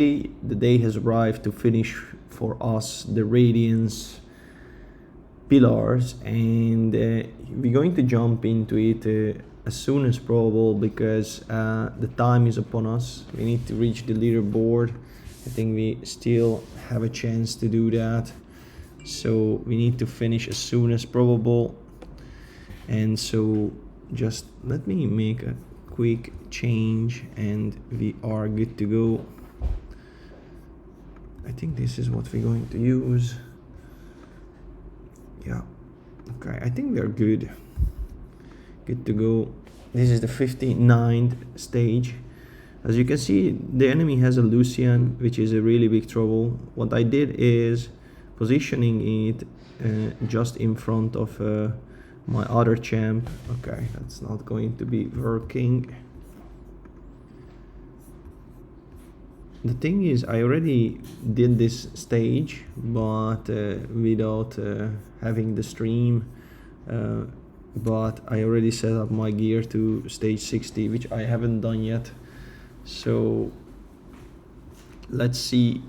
The day has arrived to finish for us the radiance pillars, and we're going to jump into it as soon as probable because the time is upon us. We need to reach the leaderboard. I think we still have a chance to do that, so we need to finish as soon as probable. And so just let me make a quick change and we are good to go. I think this is what we're going to use. Yeah, okay, I think we're good to go. This is the 59th stage. As you can see, the enemy has a Lucian, which is a really big trouble. What I did is positioning it just in front of my other champ. Okay, that's not going to be working. The thing is, I already did this stage, but without having the stream. But I already set up my gear to stage 60, which I haven't done yet. So let's see,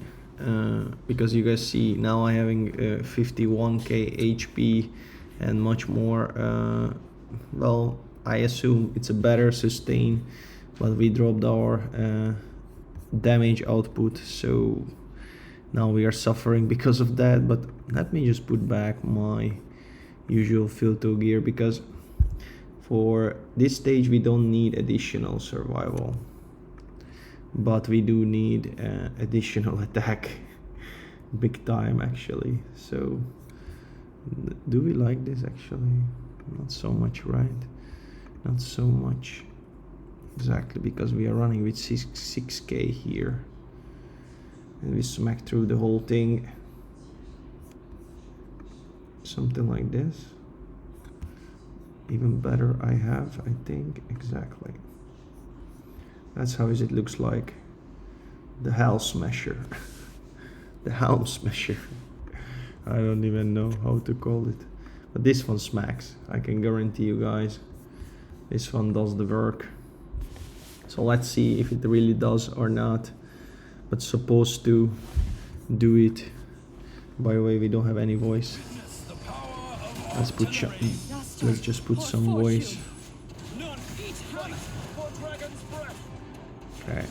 because you guys see now I'm having 51k HP and much more. Well, I assume it's a better sustain, but we dropped our damage output, so now we are suffering because of that. But let me just put back my usual filter gear, because for this stage we don't need additional survival, but we do need additional attack big time actually. So do we like this? Actually not so much, right? Not so much, exactly, because we are running with 6k here and we smack through the whole thing. Something like this, even better. I think exactly that's how it looks like. The Hell Smasher. The Helm Smasher. I don't even know how to call it, but this one smacks. I can guarantee you guys this one does the work. So let's see if it really does or not, but supposed to do it. By the way, we don't have any voice. Let's just put some voice. Okay.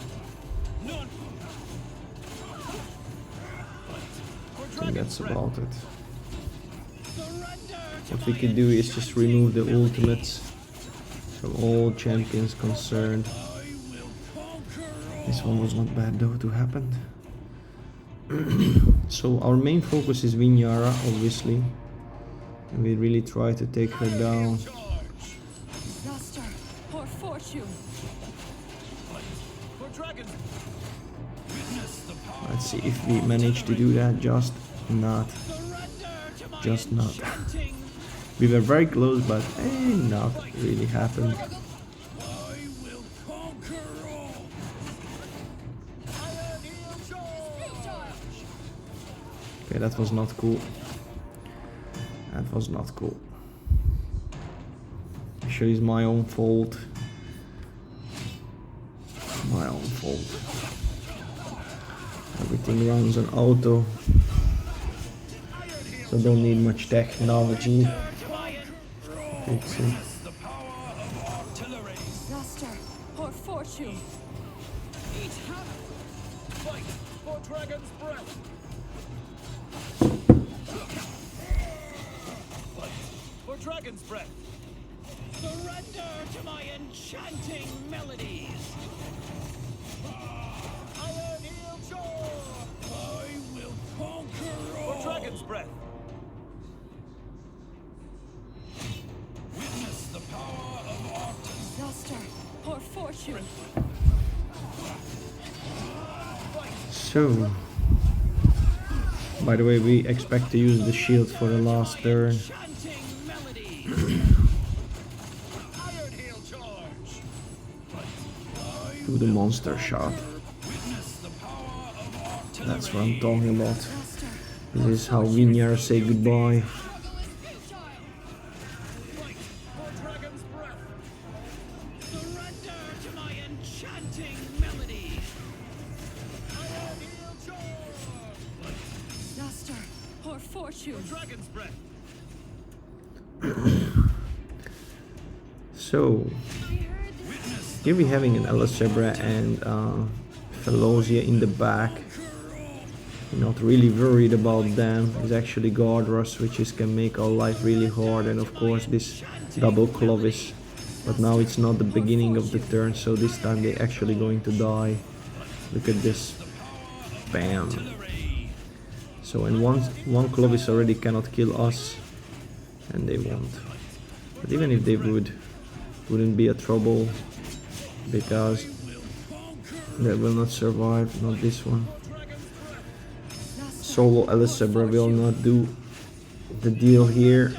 I think that's about it. What we could do is just remove the ultimates from all champions concerned. This one was not bad though to happen. So our main focus is Vinyara, obviously, and we really try to take her down. Let's see if we manage to do that. Just not. We were very close, but not really happened. Okay, that was not cool. That was not cool. Actually, it's my own fault. My own fault. Everything runs on auto, so don't need much technology. Fix it. Dragon's breath. Surrender to my enchanting melodies. Iron heel jaw. I will conquer all. For dragon's breath. Witness the power of Arctis. Disaster or fortune. So, by the way, we expect to use the shield for the last turn. Do the monster shot. That's what I'm talking about. This is how Vinyar say goodbye. fortune. Dragon's breath. So here we're having an Alessebra and Felosia in the back. Not really worried about them. It's actually Guardrush, which can make our life really hard, and of course this double Clovis. But now it's not the beginning of the turn, so this time they're actually going to die. Look at this. Bam. So and one Clovis already cannot kill us, and they won't. But even if they wouldn't be a trouble, because that will not survive, not this one. Solo Alessebra will not do the deal here.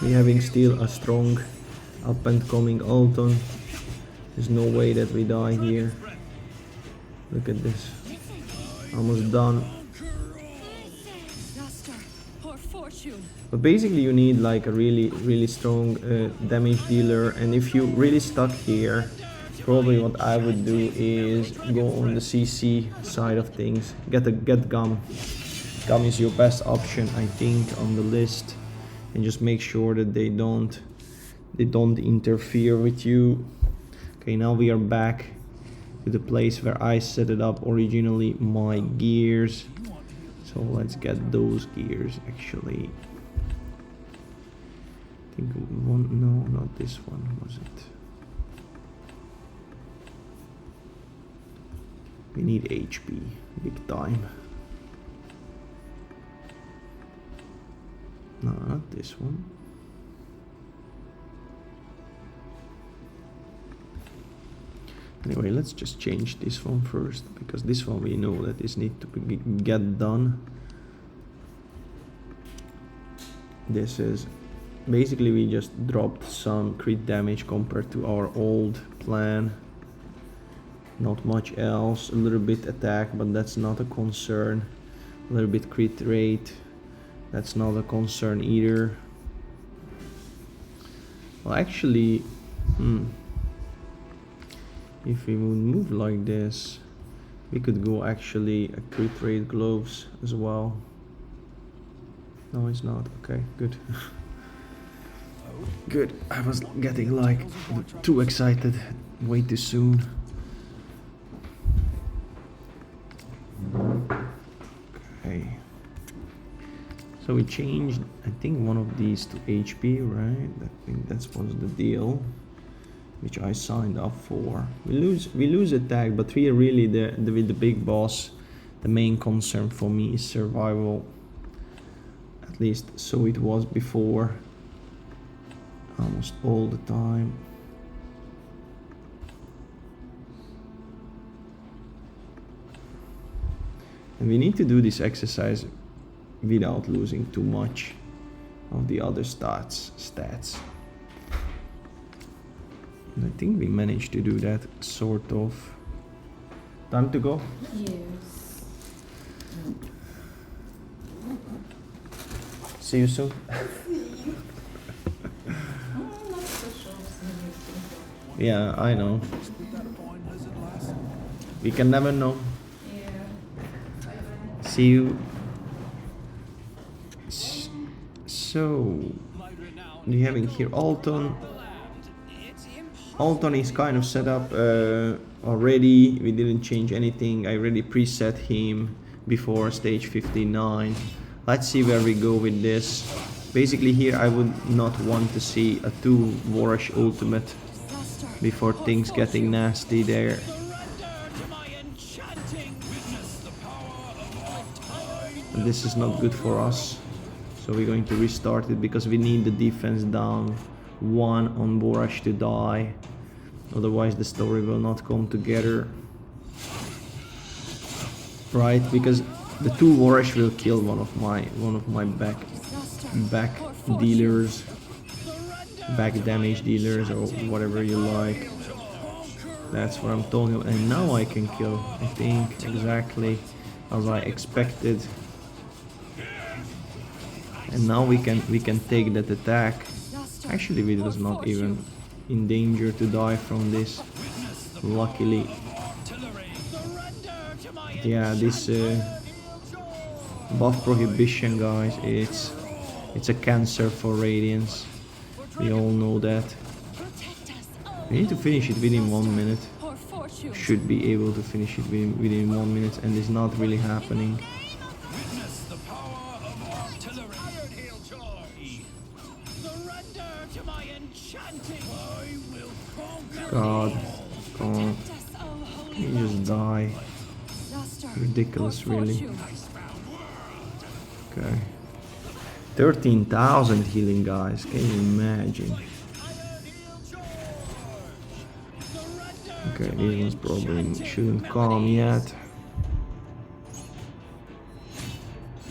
We're having still a strong up and coming Alton. There's no way that we die here. Look at this. Almost done. But basically you need like a really strong damage dealer, and if you really stuck here, probably what I would do is go on the CC side of things. Get Gum. Gum is your best option, I think, on the list, and just make sure that they don't interfere with you. Okay, now we are back to the place where I set it up originally, my gears. So let's get those gears actually. I think one, no, not this one, was it? We need HP, big time. No, not this one. Anyway, let's just change this one first, because this one we know that this needs to get done. This is basically we just dropped some crit damage compared to our old plan. Not much else, a little bit attack, but that's not a concern. A little bit crit rate, that's not a concern either. Well, actually, if we would move like this, we could go actually a crit rate gloves as well. No, it's not. Okay, good. Good. I was getting like too excited way too soon. Okay. So we changed, I think, one of these to HP, right? I think that was the deal, which I signed up for. We lose attack, but we are really with the big boss. The main concern for me is survival. At least so it was before. Almost all the time. And we need to do this exercise without losing too much of the other stats. And I think we managed to do that, sort of. Time to go? Yes. See you soon. Yeah, I know. We can never know. See you. So, we're having here Alton. Alton is kind of set up already. We didn't change anything. I already preset him before stage 59. Let's see where we go with this. Basically here I would not want to see a 2 Warish ultimate before things getting nasty there. And this is not good for us. So we're going to restart it because we need the defense down 1 on Warish to die. Otherwise the story will not come together. Right, because the 2 Warish will kill one of my back dealers, back damage dealers, or whatever you like. That's what I'm talking about. And now I can kill, I think, exactly as I expected. And now we can take that attack. Actually, we was not even in danger to die from this, luckily. Yeah, this Buff prohibition, guys. It's a cancer for radiance. We all know that. Protect us. We need to finish it within 1 minute. Poor fortune. Should be able to finish it within 1 minute, and it's not really happening. Witness the power of artillery. Iron hail charge. Surrender to my enchanting. I will conquer. God, come on. Protect us, oh holy You just die. Luster. Ridiculous, Poor really. fortune. Okay. 13,000 healing, guys. Can you imagine? Iron hail charge. Surrender. Okay, this one's probably shouldn't come yet.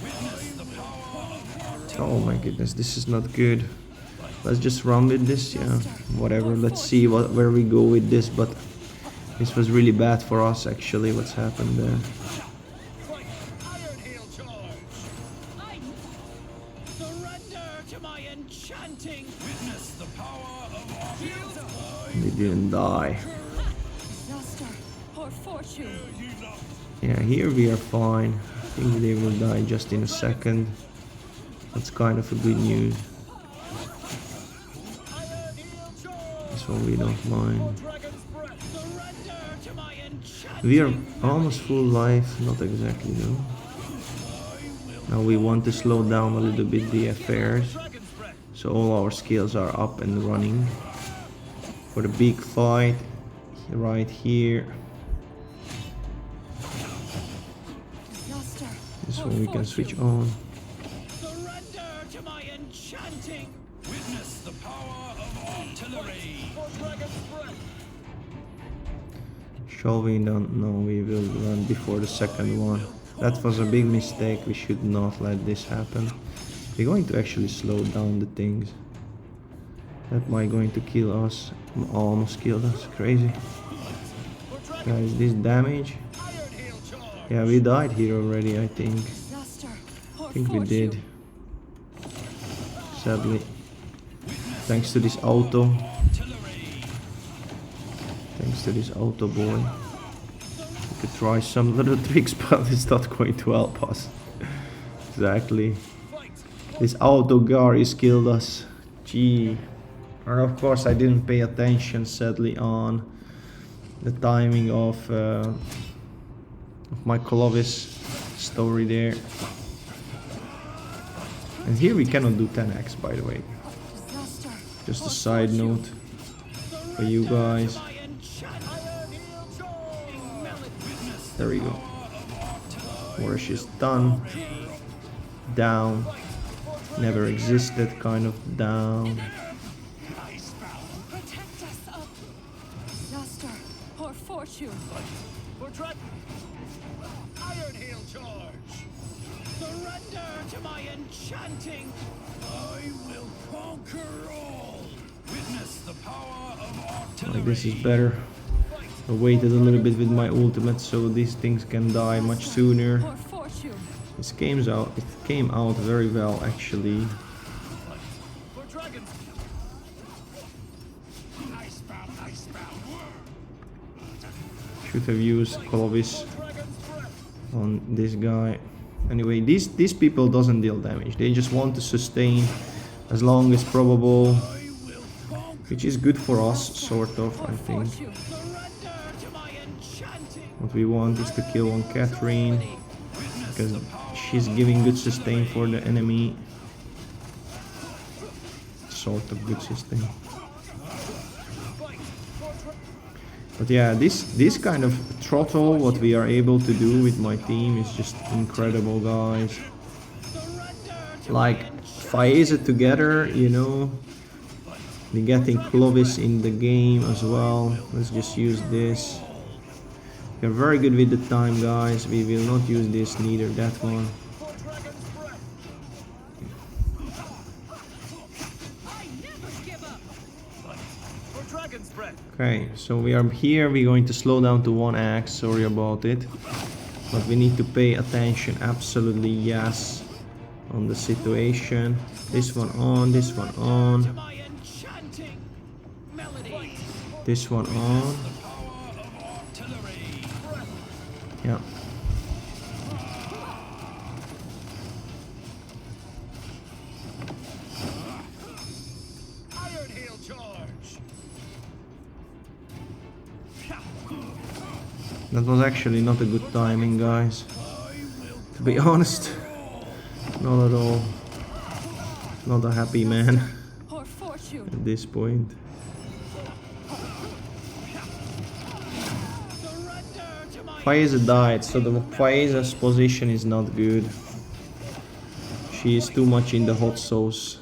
Witness the power of artillery. Oh my goodness, this is not good. Let's just run with this, yeah. Whatever. Let's see where we go with this. But this was really bad for us, actually. What's happened there? Fight. Iron hail charge. Surrender to my enchanting. Witness the power of artillery. They didn't die. Luster. Poor fortune. Yeah, here we are fine. I think they will die just in a second. That's kind of a good news. Iron hail charge. This one we don't mind. Dragon's breath. Surrender to my enchanting. We are almost full life, not exactly though. Now we want to slow down a little bit the affairs, Dragon's breath. so all our skills are up and running for the big fight right here. Luster. This Poor one we can fortune. switch on. Surrender to my enchanting. Witness the power of artillery. For dragon's breath. Shall we? Don't know. We will run before the second one. That was a big mistake. We should not let this happen. We're going to actually slow down the things. That might going to kill us. Almost killed us. Crazy. For dragon. Guys, this damage. Iron hail charge. Yeah, we died here already, I think. Luster. Poor I think we fortune. did. Sadly. Thanks to this auto. Artillery. Thanks to this auto boy. We could try some little tricks, but it's not going to help us. Exactly. Fight. This auto Garis killed us. Gee. And of course I didn't pay attention, sadly, on the timing of my Clovis story there. And here we cannot do 10x, by the way. Luster. Just a side note for you guys. My enchanting. Iron hail charge. Witness There we go. Worsh is done. Down. Never existed, kind of down. Protect us, oh. Luster. Poor fortune. For dragon. Iron hail charge. Surrender to my enchanting. I will conquer all. Witness the power of artillery. Like this is better. I waited a little bit with my ultimate so these things can die much sooner. Poor fortune. It came out very well, actually. For dragons. Icebound. Should have used Clovis Dragon's breath. on this guy. Anyway, these people doesn't deal damage. They just want to sustain as long as probable, I will conquer. which is good for us, sort of, I think. Fortune. Surrender to my enchanting. What we want is to kill on Catherine, because she's giving good sustain for the enemy. Sort of good sustain. But yeah, this kind of throttle, what we are able to do with my team is just incredible, guys. Like, Faeze together, you know. We're getting Clovis in the game as well. Let's just use this. We're very good with the time, guys. We will not use this, neither that one. I never give up. For dragon's breath. Okay, so we are here. We're going to slow down to 1 axe. Sorry about it. But we need to pay attention. Absolutely, yes. On the situation. This one on, this one on. My enchanting melody. This one on. Power of artillery. Yeah. That was actually not a good timing, guys. To be honest, not at all. Not a happy man Or fortune. at this point. Phaesa died, so the Phaesa's position is not good. She is too much in the hot sauce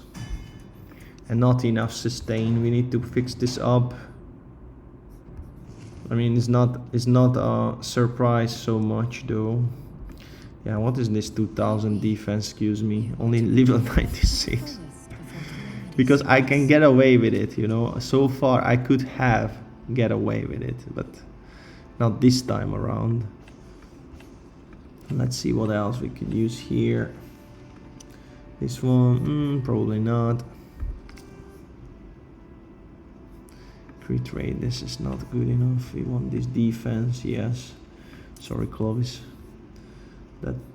and not enough sustain. We need to fix this up. I mean, it's not a surprise so much though. Yeah, what is this 2000 defense? Excuse me, only level 96. Because I can get away with it, you know. So far I could have get away with it, but not this time around. Let's see what else we could use here. This one, probably not. Crit rate, this is not good enough. We want this defense, yes. Sorry, Clovis.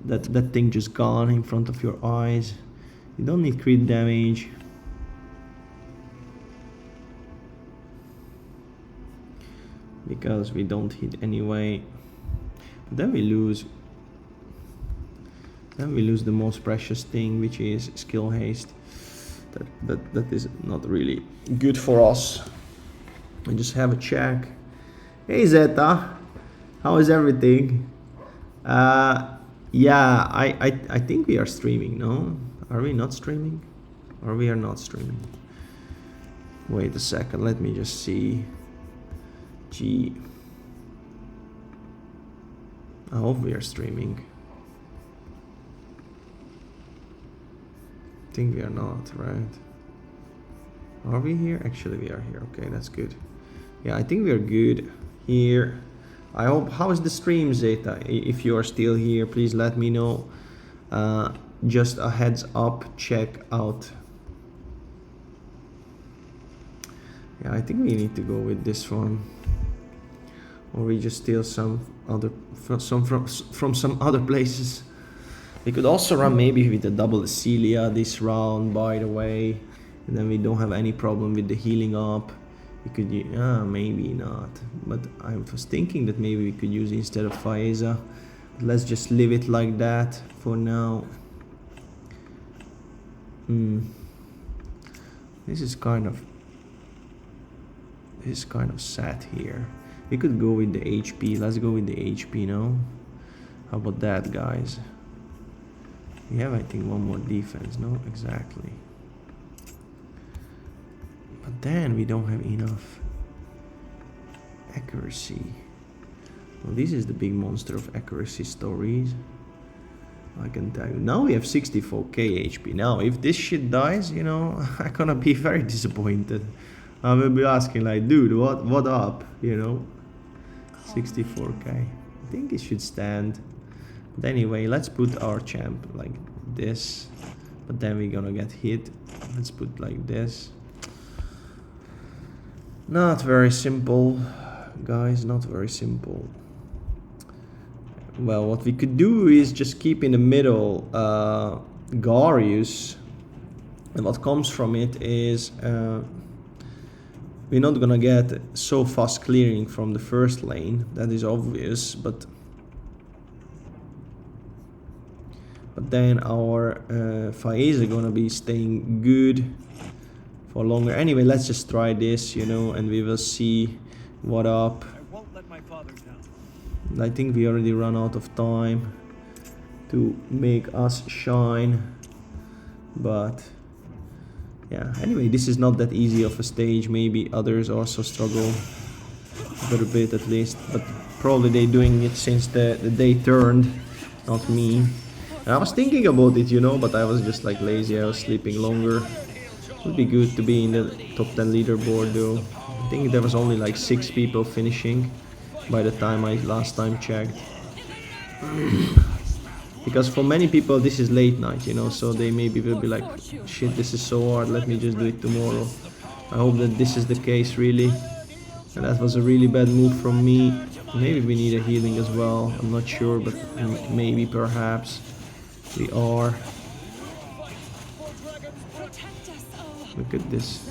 That thing just gone in front of your eyes. You don't need crit damage. Because we don't hit anyway. But then we lose. Then we lose the most precious thing, which is skill haste. That is not really good for us. I just have a check. Hey Zeta, how is everything? Yeah, I think we are streaming. No, are we not streaming? Or we are not streaming? Wait a second. Let me just see. Gee, I hope we are streaming. I think we are not, right? Are we here? Actually, we are here. Okay, that's good. Yeah, I think we are good here. I hope. How is the stream, Zeta? If you are still here, please let me know. Just a heads up, check out. Yeah, I think we need to go with this one. Or we just steal some other from some other places. We could also run maybe with the double Celia this round, by the way, and then we don't have any problem with the healing up. We could maybe not, but I was thinking that maybe we could use instead of Phaesa. Let's just leave it like that for now. This is kind of sad here. We could go with the HP. Let's go with the HP now. How about that, guys? We have, I think, one more defense. No, exactly. But then we don't have enough accuracy. Well, this is the big monster of accuracy stories. I can tell you. Now we have 64k HP. Now, if this shit dies, you know, I'm gonna be very disappointed. I will be asking like, dude, what up? You know. 64k. I think it should stand. But anyway, let's put our champ like this. But then we're gonna get hit. Let's put like this. Not very simple, guys. Not very simple. Well, what we could do is just keep in the middle Garius. And what comes from it is we're not gonna get so fast clearing from the first lane, that is obvious, but then our Phaesa gonna be staying good for longer. Anyway, let's just try this, you know, and we will see what up. I won't let my father down. I think we already run out of time to make us shine, but yeah, anyway, this is not that easy of a stage. Maybe others also struggle a little bit at least, but probably they're doing it since the day turned, not me. And I was thinking about it, you know, but I was just like lazy. I was sleeping longer. It would be good to be in the top 10 leaderboard though. I think there was only like 6 people finishing by the time I last time checked. Because for many people this is late night, you know, so they maybe will be like, shit, this is so hard, let me just do it tomorrow. I hope that this is the case really. And that was a really bad move from me. Maybe we need a healing as well, I'm not sure, but maybe perhaps we are. Look at this.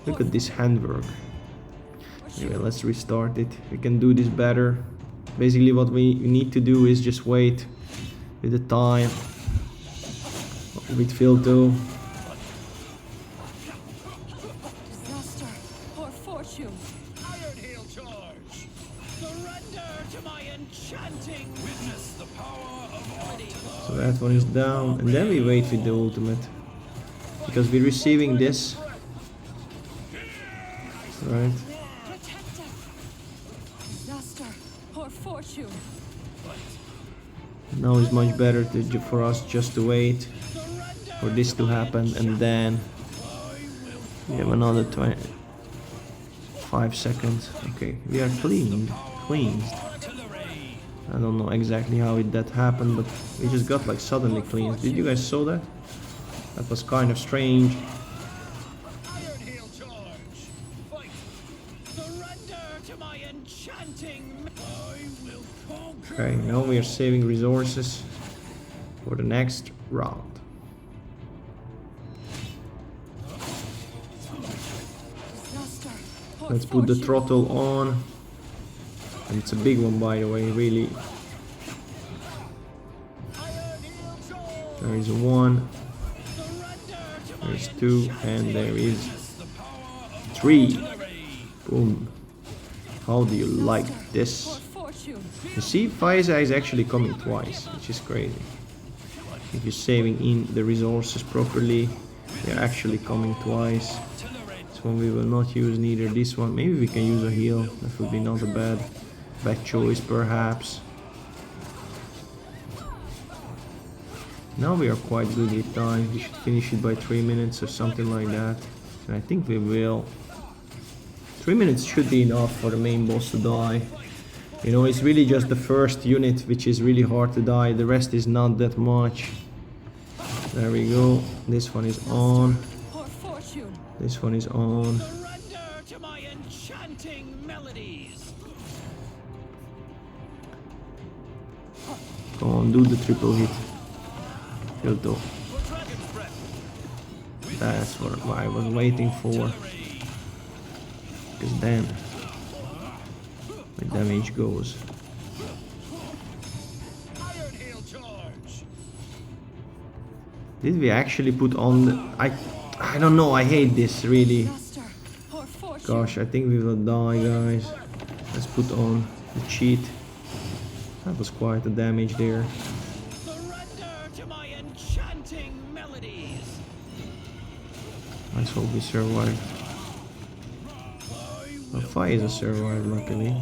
Look at this handwork. Anyway, let's restart it. We can do this better. Basically what we need to do is just wait with the time. With Filto. Disaster or fortune. Iron Hail Charge! Surrender to my enchanting! Witness the power of artillery! So that one is down, and then we wait with the ultimate. Because we're receiving this. Right. Protect us. Disaster or fortune. Now it's much better for us just to wait for this to happen, and then we have another 5 seconds. Okay, we are cleansed. I don't know exactly how that happened, but we just got like suddenly cleansed. Did you guys saw that? That was kind of strange. Iron Hail Charge! Fight! Surrender to my enchanting! I will conquer! Okay, now we are saving resources for the next round. Disaster or Let's put the fortune. throttle on. And it's a big one, by the way, really. Iron Hail Charge! There is one, Surrender to my there's two, and there is the power of 3. artillery! Boom. How do you like Or this? fortune. You see, Pfizer is actually coming twice, which is crazy. If you're saving in the resources properly, they're actually coming twice. This one we will not use, neither this one. Maybe we can use a heal. That would be not a bad choice, perhaps. Now we are quite good with time. We should finish it by 3 minutes or something like that. And I think we will. 3 minutes should be enough for the main boss to die. You know, it's really just the first unit which is really hard to die. The rest is not that much. There we go. This one is on. Or fortune. This one is on. Surrender to my enchanting melodies! Come on, do the triple hit. Filto. That's what I was waiting for. Because then the damage goes. Iron Hail Charge! Did we actually put on the... I don't know, I hate this really. Disaster or fortune. Gosh, I think we will die, guys. Let's put on the cheat. That was quite a damage there. Surrender to my enchanting melodies! Let's hope we survive. Well, Fey is a survive, luckily.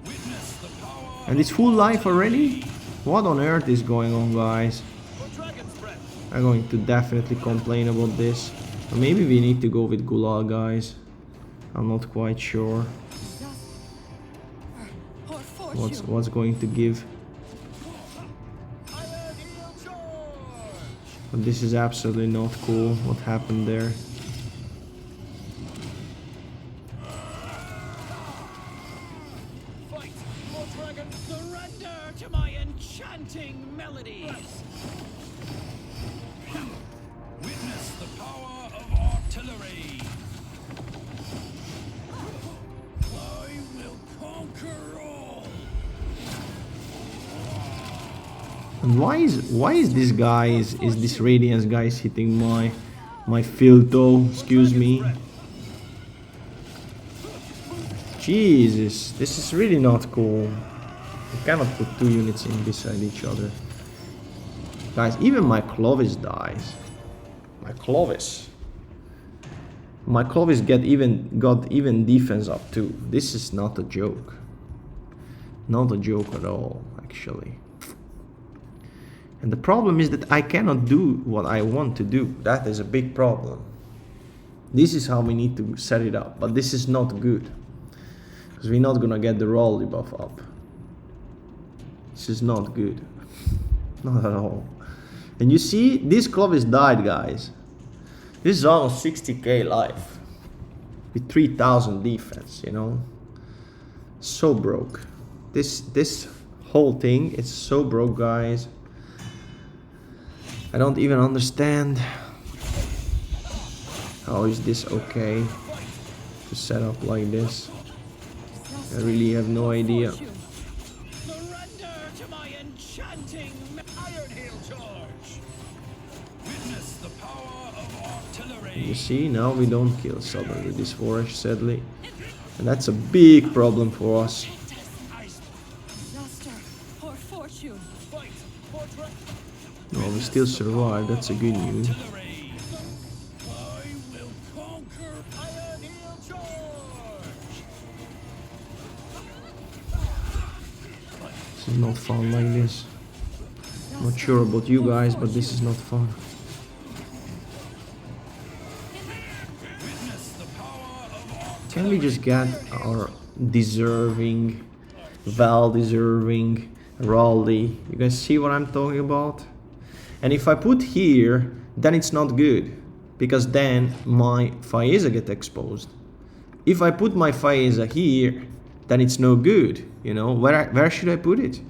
Witness the power And it's full life already? What on earth is going on, guys? for Dragon's Breath! I'm going to definitely complain about this. Or maybe we need to go with Gulag, guys. I'm not quite sure Or fortune. what's going to give. Iron Hail Charge! But this is absolutely not cool, what happened there. Fight for Dragon! Surrender to my enchanting melodies! Witness the power of artillery! I will conquer all! And why is this guy is this radiance guy is hitting my Filto, excuse me. Jesus, this is really not cool. You cannot put 2 units in beside each other. Guys, even my Clovis dies. My Clovis got even defense up too. This is not a joke. Not a joke at all, actually. And the problem is that I cannot do what I want to do. That is a big problem. This is how we need to set it up, but this is not good. Because we're not gonna get the roll debuff up. This is not good. Not at all. And you see, this Clovis died, guys. This is almost 60k life. With 3000 defense, you know. So broke. This whole thing is so broke, guys. I don't even understand. How is this okay to set up like this? I really have no idea. Fortune. Surrender to my enchanting iron hail charge. Witness the power of artillery. You see, now we don't kill Southern with this forage, sadly. And that's a big problem for us. Disaster or fortune. Fight for No, we still survive, that's a good news. artillery. I will conquer iron hail charge. This is not fun like this. Not sure about you guys, but this is not fun. Witness the power of Can we just get our deserving, well-deserving rally? You guys see what I'm talking about? And if I put here, then it's not good, because then my Faeza get exposed. If I put my Faeza here, then it's no good. You know, where should I put it?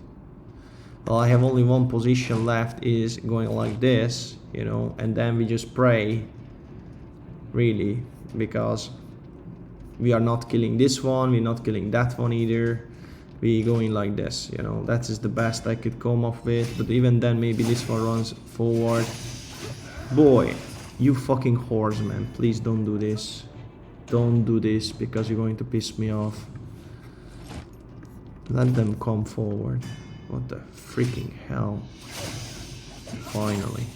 Well, I have only one position left, is going like this, you know, and then we just pray, really, because we are not killing this one, we're not killing that one either. We going like this, you know, that is the best I could come up with. But even then, maybe this one runs forward. Boy, you fucking horse, man, please don't do this. Don't do this, because you're going to piss me off. Let them come forward. What the freaking hell. Finally.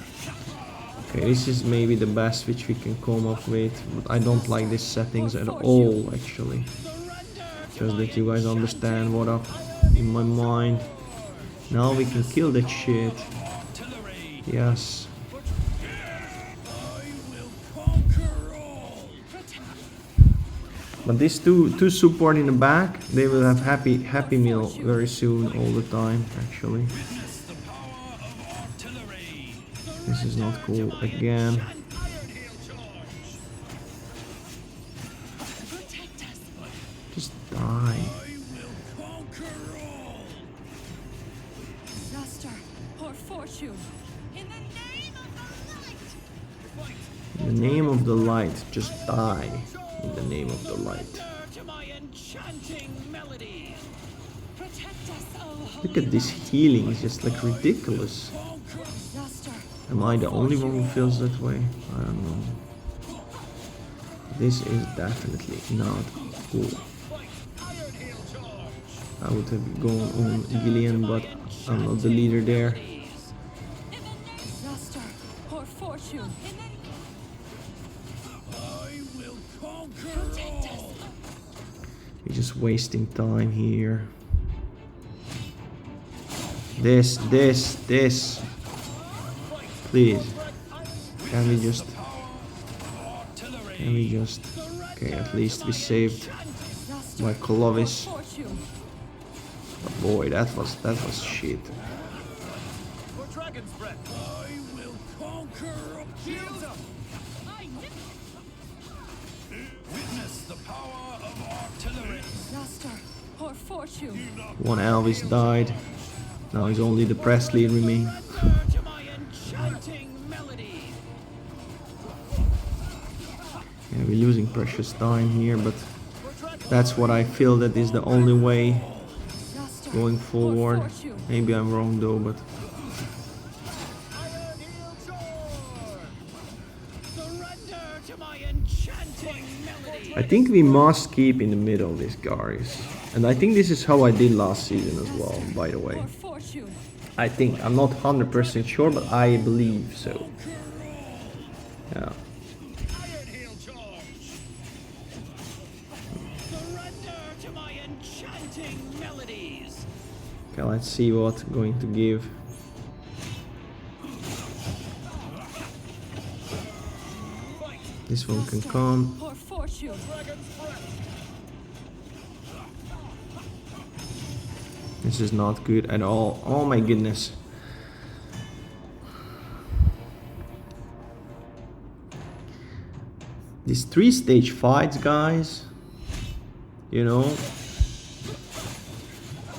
Okay, this is maybe the best which we can come up with, but I don't like these settings at all, actually. Just that you guys understand what up in my mind. Now we can kill that shit. Yes. I will conquer all. But these two support in the back, they will have happy meal very soon, all the time, actually. Witness the power of artillery. This is not cool again. Iron hail charge. Protect us. Just die. I will conquer all. Disaster or fortune. In the name of the light. Fight In the name of the light, just die. In the name of the light. to my enchanting melody. Protect us, oh Look at this healing, it's just like ridiculous. disaster. Am I the only one who feels that way? I don't know. This is definitely not cool. Fight iron hail charge. I would have gone on Gillian, but I'm not the leader there. Disaster or fortune. In the I will conquer protect us. all. We're just wasting time here. This. Please. Can we just... Okay, at least we saved Disaster my Clovis. or fortune. But boy, that was shit. For dragon's breath. I will conquer all. Shields up. Witness the power of artillery. Disaster or fortune. One Elvis died. Now it's only the Presley remain. Surrender to my enchanting melody. Yeah, we're losing precious time here, but that's what I feel that is the only way Disaster going or forward. fortune. Maybe I'm wrong though, but Iron hail charge. Surrender to my enchanting melody. I think we must keep in the middle these guys. And I think this is how I did last season as well, by the way. Or fortune. I think, I'm not 100% sure, but I believe so. Yeah. Iron hail charge. Surrender to my enchanting melodies. Okay, let's see what's going to give. Fight This one can come. Or fortune. dragon's breath. This is not good at all. Oh my goodness. These 3-stage fights, guys, you know,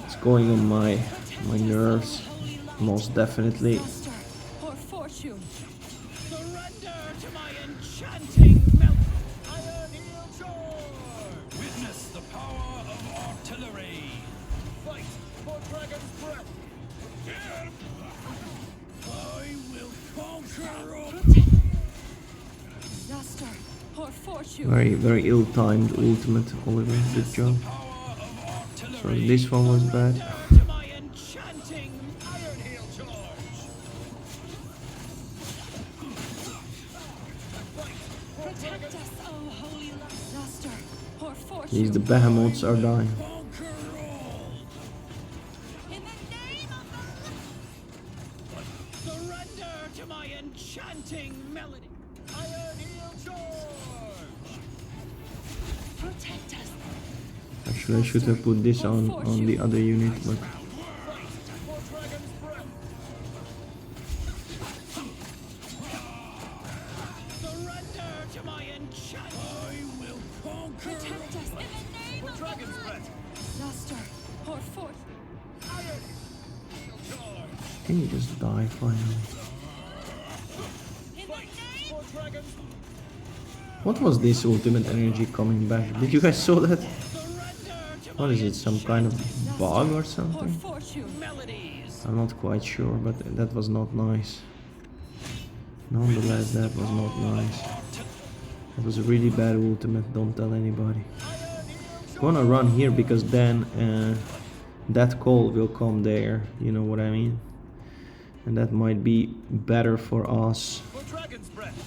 it's going on my nerves, most definitely. Disaster or fortune. Surrender to my enchanting melody. Iron hail charge. Witness the power of artillery. fortune. Very ill-timed ultimate, Oliver. Good job. So this one was bad. To my enchanting iron hail charge. Protect us, oh holy luster. Pour fortune. These the behemoths are dying. Conquer all. In the name of Surrender to my enchanting melody. Iron hail charge. protect us. Actually, I should have put this on the other unit, but For dragon's breath. Surrender to my enchant. I will conquer. Protect us in the name of Dragon's breath. luster. Pour forth. Iron hail charge. can you just die finally? In the name For dragon's What was this ultimate energy coming back? Did you guys saw that? surrender to What is it? Some kind of bug or pour something? fortune. melodies. I'm not quite sure, but that was not nice. Nonetheless, that was not nice. That was a really bad ultimate, don't tell anybody. Gonna run here because then that call will come there, you know what I mean? And that might be better for us. For dragon's breath.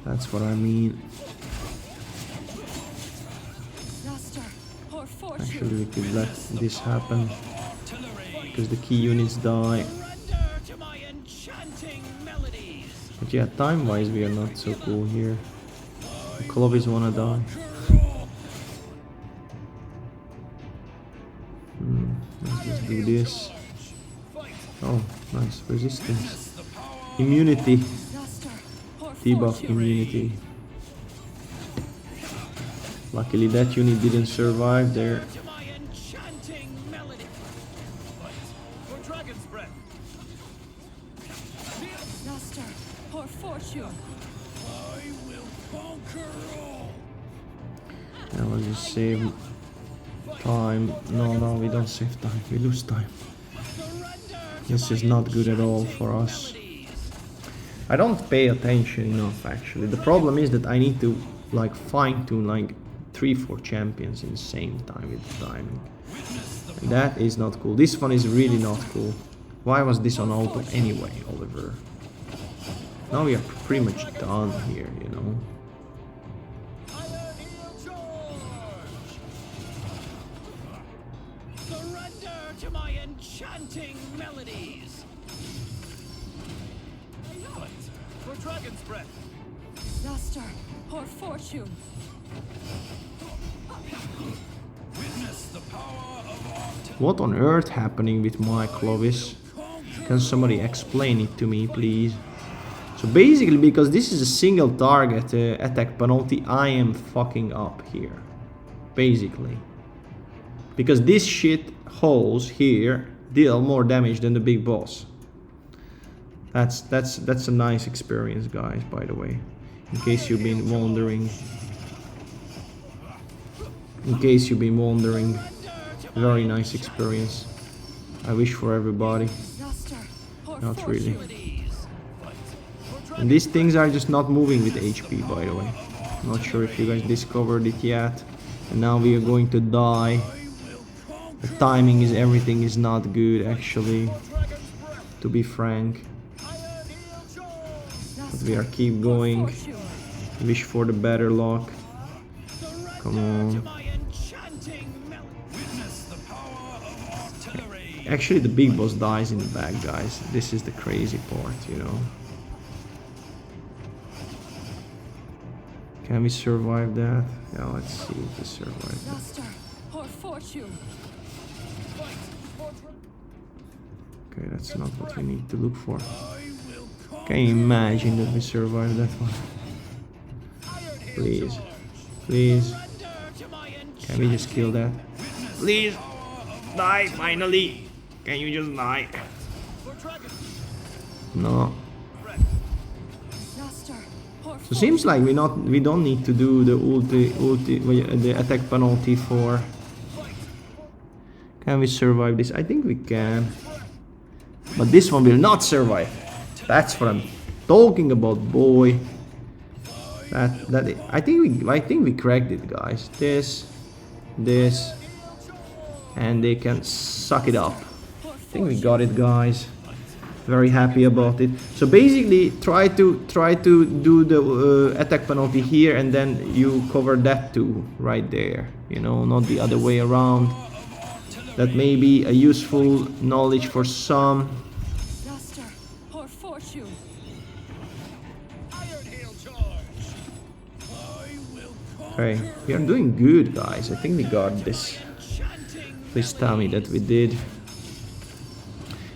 That's what I mean. Luster. Pour fortune. Actually, we could let this happen Artillery. because the key units die. Surrender to my enchanting melodies. But yeah, time-wise, we are not so cool here. The Clovis wanna die. Let's just do this. Oh, nice resistance. Immunity. Luster. Pour Debuff fortune. immunity. Luckily that unit didn't survive there. To my enchanting melody. For dragon's breath. Luster. Pour fortune. I will conquer all. Now we'll just save time. No, we don't save time. We lose time. Surrender to This is not good at all for us. melodies. I don't pay attention enough actually. The problem is that I need to like fine tune like 3-4 champions in the same time with the timing. And that is not cool. This one is really not cool. Why was this on auto anyway, Oliver? Now we are pretty much done here, you know. Iron hail charge. Surrender to my enchanting melodies. For dragon's breath. Luster. Pour fortune. Witness the power of artillery. What on earth happening with my Clovis? Can somebody explain it to me, please? So basically, because this is a single target attack penalty, I am fucking up here. Basically. Because this shit holes here deal more damage than the big boss. That's a nice experience, guys, by the way. In case you've been wondering. Very nice experience. I wish for everybody. Luster. Pour Not fortune. really. Melodies. And these things are just not moving with HP, by the way. Not sure if you guys discovered it yet. And now we are going to die. The timing is everything is not good, actually. To be frank. But we are keep going. Fortune. Wish for the better luck. Come on. My enchanting melody. Witness the power of artillery. Actually, the big boss dies in the back, guys. This is the crazy part, you know. Can we survive that? Yeah, let's see if we survive that. Luster. Pour fortune. Okay, that's not what we need to look for. Can you imagine that we survive that one? Please. Please. Can we just kill that? Please! Die, finally! Can you just die? No. Luster. Pour So seems like we don't need to do the attack penalty for. Can we survive this? I think we can. But this one will not survive. That's what I'm talking about, boy. I think we cracked it, guys. This, and they can suck it up. I think we got it, guys. Very happy about it. So basically, try to do the attack penalty here, and then you cover that too, right there. You know, not the other way around. That may be a useful knowledge for some. Luster or fortune. Iron hail charge. I will Okay, we are doing good, guys. I think we got this. enchanting. Please tell me that we did.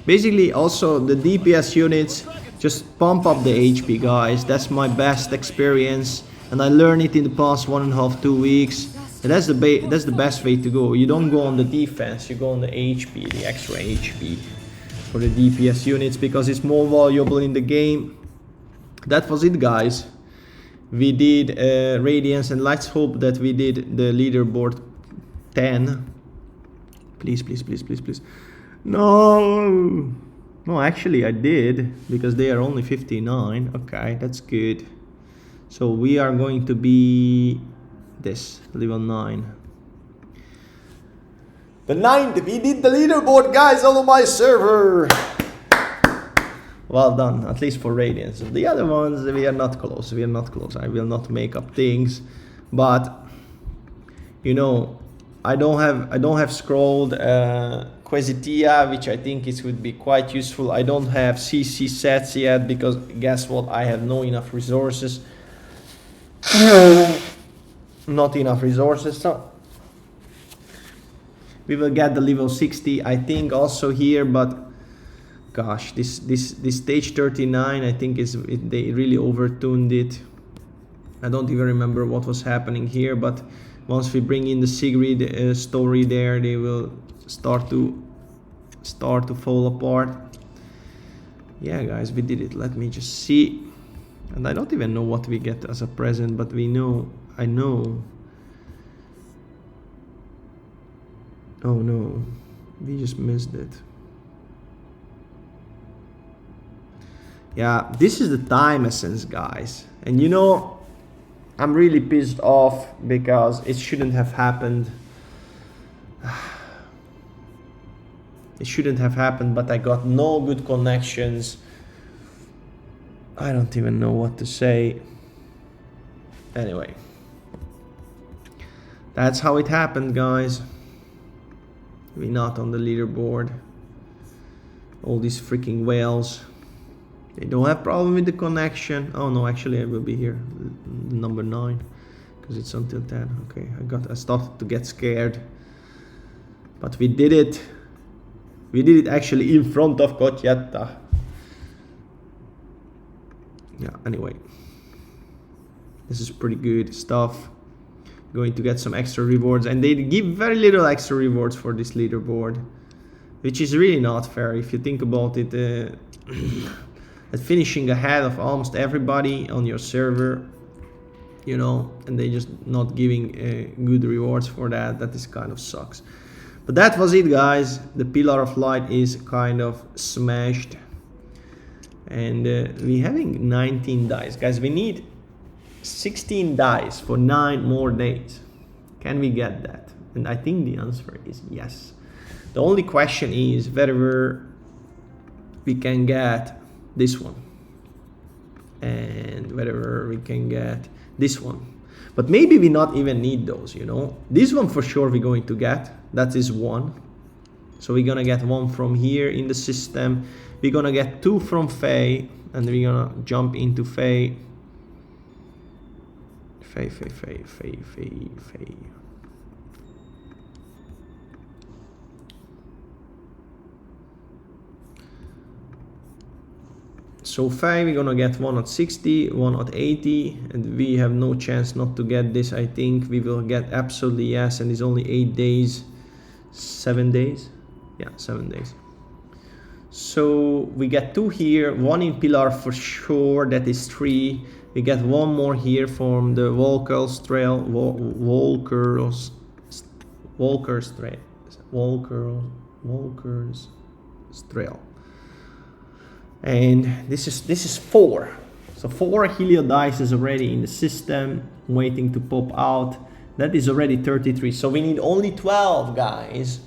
Basically, also the DPS units just pump up the HP, guys. That's my best experience, and I learned it in the past 1.5 to 2 weeks. And that's the best way to go. You don't go on the defense, you go on the HP, the extra HP for the DPS units, because it's more valuable in the game. That was it, guys. We did radiance, and let's hope that we did the leaderboard 10. Please, please, please, please, please. No, actually I did, because they are only 59. Okay, that's good. So we are going to be this level 9. The 9th, we did the leaderboard, guys, on my server. Well done, at least for radiance. The other ones, we are not close. We are not close. I will not make up things, but you know, I don't have scrolled Quesitia, which I think it would be quite useful. I don't have CC sets yet, because guess what? I have no enough resources. Not enough resources. So we will get the level 60, I think, also here. But gosh, this stage 39, I think they really overtuned it. I don't even remember what was happening here, but once we bring in the Sigrid story there, they will start to fall apart. Yeah, guys, we did it. Let me just see. And I don't even know what we get as a present, but I know. Oh no, we just missed it. Yeah, this is the time essence, guys. And you know, I'm really pissed off because it shouldn't have happened. It shouldn't have happened, but I got no good connections. I don't even know what to say. Anyway, that's how it happened, guys. We're not on the leaderboard. All these freaking whales. They don't have problem with the connection. Oh no, actually I will be here, number 9, because it's until 10. Okay, I started to get scared, but we did it. We did it actually in front of Kotjetta. Yeah, anyway, this is pretty good stuff. Going to get some extra rewards, and they give very little extra rewards for this leaderboard, which is really not fair if you think about it. At finishing ahead of almost everybody on your server, you know, and they just not giving good rewards for that. That is kind of sucks. But that was it, guys. The Pillar of Light is kind of smashed, and we having 19 dice, guys. We need 16 dice for 9 more days. Can we get that? And I think the answer is yes. The only question is whether we can get this one, and whether we can get this one. But maybe we not even need those, you know. This one for sure we're going to get. That is 1. So we're gonna get 1 from here in the system. We're gonna get 2 from Fey, and we're gonna jump into Fey. Fey. So Fey, we're gonna get 1 at 60, 1 at 80, and we have no chance not to get this. I think we will get absolutely yes, and it's only 8 days, 7 days. Yeah, 7 days. So we get 2 here, 1 in Pilar for sure, that is 3. We get 1 more here from the Walker's Trail, Walker's Trail. And this is 4. So 4 Helio dice is already in the system, waiting to pop out. That is already 33. So we need only 12, guys,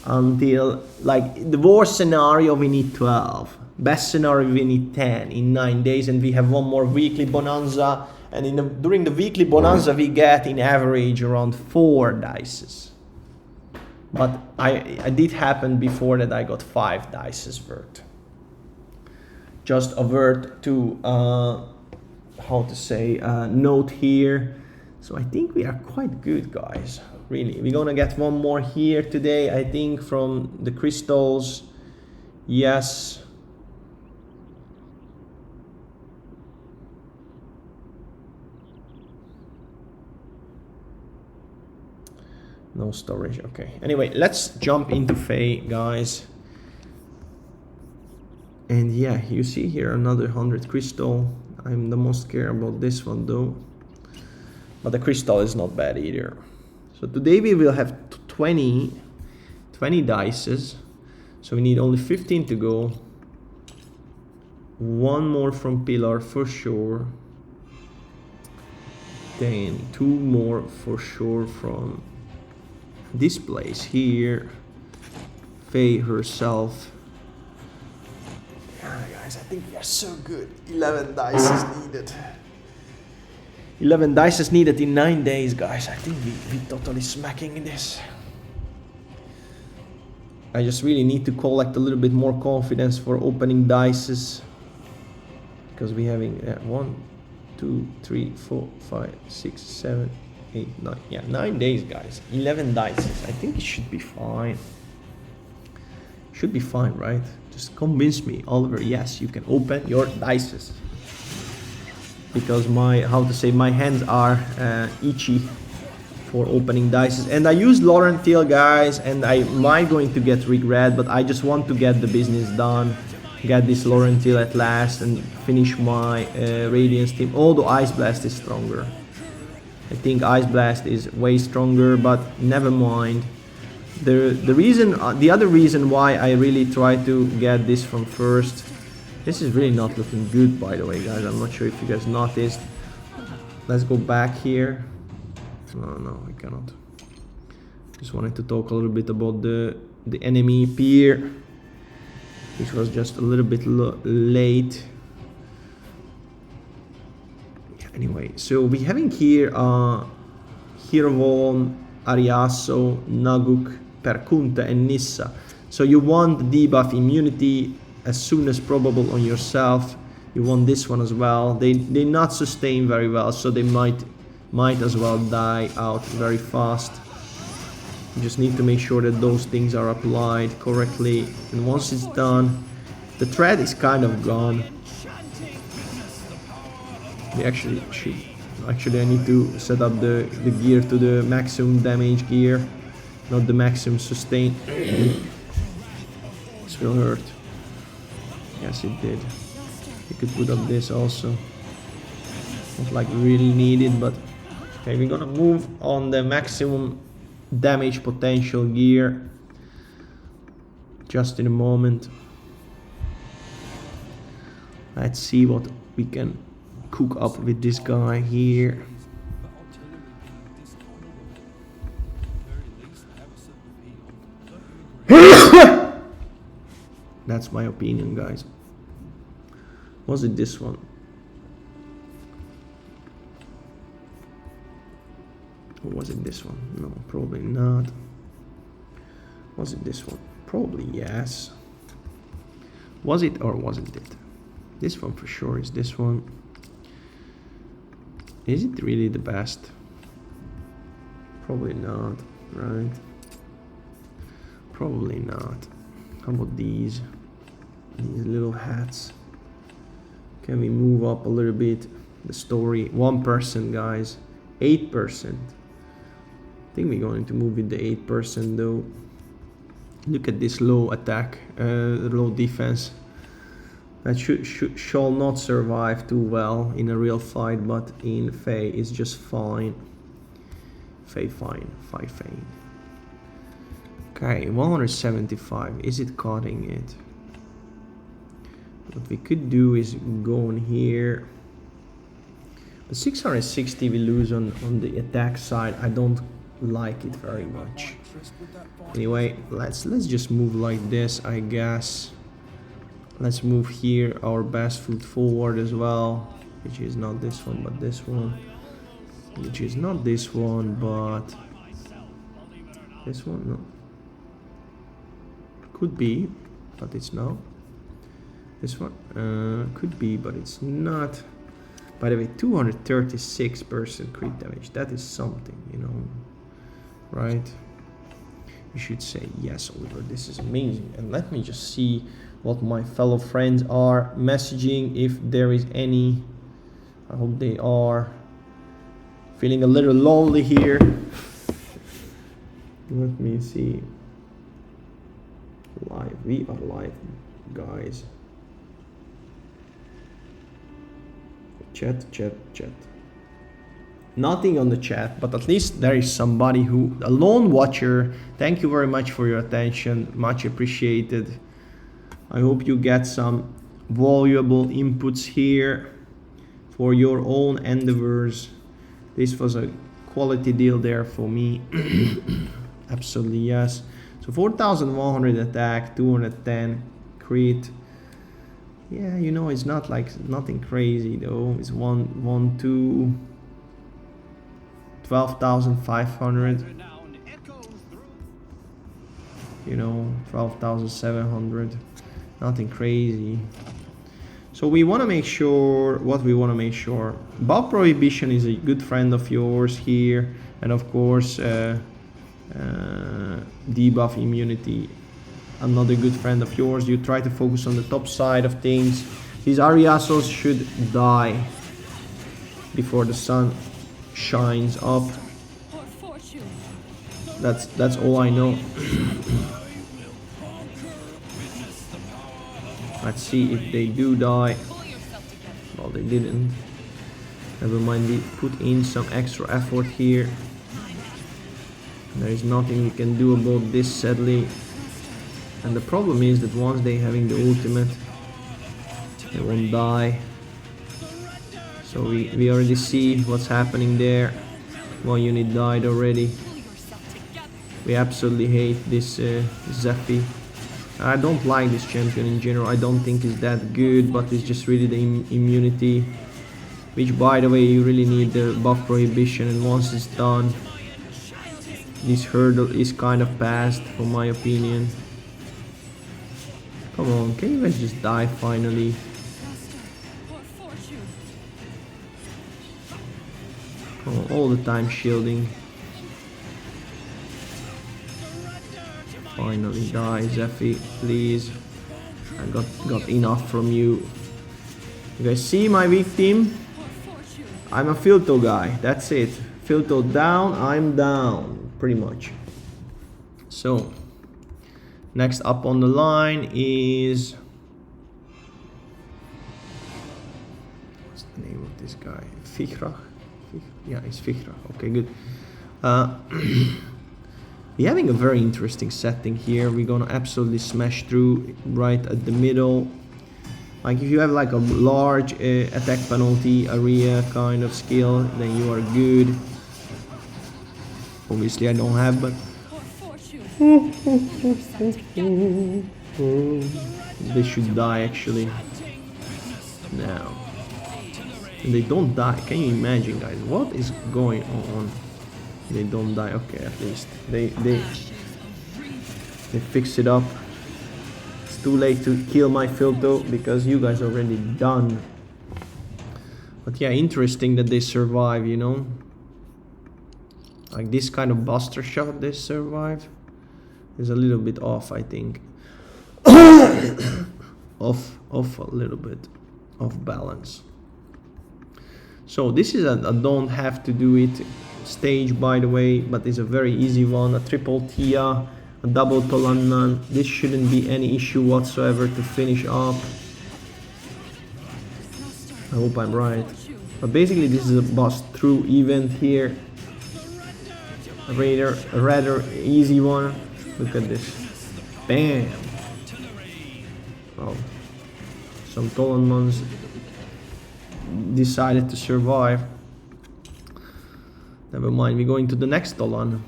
until, like, the worst scenario, we need 12. Best scenario, we need 10 in 9 days, and we have one more weekly bonanza. And during the weekly bonanza, we get in average around 4 dices. But I did happen before that I got 5 dices worth. Just a word to how to say note here. So I think we are quite good, guys. Really, we're gonna get one more here today, I think, from the crystals. Yes. No storage. Okay. Anyway, let's jump into Fey, guys. And yeah, you see here another 100 crystal. I'm the most scared about this one though. But the crystal is not bad either. So today we will have 20 dices. So we need only 15 to go. One more from Pilar for sure. Then 2 more for sure from this place here. Fey herself. Guys, I think we are so good. 11 dice is needed. 11 dice is needed in 9 days, guys. I think we totally smacking this. I just really need to collect a little bit more confidence for opening dices. Because we're having 1, 2, 3, 4, 5, 6, 7, 8, 9. Yeah, 9 days, guys. 11 dices. I think it should be fine. Should be fine, right? Just convince me, Oliver. Yes, you can open your dices. Because my hands are itchy for opening dices. And I used Laurentiel, guys, and I might going to get regret, but I just want to get the business done. Get this Laurentiel at last and finish my Radiance team. Although Ice Blast is stronger. I think Ice Blast is way stronger, but never mind. The other reason why I really try to get this from first. This is really not looking good, by the way, guys. I'm not sure if you guys noticed. Let's go back here. No, I cannot. Just wanted to talk a little bit about the enemy pier, which was just a little bit late. Yeah, anyway, so we're having here Hirvon, Ariaso, Naguk, Perkunta, and Nissa. So you want the debuff immunity as soon as probable on yourself. You want this one as well. They not sustain very well, so they might as well die out very fast. You just need to make sure that those things are applied correctly, and once it's done, the thread is kind of gone. We actually should. Actually, I need to set up the gear to the maximum damage gear, not the maximum sustain. This will hurt. Yes, it did. You could put up this also. Not like really needed, but okay, we're gonna move on the maximum damage potential gear just in a moment. Let's see what we can cook up with this guy here. That's my opinion, guys. Was it this one? Or was it this one? No, probably not. Was it this one? Probably yes. Was it or wasn't it? This one for sure is this one. Is it really the best? Probably not, right? Probably not. How about these little hats? Can we move up a little bit the story? 1%, guys. 8%. I think we're going to move with the 8% though. Look at this low attack, low defense. That shall not survive too well in a real fight, but in Fey it's just fine. Fey fine, Fey. Okay, 175. Is it cutting it? What we could do is go in here. The 660 we lose on the attack side. I don't like it very much. Anyway, let's just move like this, I guess. Let's move here our best foot forward as well, which is not this one but this one, which is not this one but this one. No, could be, but it's not. This one could be, but it's not. By the way, 236% crit damage. That is something, you know, right? You should say yes, Oliver. This is amazing. And let me just see what my fellow friends are messaging, if there is any. I hope they are. Feeling a little lonely here. Let me see. Live. We are live, guys. Chat. Nothing on the chat, but at least there is somebody who, a lone watcher. Thank you very much for your attention. Much appreciated. I hope you get some valuable inputs here for your own endeavors. This was a quality deal there for me. Absolutely, yes. So 4,100 attack, 210 crit. Yeah, you know, it's not like nothing crazy though. It's 12,500. You know, 12,700. Nothing crazy. So we want to make sure, what we want to make sure, buff prohibition is a good friend of yours here, and of course debuff immunity, another good friend of yours. You try to focus on the top side of things. These Ariasos should die before the sun shines up. That's all I know. Let's see if they do die. Well, they didn't. Never mind, we put in some extra effort here. There is nothing we can do about this, sadly. And the problem is that once they having the ultimate, they won't die. So we already see what's happening there. One unit died already. We absolutely hate this Zephy. I don't like this champion in general. I don't think it's that good, but it's just really the immunity, which, by the way, you really need the buff prohibition, and once it's done, this hurdle is kind of passed, for my opinion. Come on, can you guys just die finally? Come on, all the time shielding. Finally die, Zephy, please. I got enough from you. You guys see my weak team? I'm a Filto guy, that's it. Filto down, I'm down, pretty much. So, next up on the line is... what's the name of this guy? Fichrach? Yeah, it's Fichrach, okay, good. We're having a very interesting setting here. We're gonna absolutely smash through right at the middle. Like if you have like a large attack penalty area kind of skill, then you are good. Obviously I don't have, but they should die actually. Now, and they don't die. Can you imagine, guys? What is going on? They don't die. Okay, at least they fix it up. It's too late to kill my Filto because you guys are already done. But yeah, interesting that they survive, you know. Like this kind of buster shot they survive is a little bit off, I think. off a little bit of balance. So this is a don't have to do it stage, by the way, but it's a very easy one. A triple Tia, a double Tolannan. This shouldn't be any issue whatsoever to finish up. I hope I'm right. But basically this is a bust through event here. A rather easy one. Look at this. Bam! Well, some Tolannans decided to survive. Never mind, we're going to the next Tolan.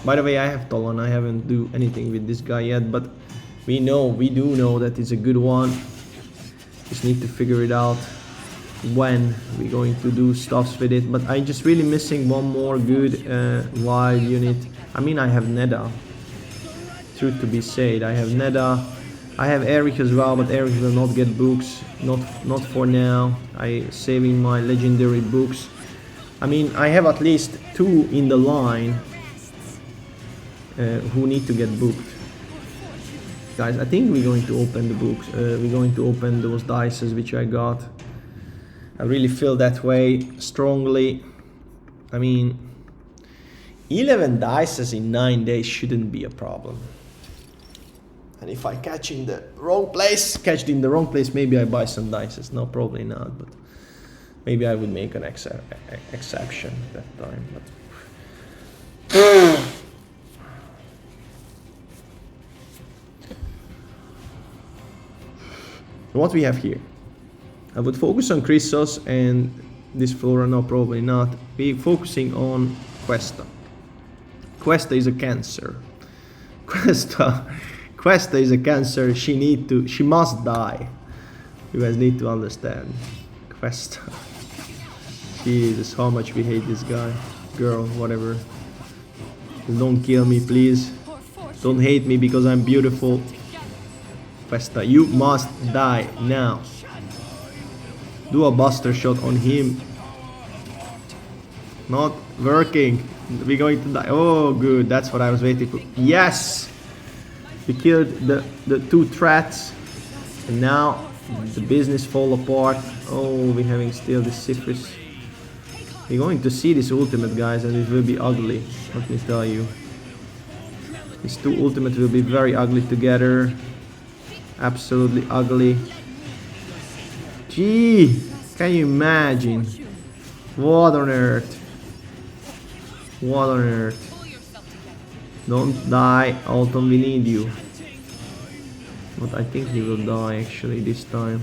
By the way, I have Tolan. I haven't do anything with this guy yet, but we do know that it's a good one. Just need to figure it out when we're going to do stuffs with it. But I'm just really missing one more good wild unit. I mean, I have Neda. Truth to be said, I have Neda. I have Eric as well, but Eric will not get books. Not for now. I saving my legendary books. I mean, I have at least 2 in the line who need to get booked. Guys, I think we're going to open the books. We're going to open those dices which I got. I really feel that way strongly. I mean, 11 dices in 9 days shouldn't be a problem. And if I catch in the wrong place, maybe I buy some dices. No, probably not, but maybe I would make an exception that time. But what we have here, I would focus on Chrysos and this Flora. No, probably not. We're focusing on Questa. Questa is a cancer. Questa is a cancer. She must die. You guys need to understand. Questa. Jesus, how much we hate this guy. Girl, whatever. Don't kill me, please. Don't hate me because I'm beautiful. Questa, you must die now. Do a buster shot on him. Not working. We're going to die. Oh, good. That's what I was waiting for. Yes! We killed the 2 threats. And now the business fall apart. Oh, we're having still this Cypris. We're going to see this ultimate, guys, and it will be ugly. Let me tell you. These 2 ultimates will be very ugly together. Absolutely ugly. Gee, can you imagine? What on earth? What on earth? Don't die, Alton, we need you. But I think he will die actually this time.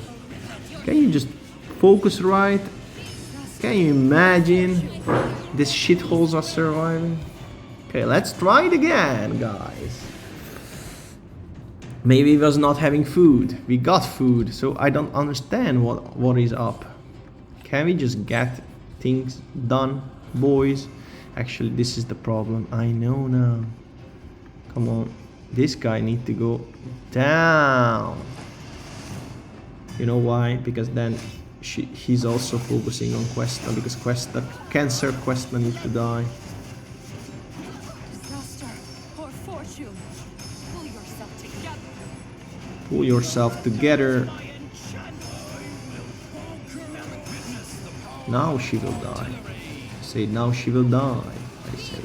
Can you just focus right? Can you imagine? These shitholes are surviving. Okay, let's try it again, guys. Maybe he was not having food. We got food, so I don't understand what is up. Can we just get things done, boys? Actually, this is the problem. I know now. Come on. This guy needs to go down. You know why? Because then he's also focusing on Questa. Because Questa, Cancer Questa needs to die. Pull yourself together. Now she will die. I say now she will die. I say.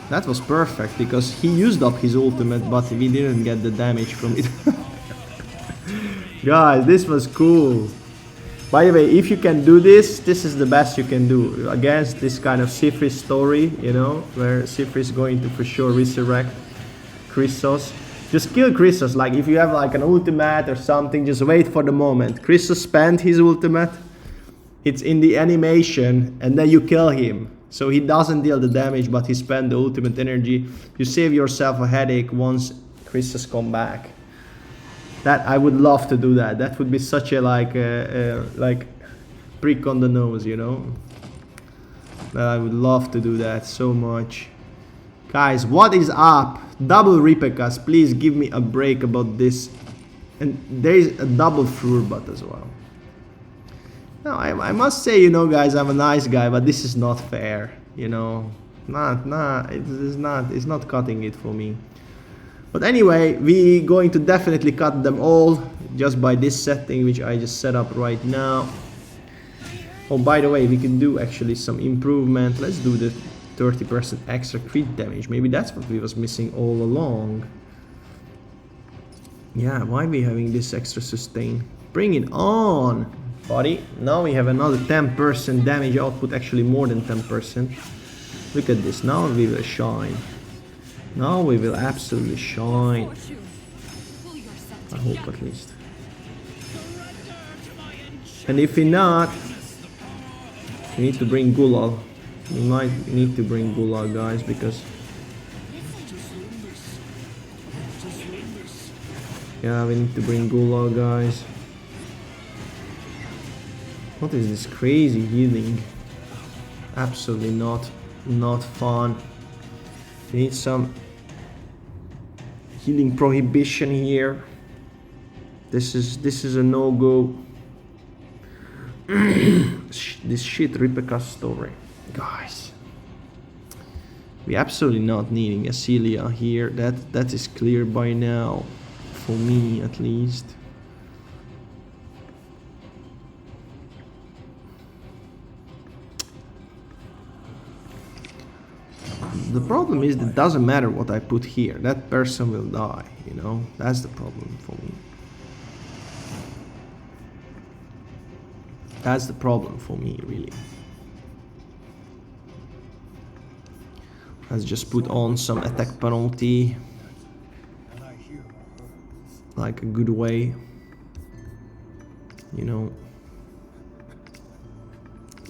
That was perfect because he used up his ultimate, but we didn't get the damage from it. Guys, this was cool. By the way, if you can do this, this is the best you can do against this kind of Cypris story, you know, where Cypris is going to for sure resurrect Chrysos. Just kill Chrysos. Like if you have like an ultimate or something, just wait for the moment. Chrysos spent his ultimate. It's in the animation, and then you kill him. So he doesn't deal the damage, but he spent the ultimate energy. You save yourself a headache once Chrysos come back. That I would love to do that. That would be such a like prick on the nose, you know. That I would love to do that so much. Guys, what is up? Double Ripekas, please give me a break about this. And there is a double Frurbat as well. Now I must say, you know, guys, I'm a nice guy, but this is not fair, you know. It's not cutting it for me. But anyway, we're going to definitely cut them all just by this setting, which I just set up right now. Oh, by the way, we can do actually some improvement. Let's do the 30% extra crit damage. Maybe that's what we was missing all along. Yeah, why are we having this extra sustain? Bring it on, buddy. Now we have another 10% damage output, actually more than 10%. Look at this, now we will shine. Now we will absolutely shine. I hope at least. And if we not, we need to bring Gulal. We might need to bring Gulal, guys, because yeah, we need to bring Gulal, guys. What is this crazy healing? Absolutely not fun. We need some healing prohibition here. This is a no-go. This shit Ripeka story, guys. We absolutely not needing a Celia here. That is clear by now, for me at least. The problem is that it doesn't matter what I put here. That person will die, you know? That's the problem for me. That's the problem for me, really. Let's just put on some attack penalty. Like a good way. You know?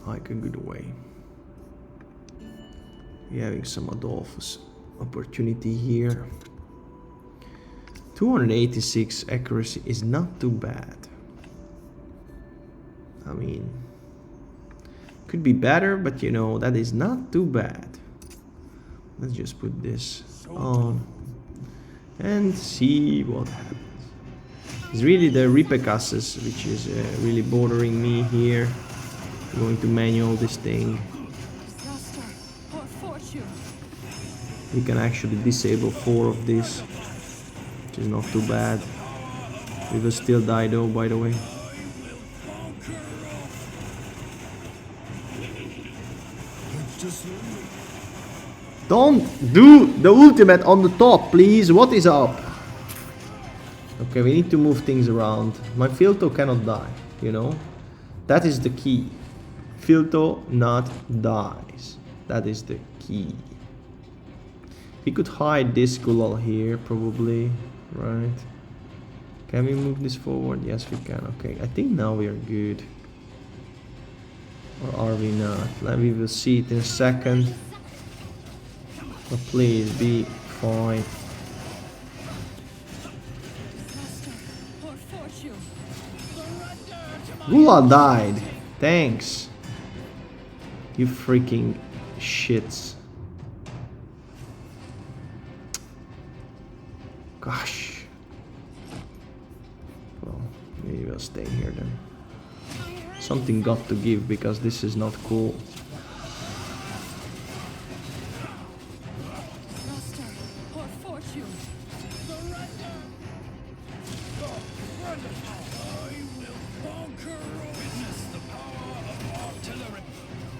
Like a good way. We're having some Adolphus opportunity here. 286 accuracy is not too bad. I mean, could be better, but you know, that is not too bad. Let's just put this on and see what happens. It's really the Ripekasses which is really bothering me here. I'm going to manual this thing. We can actually disable 4 of this, which is not too bad. We will still die though, by the way. Don't do the ultimate on the top, please. What is up? Okay, we need to move things around. My Filto cannot die, you know? That is the key. Filto not dies. That is the key. We could hide this Gulal here, probably, right? Can we move this forward? Yes, we can. Okay, I think now we are good. Or are we not? We will see it in a second. But please be fine. Gulal died. Thanks. You freaking shits. Gosh. Well, maybe we'll stay here then. Something got to give because this is not cool.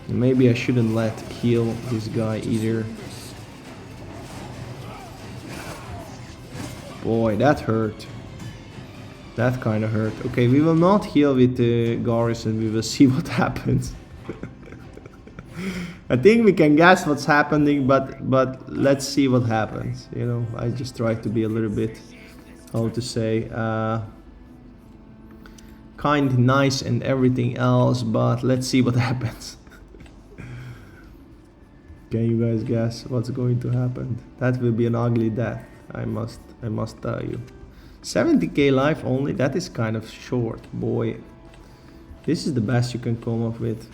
Maybe I shouldn't let heal this guy either. Boy, that hurt. That kind of hurt. Okay, we will not heal with Garrison. We will see what happens. I think we can guess what's happening, but let's see what happens. You know, I just try to be a little bit, how to say, kind, nice, and everything else. But let's see what happens. Can you guys guess what's going to happen? That will be an ugly death. I must tell you. 70k life only, that is kind of short, boy. This is the best you can come up with.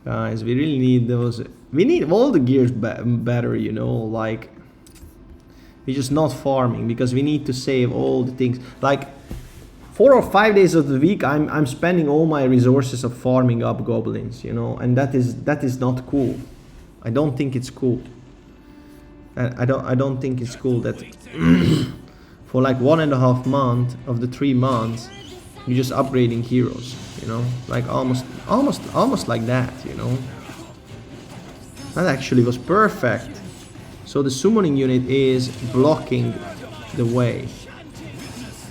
Guys, we really need those. We need all the gears better, you know, like. We're just not farming because we need to save all the things. Like 4 or 5 days of the week, I'm spending all my resources of farming up goblins, you know, and that is not cool. I don't think it's cool. I don't think it's cool that for like 1.5 months of the 3 months you're just upgrading heroes, you know, like almost like that, you know. That actually was perfect. So the summoning unit is blocking the way.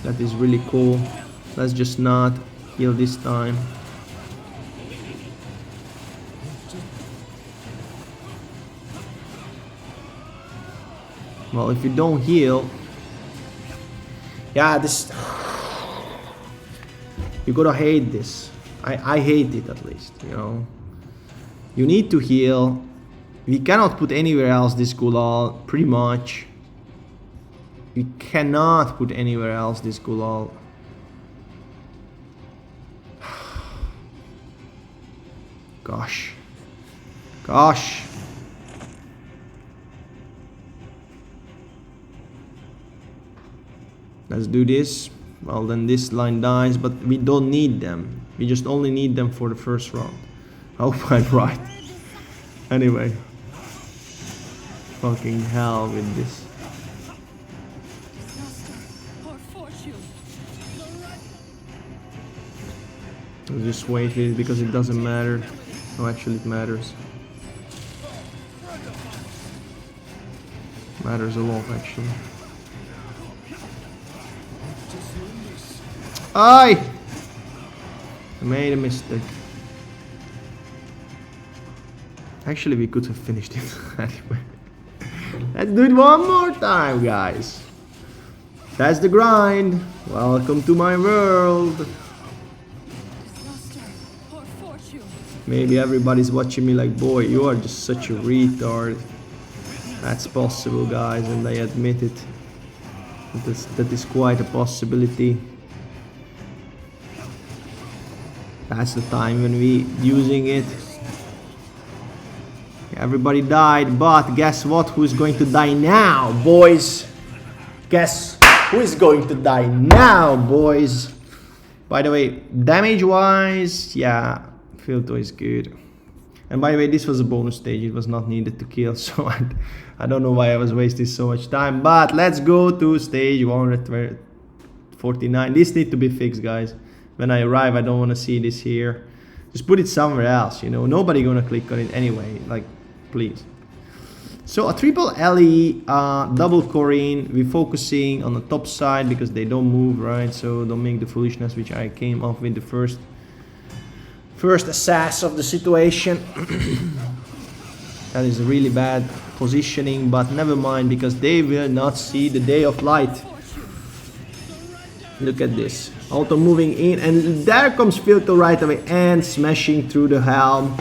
That is really cool. Let's just not heal this time. Well, if you don't heal, yeah, this. You gotta hate this. I hate it at least, you know. You need to heal. We cannot put anywhere else this Gulal, pretty much. We cannot put anywhere else this Gulal. Gosh. Gosh. Let's do this. Well, then this line dies, but we don't need them. We just only need them for the first round. I hope I'm right. Anyway. Fucking hell with this. I'll just wait with it because it doesn't matter. No, actually it matters. Matters a lot, actually. I made a mistake. Actually, we could have finished it anyway. Let's do it one more time, guys. That's the grind. Welcome to my world. Maybe everybody's watching me like, boy, you are just such a retard. That's possible, guys, and I admit it. That is quite a possibility. That's the time when we using it. Everybody died, but guess what? Who's going to die now, boys? Guess who is going to die now, boys? By the way, damage-wise, yeah, Filto is good. And by the way, this was a bonus stage. It was not needed to kill, so I don't know why I was wasting so much time. But let's go to stage 149. This needs to be fixed, guys. When I arrive, I don't want to see this here. Just put it somewhere else, you know. Nobody gonna click on it anyway. Like, please. So a triple LE, double Corine. We're focusing on the top side because they don't move, right? So don't make the foolishness which I came off with the first assess of the situation. That is really bad positioning, but never mind because they will not see the day of light. Look at this. Auto moving in, and there comes Filto right away and smashing through the helm.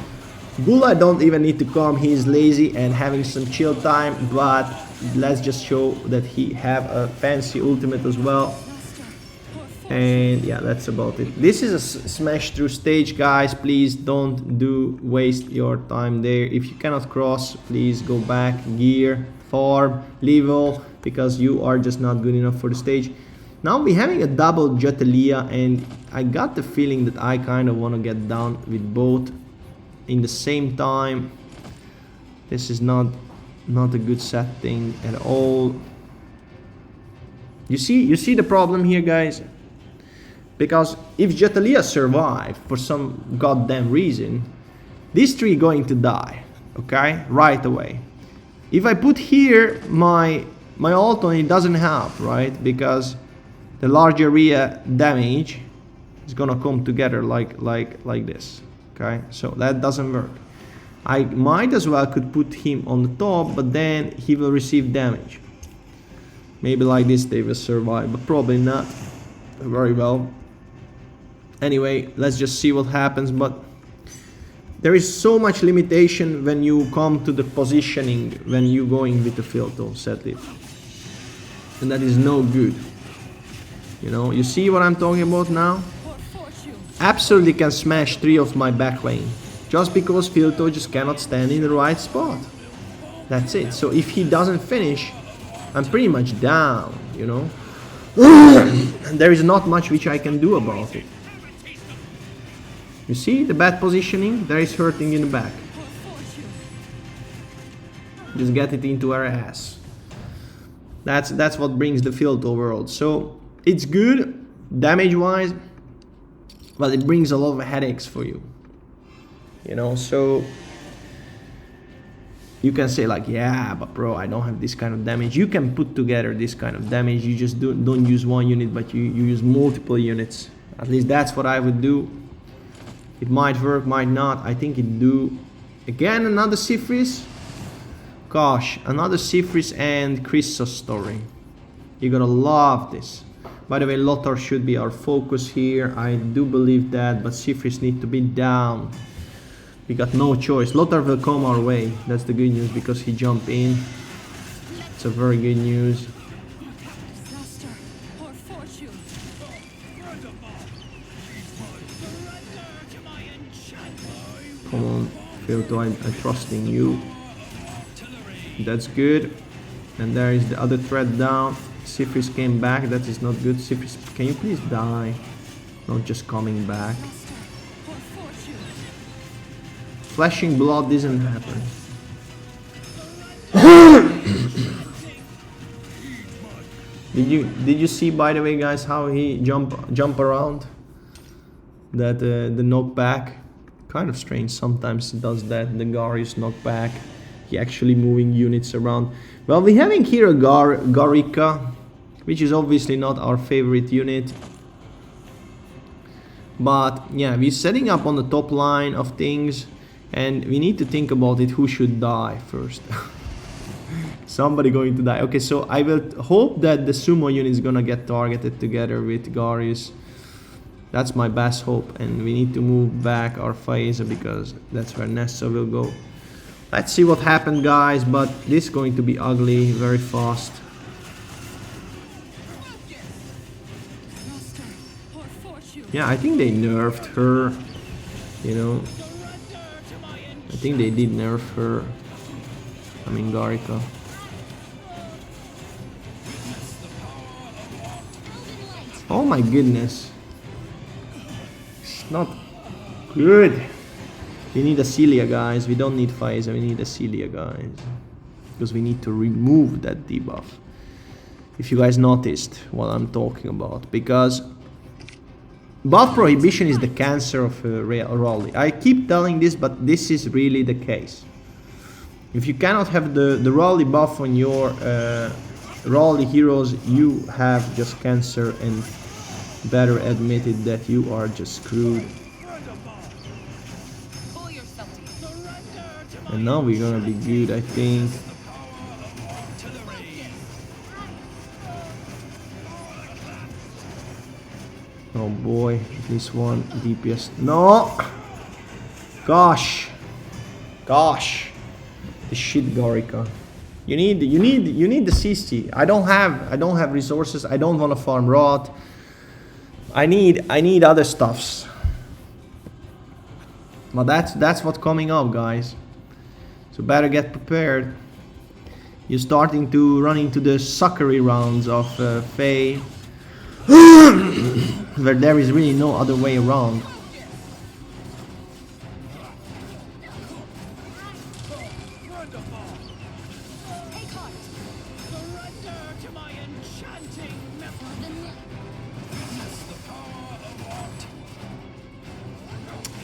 Gula don't even need to come. He's lazy and having some chill time, but let's just show that he have a fancy ultimate as well. And yeah, that's about it. This is a smash through stage, guys. Please don't waste your time there. If you cannot cross, please go back, gear, farm, level, because you are just not good enough for the stage. Now we're having a double Jatalia, and I got the feeling that I kind of want to get down with both in the same time. This is not a good setting at all. You see the problem here, guys? Because if Jatalia survive for some goddamn reason, these three going to die, okay? Right away. If I put here my ult on, it doesn't help, right? Because the large area damage is gonna come together like this, okay? So that doesn't work. I might as well could put him on the top, but then he will receive damage. Maybe like this they will survive, but probably not very well. Anyway, let's just see what happens, but there is so much limitation when you come to the positioning when you going with the Filto sadly. And that is no good. You know, you see what I'm talking about now? Absolutely can smash 3 of my back lane. Just because Filto just cannot stand in the right spot. That's it. So if he doesn't finish, I'm pretty much down, you know? And there is not much which I can do about it. You see the bad positioning? There is hurting in the back. Just get it into our ass. That's what brings the Filto world. So it's good damage wise, but it brings a lot of headaches for you. You know, so you can say like, yeah, but bro, I don't have this kind of damage. You can put together this kind of damage. You just don't use one unit, but you use multiple units. At least that's what I would do. It might work, might not. I think it do. Again, another Sifris. Gosh, another Sifris and Chrysos story. You're gonna love this. By the way, Lothar should be our focus here. I do believe that, but Sifris need to be down. We got no choice. Lothar will come our way. That's the good news because he jumped in. It's a very good news. Disaster or fortune. Come on, Filto, I trust in you. That's good. And there is the other thread down. Sifris came back. That is not good. Sifris, can you please die? Not just coming back. Disaster or fortune. Flashing blood doesn't happen. Did you see, by the way, guys, how he jump around? That the knockback, kind of strange. Sometimes he does that. The Garius knockback. He actually moving units around. Well, we're having here a Garika, which is obviously not our favorite unit. But yeah, we're setting up on the top line of things, and we need to think about it. Who should die first? Somebody going to die. Okay, so I will hope that the sumo unit is gonna get targeted together with Garius. That's my best hope, and we need to move back our phase because that's where Nessa will go. Let's see what happened, guys, but this is going to be ugly very fast. Disaster or fortune. Yeah, I think they nerfed her, you know. I think they did nerf her. I mean, Garika. Oh my goodness. It's not good. We need a Celia, guys. We don't need Pfizer, we need a Celia, guys. Because we need to remove that debuff. If you guys noticed what I'm talking about. Because buff prohibition is the cancer of Raleigh. I keep telling this, but this is really the case. If you cannot have the Raleigh buff on your Raleigh heroes, you have just cancer, and better admit it that you are just screwed. And now we're gonna be good, I think. Oh boy, at least one DPS. No! Gosh! Gosh! The shit, Garika. You need the CC. I don't have resources. I don't want to farm rot. I need other stuffs. But that's what's coming up, guys. So better get prepared. You're starting to run into the suckery rounds of Fey, where there is really no other way around.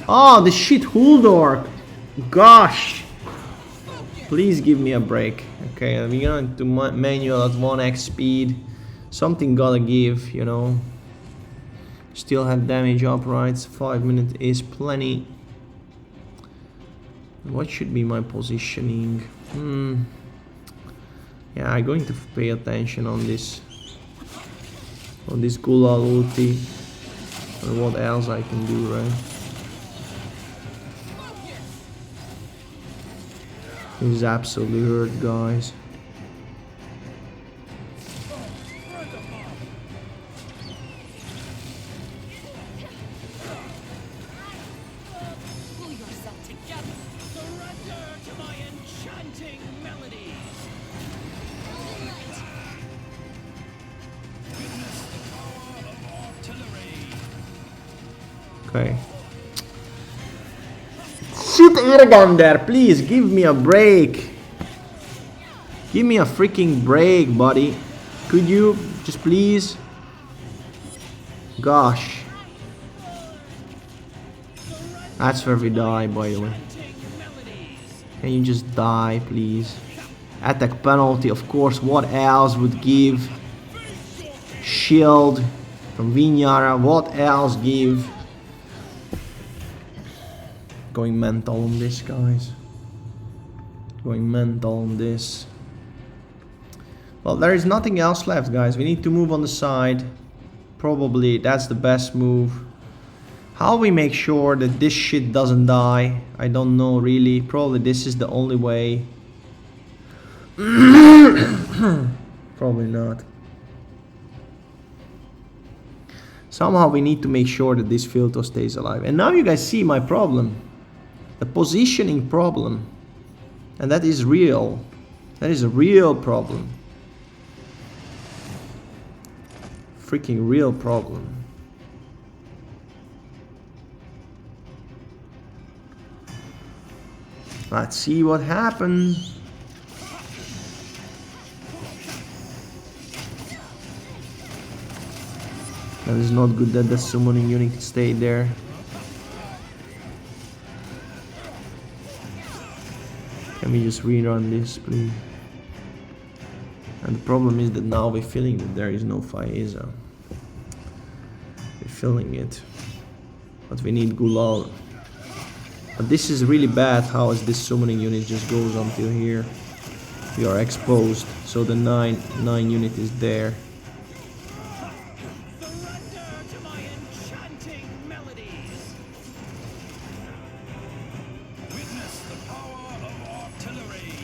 Oh, the shit Huldork. Gosh. Please give me a break. Okay, we're going to manual at 1x speed. Something gotta give, you know. Still have damage uprights. 5 minutes is plenty. What should be my positioning? Yeah, I'm going to pay attention on this. On this Gulal ulti. And what else I can do, right? This is absolutely hurt, guys. Pull yourself together. Surrender to my enchanting melodies. Witness the power of artillery. Okay. Shoot Aragon there, please give me a break. Give me a freaking break, buddy. Could you just please? Gosh. That's where we die, by the way. Can you just die, please? Attack penalty, of course. What else would give? Shield from Vinyara. What else give? Going mental on this, guys. Going mental on this. Well, there is nothing else left, guys. We need to move on the side. Probably that's the best move. How we make sure that this shit doesn't die, I don't know really. Probably this is the only way. Probably not. Somehow we need to make sure that this filter stays alive. And now you guys see my problem. The positioning problem. And that is real. That is a real problem. Freaking real problem. Let's see what happens. That is not good that the summoning unit stayed there. Can we just rerun this, please? And the problem is that now we're feeling that there is no Faeza. We're feeling it. But we need Gulal. But this is really bad how as this summoning unit just goes until here. We are exposed. So the 9 unit is there. Surrender to my enchanting melodies. Witness the power of artillery.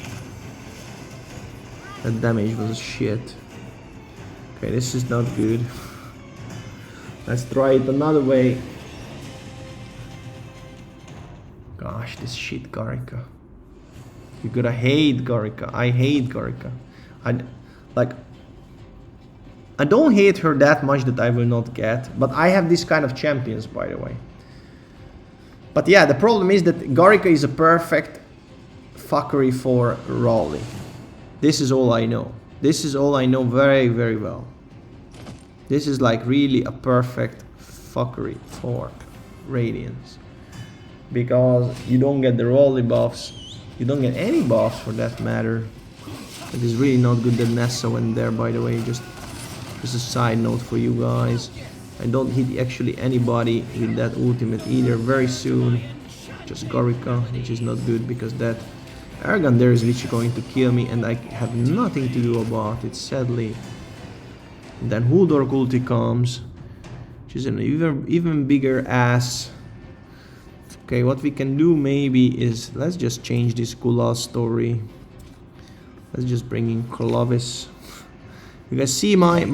That damage was shit. Okay, this is not good. Let's try it another way. Gosh, this shit, Garika. You gotta hate Garika. I hate Garika. I don't hate her that much that I will not get. But I have this kind of champions, by the way. But yeah, the problem is that Garika is a perfect fuckery for Raleigh. This is all I know. This is all I know very, very well. This is like really a perfect fuckery for Radiance. Because you don't get the Raleigh buffs. You don't get any buffs for that matter. It is really not good that Nessa went there, by the way. Just a side note for you guys. I don't hit actually anybody with that ultimate either very soon. Just Garika, which is not good because that Argon there is literally going to kill me and I have nothing to do about it, sadly. And then Huldor ulti comes, which is an even bigger ass. Okay, what we can do maybe is let's just change this Gula story. Let's just bring in Clovis. You guys see my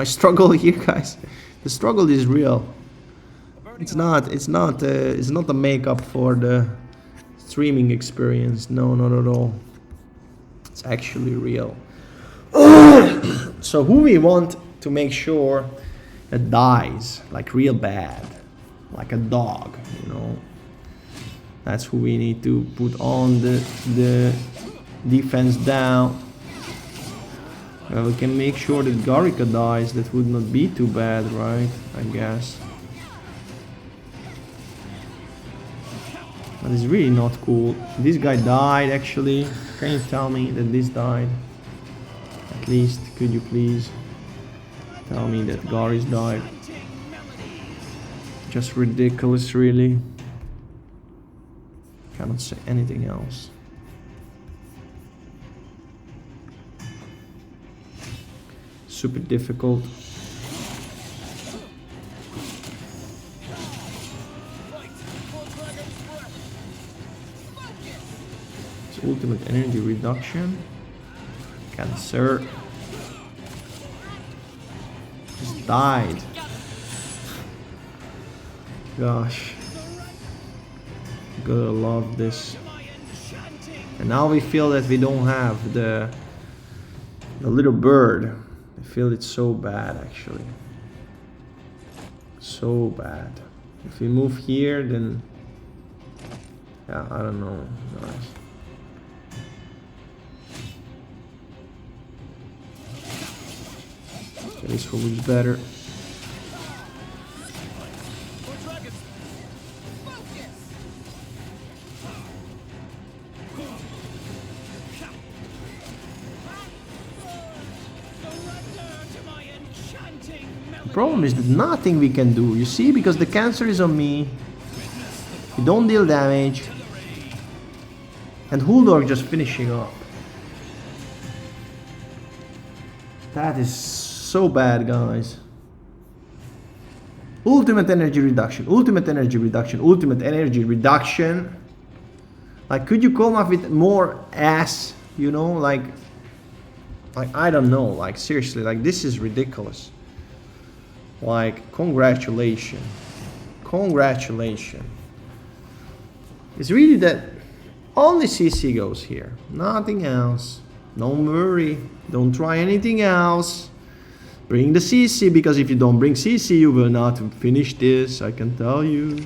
struggle here, guys. The struggle is real. It's not a makeup for the streaming experience. No, not at all. It's actually real. So who we want to make sure that dies like real bad, like a dog, you know. That's who we need to put on the defense down. We can make sure that Garika dies. That would not be too bad, right? I guess. But it's really not cool. This guy died actually. Can you tell me that this died? At least, could you please tell me that Garis died? Just ridiculous, really. Cannot say anything else. Super difficult. It's ultimate energy reduction. Cancer. Just died. Gosh. Gotta love this. And now we feel that we don't have the little bird. I feel it's so bad actually. So bad. If we move here then yeah, I don't know. Nice. Okay, this one looks better. The problem is that nothing we can do, you see, because the cancer is on me. We don't deal damage. And Huldor just finishing up. That is so bad, guys. Ultimate energy reduction, ultimate energy reduction, ultimate energy reduction. Like, could you come up with more ass, you know, like I don't know, like seriously, like this is ridiculous. Like, congratulations. Congratulations. It's really that only CC goes here, nothing else. Don't worry, don't try anything else. Bring the CC, because if you don't bring CC, you will not finish this, I can tell you.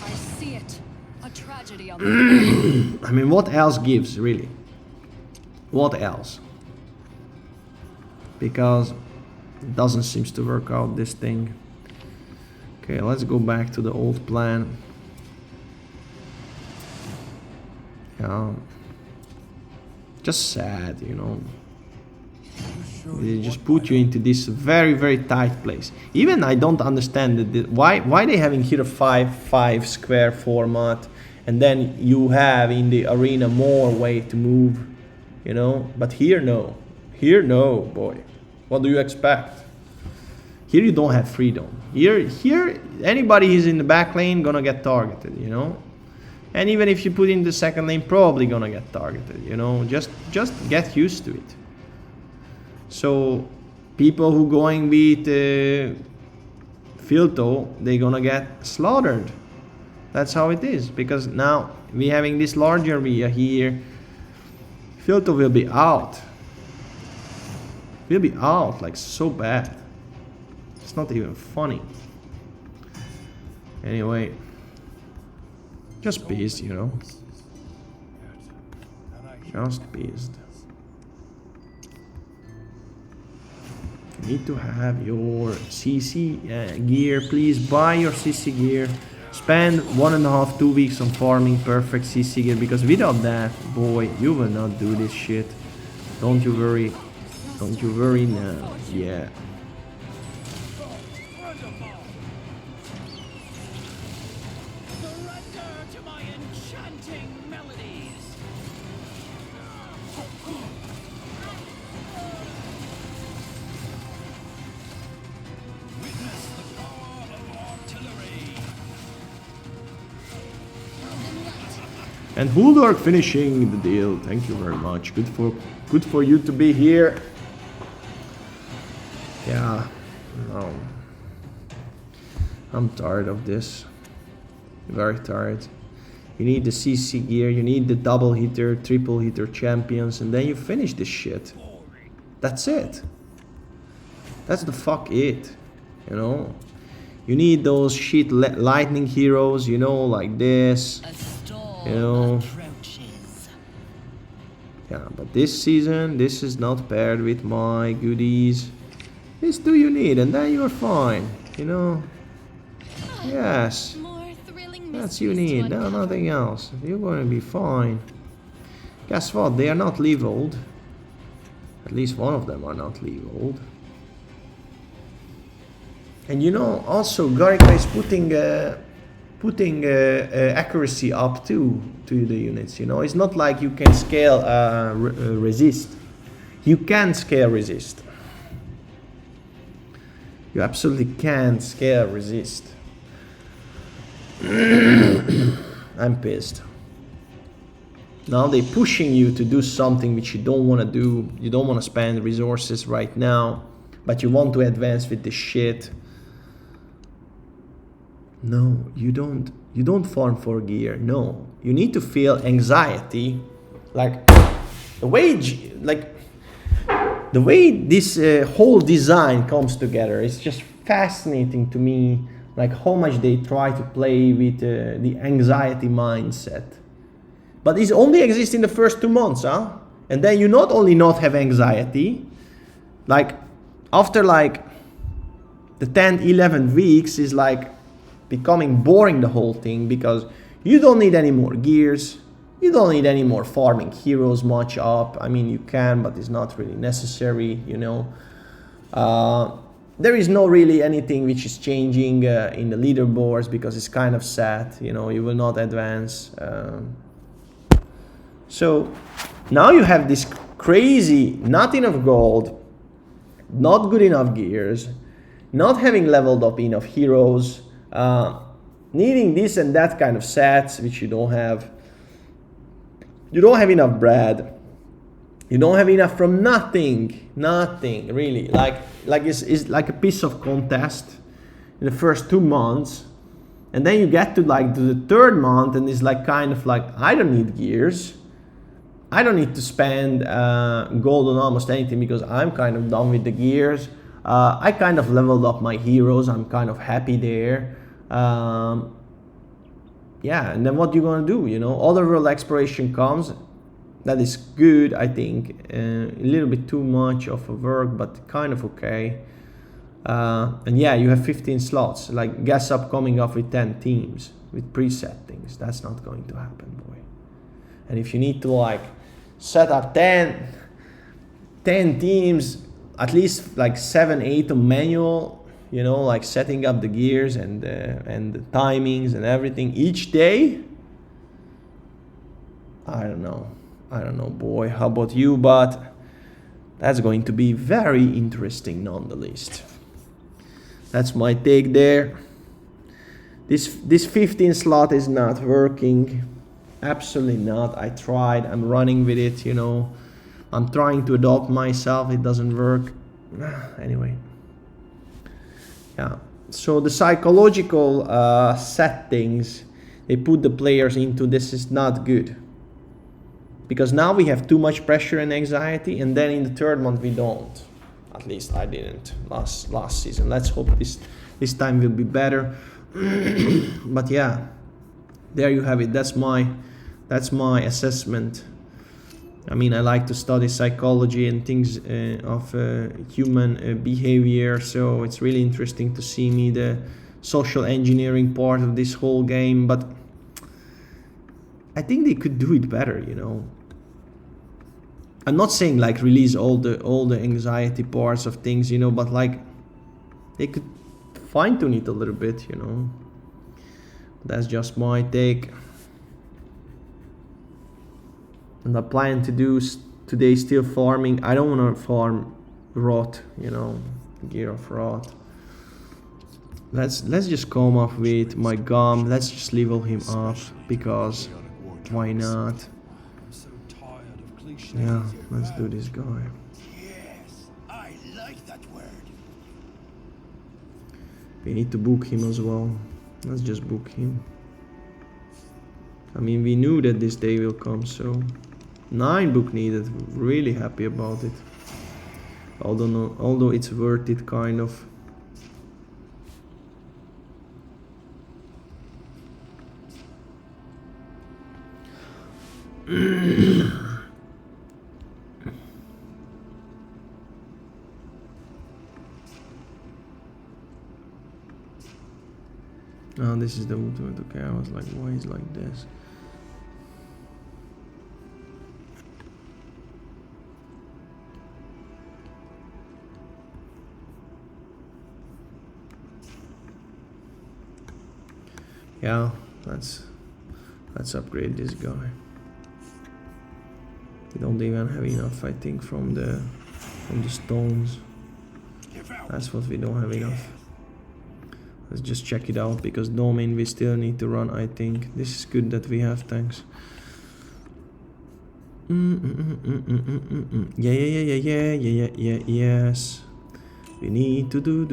I see it. A tragedy on the I mean, what else gives, really? What else? Because it doesn't seem to work out, this thing. Okay, let's go back to the old plan. Yeah. Just sad, you know. They just put you into this very, very tight place. Even I don't understand why they having here a 5-5 square format, and then you have in the arena more way to move, you know. But here no, here no, boy. What do you expect? Here you don't have freedom. Here anybody who's in the back lane gonna get targeted, you know. And even if you put in the second lane, probably gonna get targeted, you know. Just get used to it. So people who going with Filto, they gonna get slaughtered. That's how it is, because now we having this large area here. Filto will be out. Will be out, like so bad. It's not even funny. Anyway, just pissed, you know. Just pissed. You need to have your CC gear. Please buy your CC gear. Spend 1.5, 2 weeks on farming perfect CC gear, because without that, boy, you will not do this shit. Don't you worry. Don't you worry now. Yeah. Surrender to my enchanting melodies. Witness the power of artillery. And Huldork finishing the deal. Thank you very much. Good for you to be here. Yeah. No. I'm tired of this. Very tired. You need the CC gear, you need the double hitter, triple hitter champions, and then you finish this shit. That's it. That's the fuck it. You know? You need those shit lightning heroes, you know, like this. You know. Yeah, but this season, this is not paired with my goodies. This do you need, and then you're fine, you know. Yes. That's you need, no, nothing else. You're going to be fine. Guess what? They are not leveled. At least one of them are not leveled. And you know, also Garika is putting accuracy up too to the units. You know, it's not like you can scale resist. You can scale resist. You absolutely can scale resist. I'm pissed. Now they're pushing you to do something which you don't want to do. You don't want to spend resources right now, but you want to advance with this shit. No, you don't. You don't farm for gear. No, you need to feel anxiety, like the way, the way this whole design comes together. It's just fascinating to me. Like how much they try to play with the anxiety mindset. But it only exists in the first 2 months, huh? And then you not only not have anxiety, like after like the 10th, 11th weeks is like becoming boring, the whole thing, because you don't need any more gears. You don't need any more farming heroes much up. I mean, you can, but it's not really necessary, you know. There is no really anything which is changing in the leaderboards, because it's kind of sad, you know, you will not advance. So now you have this crazy, not enough gold, not good enough gears, not having leveled up enough heroes, needing this and that kind of sets, which you don't have. You don't have enough bread. You don't have enough from nothing really. Like it's like a piece of contest in the first 2 months, and then you get to like the third month, and it's like kind of like, I don't need gears. I don't need to spend gold on almost anything because I'm kind of done with the gears. I kind of leveled up my heroes. I'm kind of happy there. Yeah, and then what you gonna do? You know, other world exploration comes. That is good, I think. A little bit too much of a work, but kind of okay. And yeah, you have 15 slots. Like, guess up coming off with 10 teams with preset things. That's not going to happen, boy. And if you need to like set up 10 teams, at least like 7, 8 on manual, you know, like setting up the gears and the timings and everything each day. I don't know, boy. How about you? But that's going to be very interesting nonetheless. That's my take there. This 15 slot is not working. Absolutely not. I tried. I'm running with it, you know. I'm trying to adopt myself. It doesn't work. Anyway. Yeah. So the psychological settings they put the players into, this is not good. Because now we have too much pressure and anxiety, and then in the third month we don't. At least I didn't last season. Let's hope this time will be better. But yeah, there you have it. That's my assessment. I mean, I like to study psychology and things of human behavior, so it's really interesting to see me the social engineering part of this whole game. But I think they could do it better, you know. I'm not saying like release all the anxiety parts of things, you know, but like they could fine-tune it a little bit, you know. That's just my take. And I plan to do today still farming. I don't want to farm rot, you know, gear of rot. Let's just come up with my gum. Let's just level him up because why not? Yeah, let's do this guy. Yes, I like that word. We need to book him as well. Let's just book him. I mean, we knew that this day will come, so 9 book needed. Really happy about it. Although it's worth it, kind of. Oh, this is the ultimate. Okay, I was like, why is like this? Yeah, let's upgrade this guy. We don't even have enough, I think, from the stones. That's what we don't have enough. Let's just check it out, because domain we still need to run, I think. This is good that we have tanks. Yeah, yes. We need to do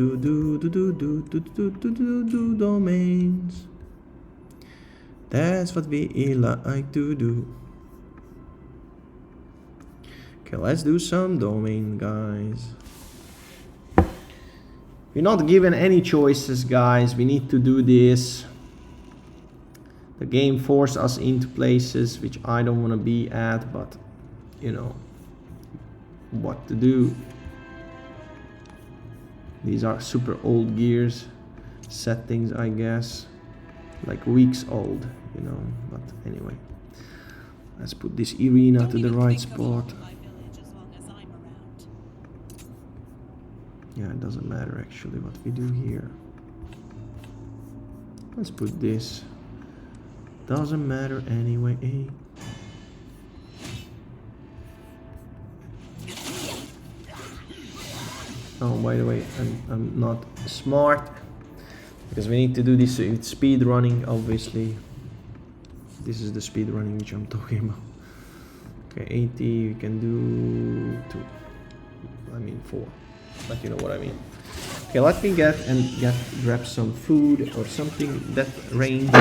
domains. That's what we like to do. Okay, let's do some domain, guys. We're not given any choices, guys. We need to do this. The game forced us into places which I don't want to be at, but you know what to do. These are super old gears settings, I guess, like weeks old, you know. But anyway, let's put this arena to the right spot. Yeah, it doesn't matter actually what we do here. Let's put this. Doesn't matter anyway. Oh, by the way, I'm not smart because we need to do this with speed running, obviously. This is the speed running which I'm talking about. Okay, 80, we can do 2. I mean 4, but you know what I mean. Okay, let me grab some food or something that range.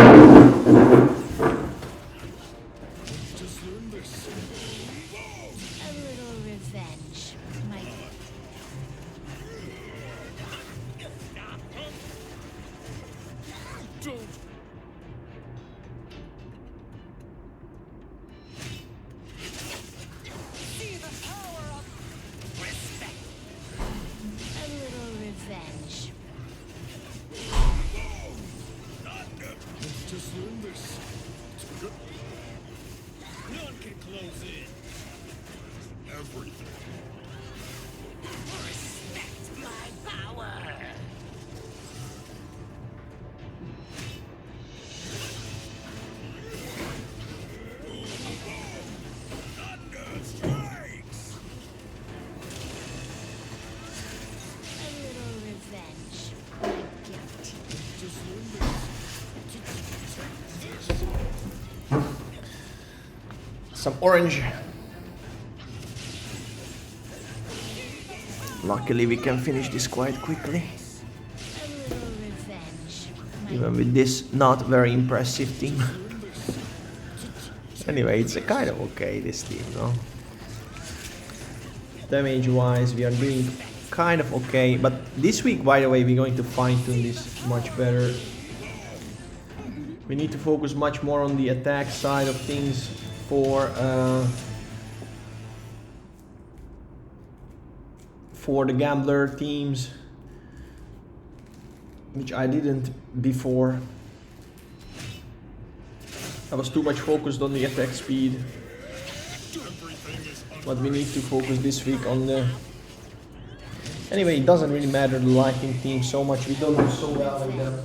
Some orange. Luckily we can finish this quite quickly. Even with this not very impressive team. Anyway, it's a kind of okay, this team, no? Damage wise we are doing kind of okay, but this week, by the way, we're going to fine tune this much better. We need to focus much more on the attack side of things for the gambler teams, which I didn't before. I was too much focused on the attack speed, but we need to focus this week on the... Anyway, it doesn't really matter the lightning team so much, we don't do so well with them.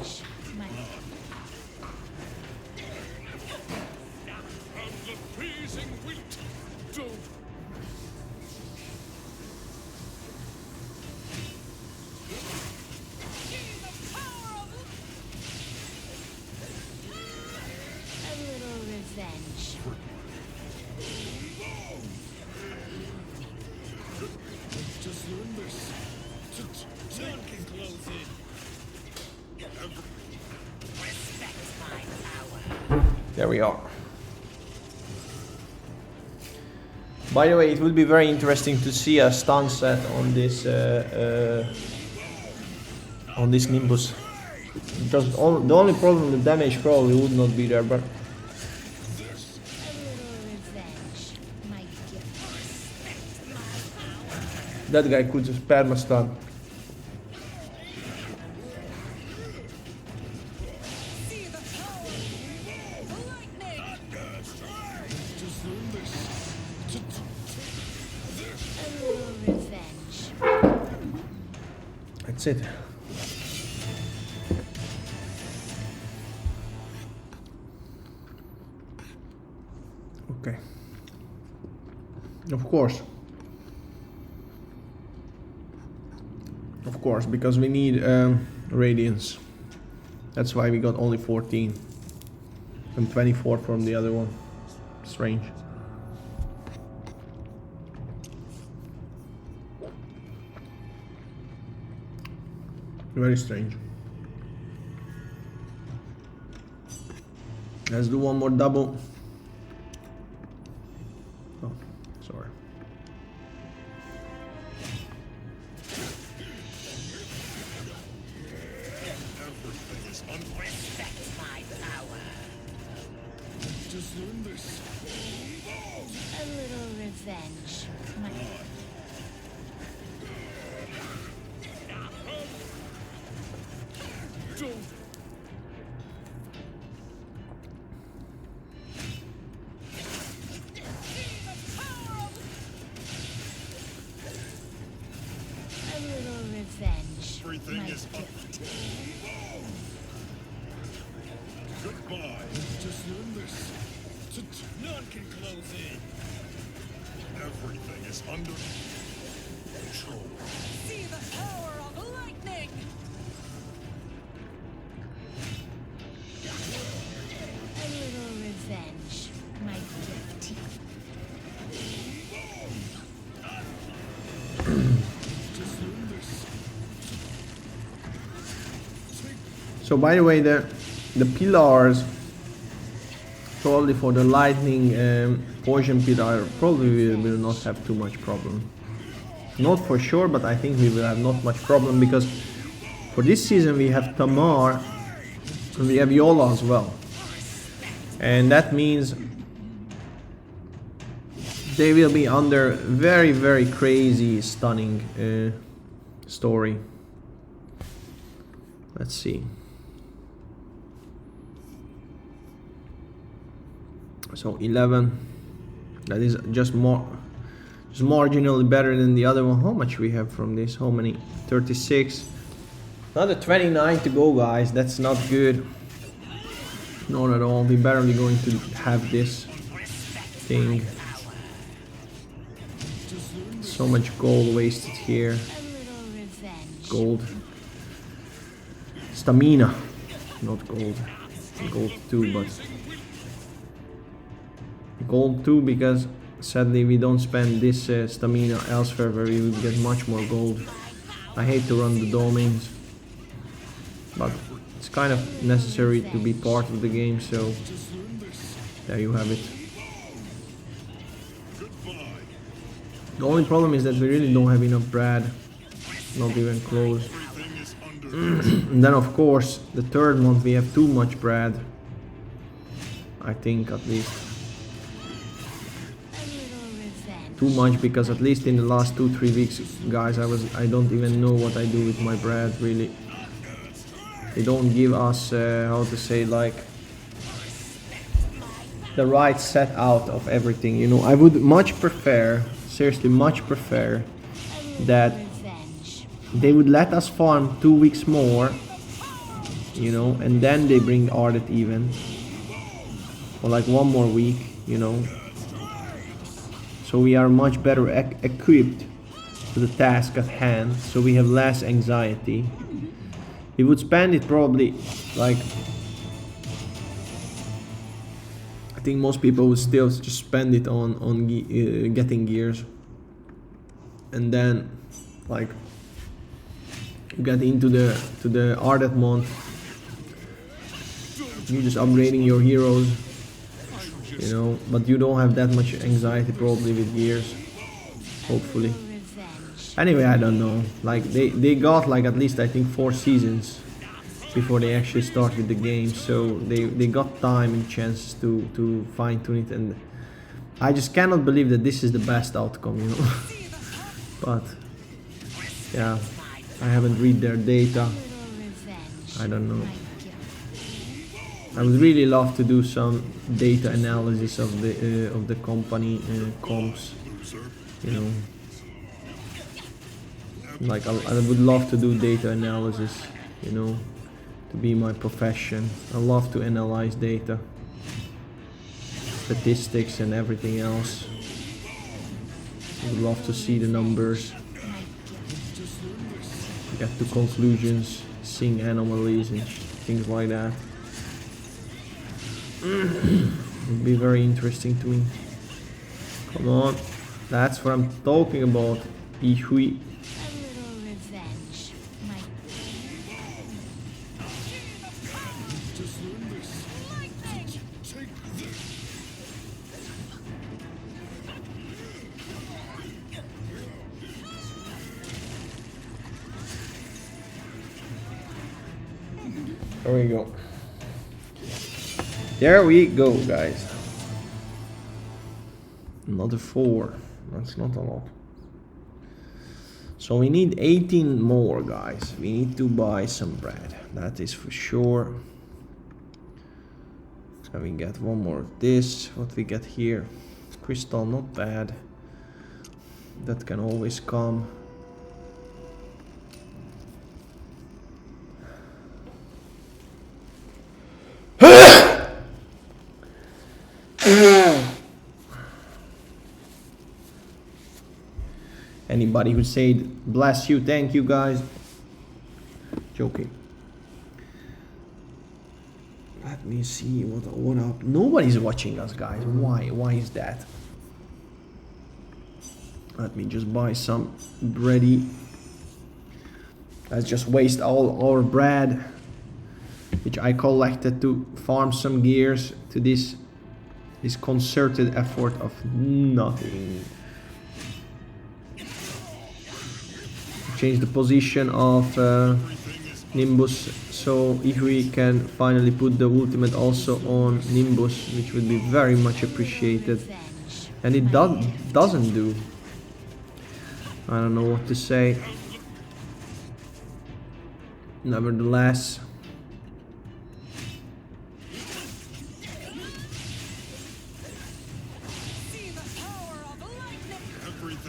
There we are. By the way, it would be very interesting to see a stun set on this Nimbus. Just the only problem, the damage probably would not be there, but that guy could just perma stun. That's it. Okay. Of course, because we need radiance. That's why we got only 14 and 24 from the other one. Strange. Very strange. Let's do one more double. Oh, sorry. Just learn this. A little revenge. Everything is gift. Goodbye. Just learn this. None can close in. Everything is under control. See the So by the way, the pillars, probably for the lightning poison pillar, probably we will not have too much problem. Not for sure, but I think we will have not much problem, because for this season we have Tamar and we have Yola as well. And that means they will be under very, very crazy, stunning story. Let's see. So 11. That is just marginally better than the other one. How much we have from this? How many? 36. Another 29 to go, guys. That's not good. Not at all. We're barely going to have this thing. So much gold wasted here. Gold. Stamina. Not gold. Gold 2, but gold 2, because sadly we don't spend this stamina elsewhere where we would get much more gold. I hate to run the domains, but it's kind of necessary to be part of the game, so there you have it. The only problem is that we really don't have enough bread, not even close. And then of course the third month we have too much bread, I think, at least. Too much, because at least in the last 2-3 weeks, guys, I don't even know what I do with my bread, really. They don't give us how to say, like, the right set out of everything, you know. I would much prefer, seriously much prefer, that they would let us farm 2 weeks more, you know, and then they bring art at even, or like 1 more week, you know. So we are much better equipped to the task at hand, so we have less anxiety. We would spend it probably, like, I think most people would still just spend it on getting gears, and then like you get into the Ardet month, you're just upgrading your heroes, you know, but you don't have that much anxiety probably with gears, hopefully. Anyway, I don't know, like they got like at least I think 4 seasons before they actually started the game, so they got time and chances to fine tune it, and I just cannot believe that this is the best outcome, you know. But yeah, I haven't read their data, I don't know. I would really love to do some data analysis of the company comps, you know. Like I would love to do data analysis, you know, to be my profession. I love to analyze data, statistics and everything else. I would love to see the numbers, get to conclusions, seeing anomalies and things like that. Would be very interesting to me. Come on, that's what I'm talking about. Ihui. There we go. There we go, guys. Another 4. That's not a lot. So we need 18 more, guys. We need to buy some bread. That is for sure. So we get 1 more of this. What we get here? Crystal, not bad. That can always come. Anybody who said bless you, thank you, guys. Joking. Let me see what up. Nobody's watching us, guys. Why is that? Let me just buy some bready. Let's just waste all our bread. which I collected to farm some gears to this concerted effort of nothing. Change the position of Nimbus, so if we can finally put the ultimate also on Nimbus, which would be very much appreciated, and it doesn't do. I don't know what to say. Nevertheless,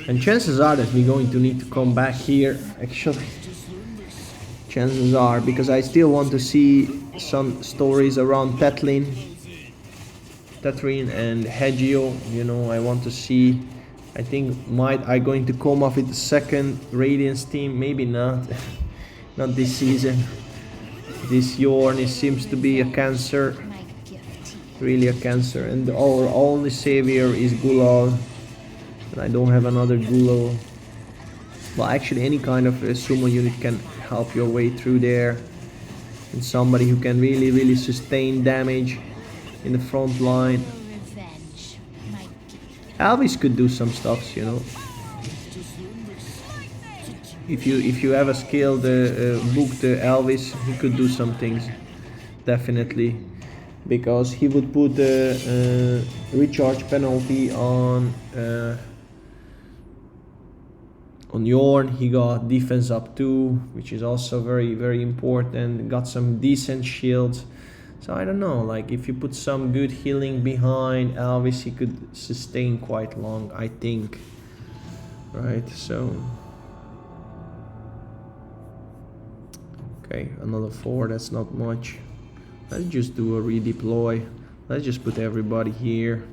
and chances are that we're going to need to come back here, actually. Chances are, because I still want to see some stories around Tetrin and Hegio. You know, I want to see. I think I'm going to come up with the second Radiance team. Maybe not. Not this season. This Yorn seems to be a cancer. Really a cancer. And our only savior is Gulal. And I don't have another Gulal. Well, actually any kind of sumo unit can help your way through there. And somebody who can really sustain damage in the front line. Elvis could do some stuff, you know. If you have a skilled booked Elvis, he could do some things, definitely, because he would put a recharge penalty on Yorn. He got defense up 2, which is also very important. Got some decent shields. So I don't know, like if you put some good healing behind Elvis, he could sustain quite long, I think. Right, so okay, another 4, that's not much. Let's just do a redeploy. Let's just put everybody here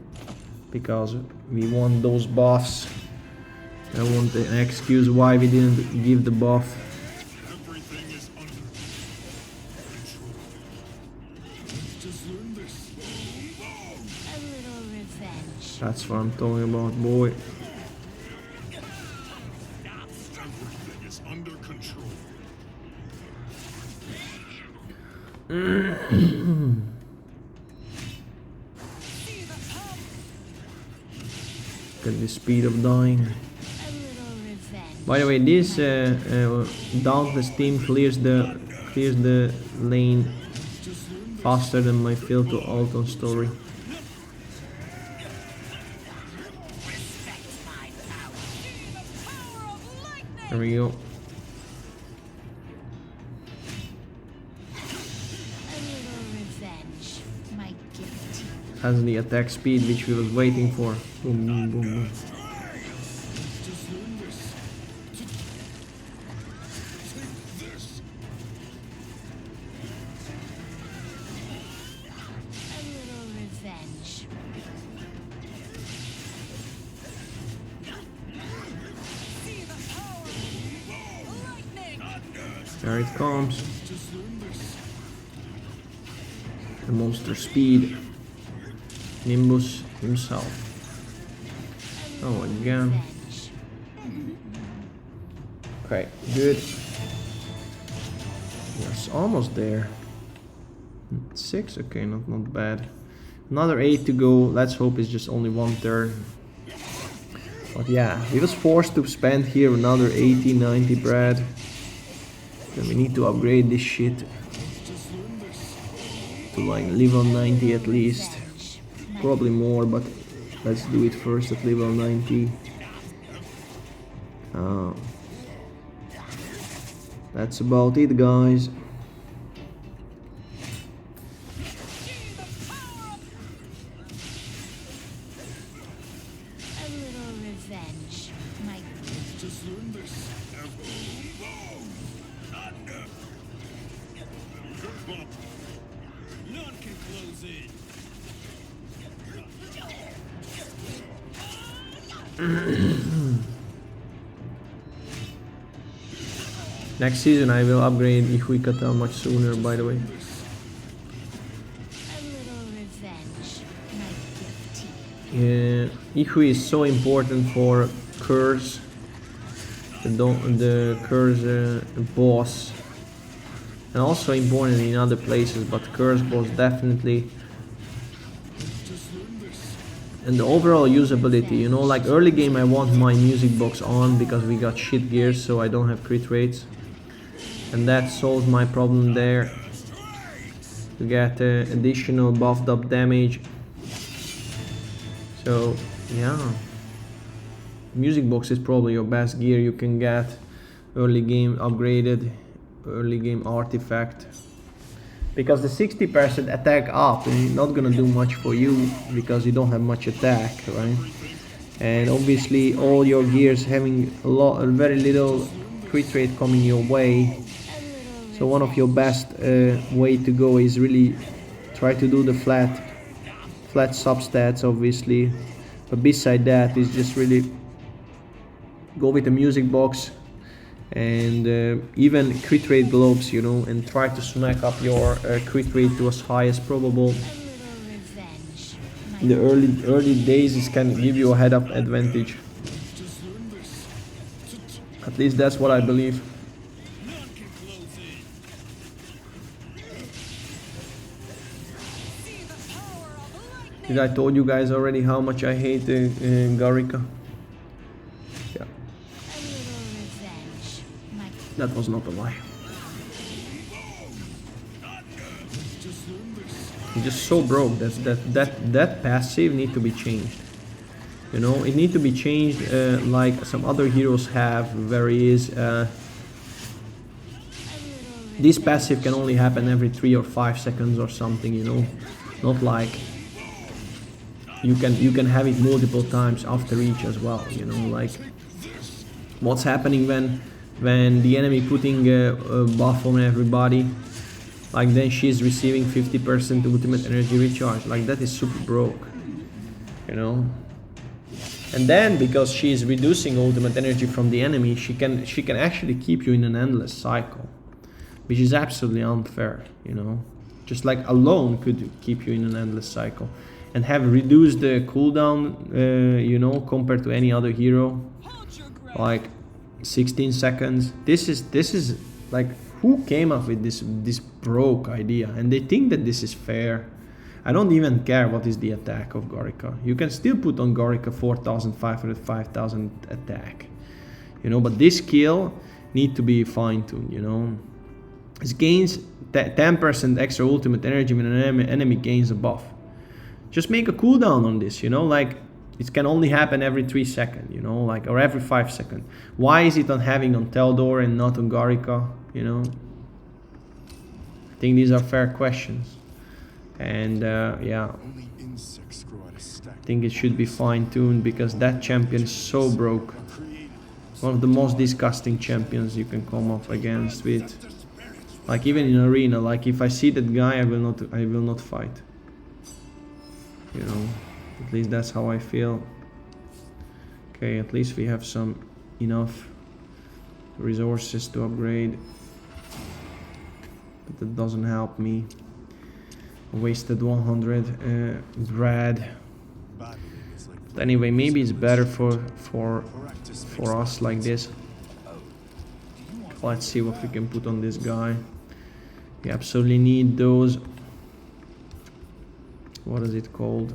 because we want those buffs. I want an excuse why we didn't give the buff. That's what I'm talking about, boy. Everything is under control. Get the speed of dying. By the way, this Dauntless team clears the lane faster than my Fill to Alton story. There we go. Has the attack speed which we was waiting for. Boom, boom, boom, boom. There it comes. The monster speed. Nimbus himself. Oh, again. Okay, good. Yes, almost there. 6, okay, not bad. Another 8 to go. Let's hope it's just only 1 turn. But yeah, we was forced to spend here another 80, 90 bread. Then we need to upgrade this shit to like level 90 at least. Probably more, but let's do it first at level 90. That's about it, guys. None can close in. Next season I will upgrade Ihuikata much sooner, by the way. Yeah, Ihui is so important for Curse, the Curse boss. and also important in other places, but curse balls definitely. And the overall usability, you know, like early game I want my music box on because we got shit gears, so I don't have crit rates, and that solves my problem there. You get additional buffed up damage. So yeah, music box is probably your best gear you can get. Early game upgraded, early game artifact, because the 60% attack up is not gonna do much for you because you don't have much attack, right? And obviously all your gears having a very little crit rate coming your way. So one of your best way to go is really try to do the flat substats, obviously, but beside that is just really go with the music box and even crit rate globes, you know, and try to smack up your crit rate to as high as probable. In the early days it can give you a head up advantage. At least that's what I believe. Did I told you guys already how much I hate Garika? Yeah. That was not a lie. He's just so broke. That passive need to be changed. You know, it need to be changed like some other heroes have, where he is. This passive can only happen every 3 or 5 seconds or something. You know, not like. You can have it multiple times after each as well, you know, like what's happening when the enemy putting a buff on everybody, like then she's receiving 50% ultimate energy recharge, like that is super broke, you know. And then because she's reducing ultimate energy from the enemy, she can actually keep you in an endless cycle, which is absolutely unfair, you know. Just like alone could keep you in an endless cycle. And have reduced the cooldown, you know, compared to any other hero, like 16 seconds. This is like, who came up with this broke idea? And they think that this is fair. I don't even care what is the attack of Garika. You can still put on Garika 4,500, 5,000 attack, you know. But this skill need to be fine-tuned, you know. It gains 10% extra ultimate energy when an enemy gains a buff. Just make a cooldown on this, you know, like it can only happen every 3 seconds, you know, like, or every 5 seconds. Why is it on having on Teldor and not on Garika, you know? I think these are fair questions. And yeah, I think it should be fine-tuned because that champion is so broke. One of the most disgusting champions you can come up against with. Like even in arena, like if I see that guy, I will not fight. You know, at least that's how I feel. Okay, at least we have some enough resources to upgrade, but that doesn't help me. I wasted 100 rad. But anyway, maybe it's better for us like this. Let's see what we can put on this guy. We absolutely need those. What is it called?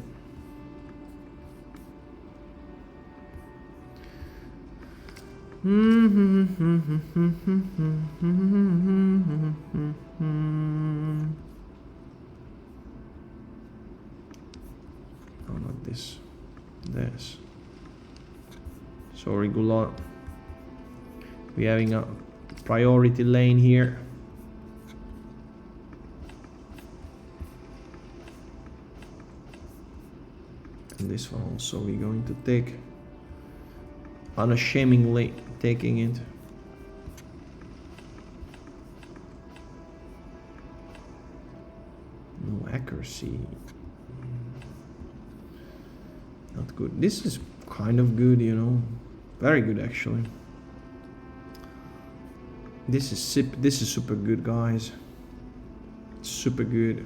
Oh, not this. This. Sorry, Gula. We're having a priority lane here. And this one also we're going to take. Unashamedly taking it. No accuracy. Not good. This is kind of good, you know. Very good actually. This is super good, guys. Super good.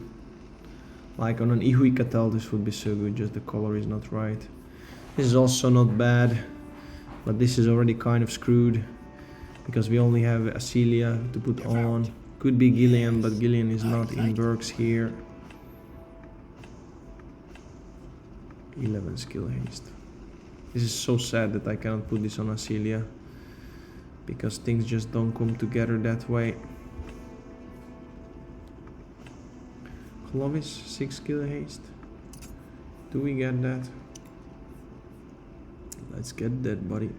Like on an Ihuikatel this would be so good, just the color is not right. This is also not bad, but this is already kind of screwed because we only have Acelia to put on. Could be Gillian, but Gillian is not in Burks here. 11 skill haste. This is so sad that I cannot put this on Acelia, because things just don't come together that way. Clovis, 6 skill haste. Do we get that? Let's get that, buddy.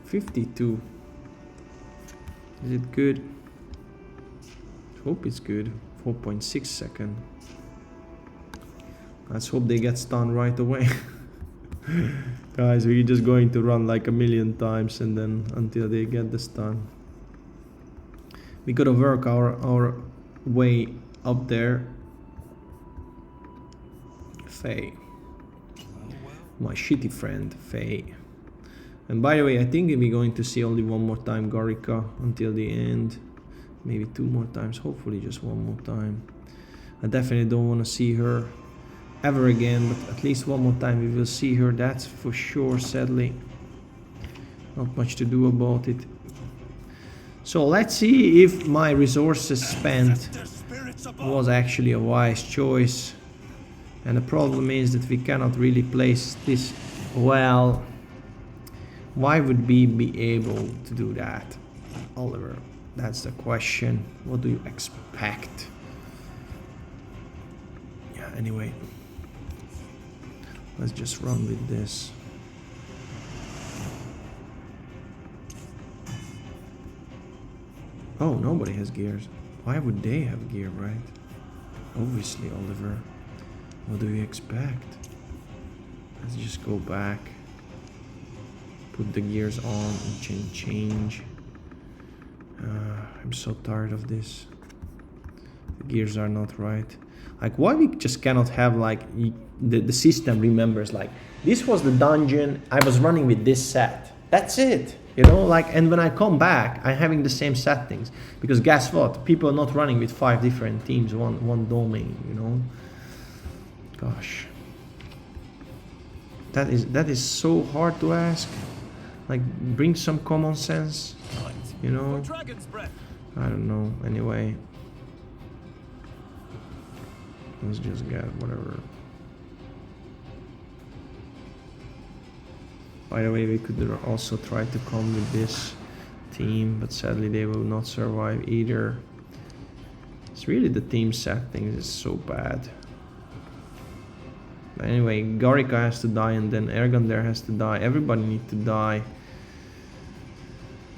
52. Is it good? Hope it's good. 4.6 second. Let's hope they get stunned right away. Guys, we're just going to run like a million times and then until they get the stun. We gotta work our way up there. Fey. My shitty friend, Fey. And by the way, I think we're going to see only one more time Gorica until the end. Maybe 2 more times, hopefully just 1 more time. I definitely don't want to see her ever again, but at least 1 more time we will see her, that's for sure, sadly. Not much to do about it. So let's see if my resources spent was actually a wise choice. And the problem is that we cannot really place this well. Why would we be able to do that, Oliver? That's the question. What do you expect? Yeah, anyway. Let's just run with this. Oh, nobody has gears. Why would they have gear, right? Obviously, Oliver. What do you expect? Let's just go back. Put the gears on and change. I'm so tired of this. The gears are not right. Like, why we just cannot have like the system remembers like this was the dungeon I was running with this set. That's it. You know, like, and when I come back, I'm having the same settings because guess what? People are not running with 5 different teams, one domain. You know. Gosh, that is so hard to ask. Like, bring some common sense. You know. I don't know. Anyway. Let's just get whatever. By the way, we could also try to come with this team, but sadly they will not survive either. It's really the team settings is so bad. But anyway, Gorica has to die and then Ergander has to die. Everybody needs to die.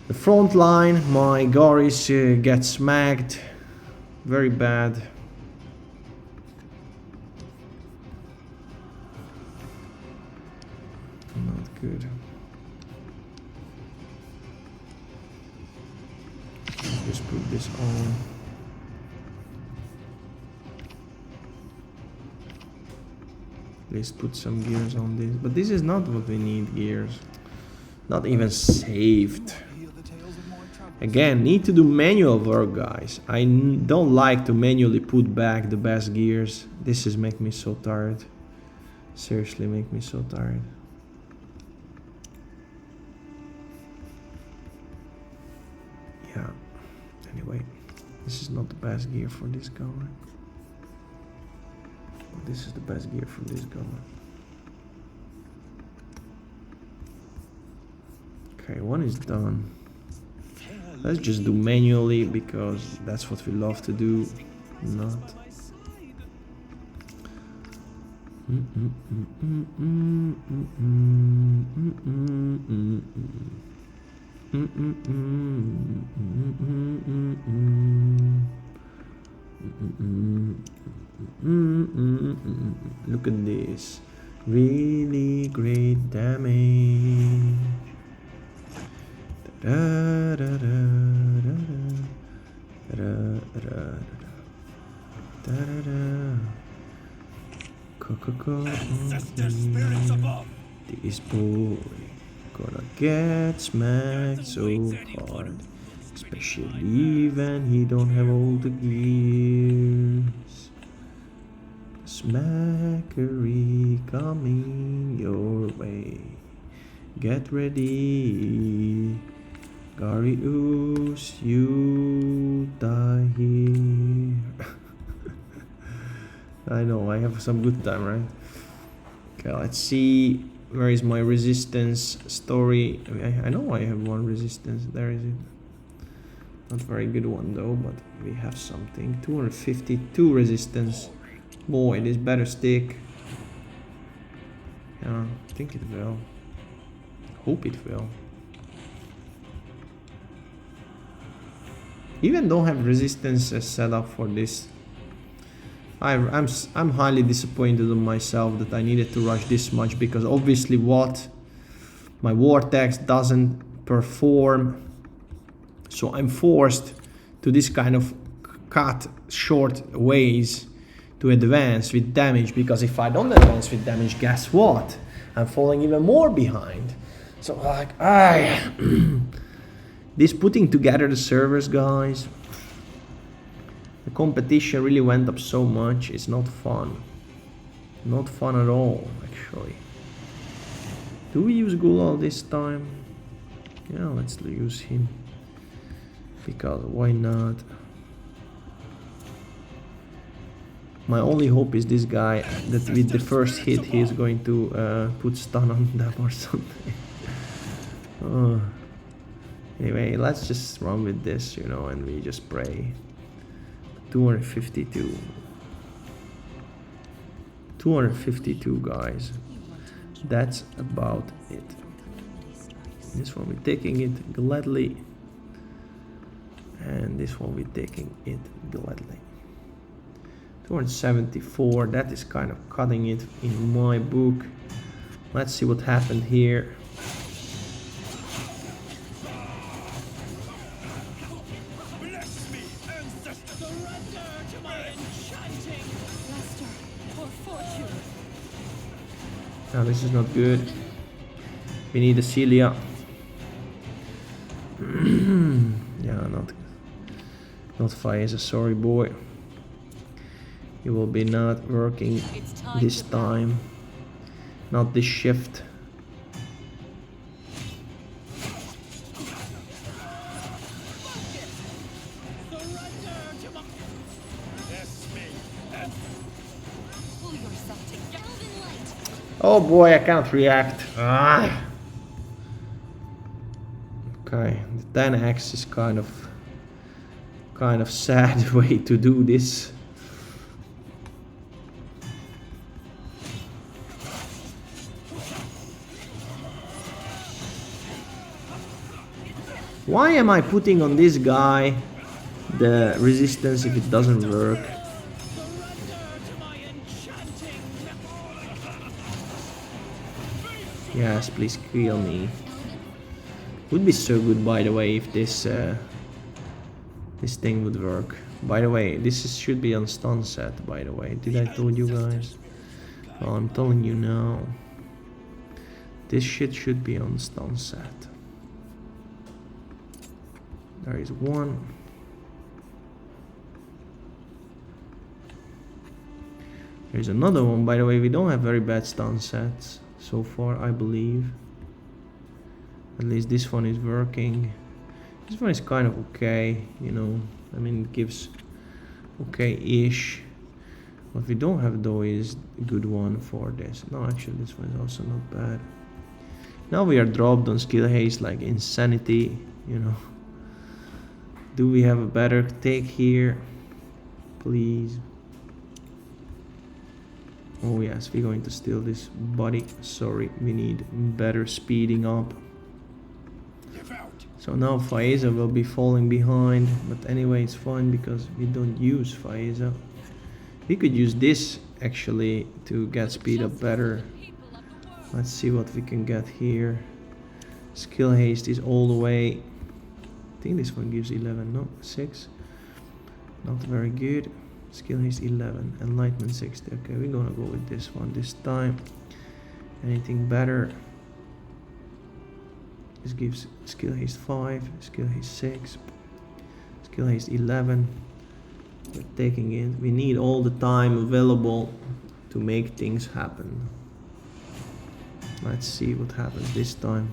The front line, my Goris get smacked. Very bad. Not good. Just put this on. Let's put some gears on this. But this is not what we need, gears. Not even saved. Again, need to do manual work, guys. I don't like to manually put back the best gears. This is make me so tired. Seriously, make me so tired. Yeah. Anyway, this is not the best gear for this guy. This is the best gear for this guy. Okay, one is done. Let's just do manually because that's what we love to do. Not. Look at this. Really great damage. Da, da, da, da, da, da, da, da, da, da. Ancestor spirits above. This boy gonna get smacked so hard, especially when he don't have all the gears. Smackery coming your way. Get ready. Garius, you to die here. I know, I have some good time, right? Okay, let's see. Where is my resistance story? I know I have one resistance. There is it. Not very good one though, but we have something. 252 resistance. Boy, this better stick. Yeah, I think it will. Hope it will. Even don't have resistance set up for this. I'm highly disappointed in myself that I needed to rush this much, because obviously my vortex doesn't perform, so I'm forced to this kind of cut short ways to advance with damage, because if I don't advance with damage, guess what? I'm falling even more behind. So like, this putting together the servers, guys, the competition really went up so much, it's not fun. Not fun at all, actually. Do we use Gulal this time? Yeah, let's use him. Because why not? My only hope is this guy, that with the first hit he is going to put stun on them or something. Anyway, let's just run with this, you know, and we just pray. 252. 252, guys. That's about it. This one we're taking it gladly. And this one we're taking it gladly. 274, that is kind of cutting it in my book. Let's see what happened here. Bless me, ancestor. Surrender to my enchanting. Master, or fortune. Now this is not good. We need a Celia. Yeah, not Faeza, sorry boy. You will be not working this time. Not this shift. Surrender to my. Bless me, Pull yourself together. Elven light. Oh boy, I can't react. Okay, the 10x is kind of sad way to do this. Why am I putting on this guy the resistance if it doesn't work? surrender to my enchanting. Yes, please kill me. Would be so good, by the way, if this this thing would work. By the way, should be on stun set, by the way. Did I told you guys? Well, I'm telling you now. This shit should be on stun set. There is one. There's another one, by the way. We don't have very bad stun sets so far, I believe. At least this one is working. This one is kind of okay, you know. I mean, it gives okay-ish. What we don't have though is a good one for this. No, actually this one is also not bad. Now we are dropped on skill haste like insanity, you know. Do we have a better take here? Please. Oh yes, we're going to steal this body. Sorry, we need better speeding up. So now Faeza will be falling behind, but anyway it's fine because we don't use Faeza. We could use this actually to get speed up better. Let's see what we can get here. Skill haste is all the way. I think this one gives 11, no, 6. Not very good. Skill haste 11, enlightenment 60. Okay, we're gonna go with this one this time. Anything better? This gives skill haste 5, skill haste 6, skill haste 11. We're taking it. We need all the time available to make things happen. Let's see what happens this time.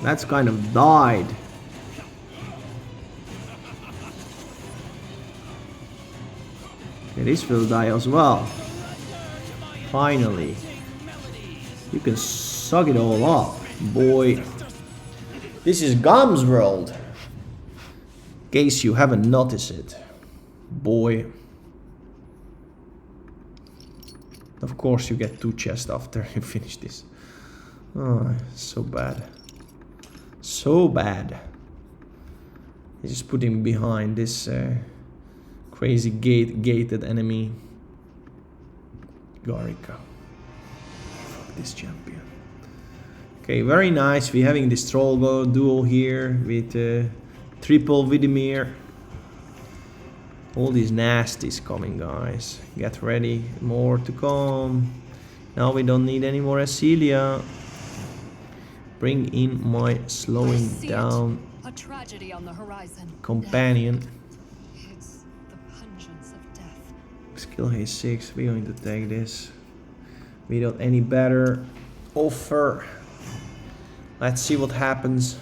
That's kind of died. Okay, this will die as well. Finally. You can suck it all up, boy. This is Gum's world. In case you haven't noticed it. Boy. Of course you get 2 chests after you finish this. Oh, so bad. So bad. You just put him behind this crazy gated enemy. Garika. Fuck this champion. Okay, very nice. We're having this troll duo here with triple Vidimir. All these nasties coming, guys. Get ready. More to come. Now we don't need any more Acelia. Bring in my slowing down a tragedy on the horizon. companion. It's the pungence of death. Skill haste 6. We're going to take this. Without any better offer. Let's see what happens.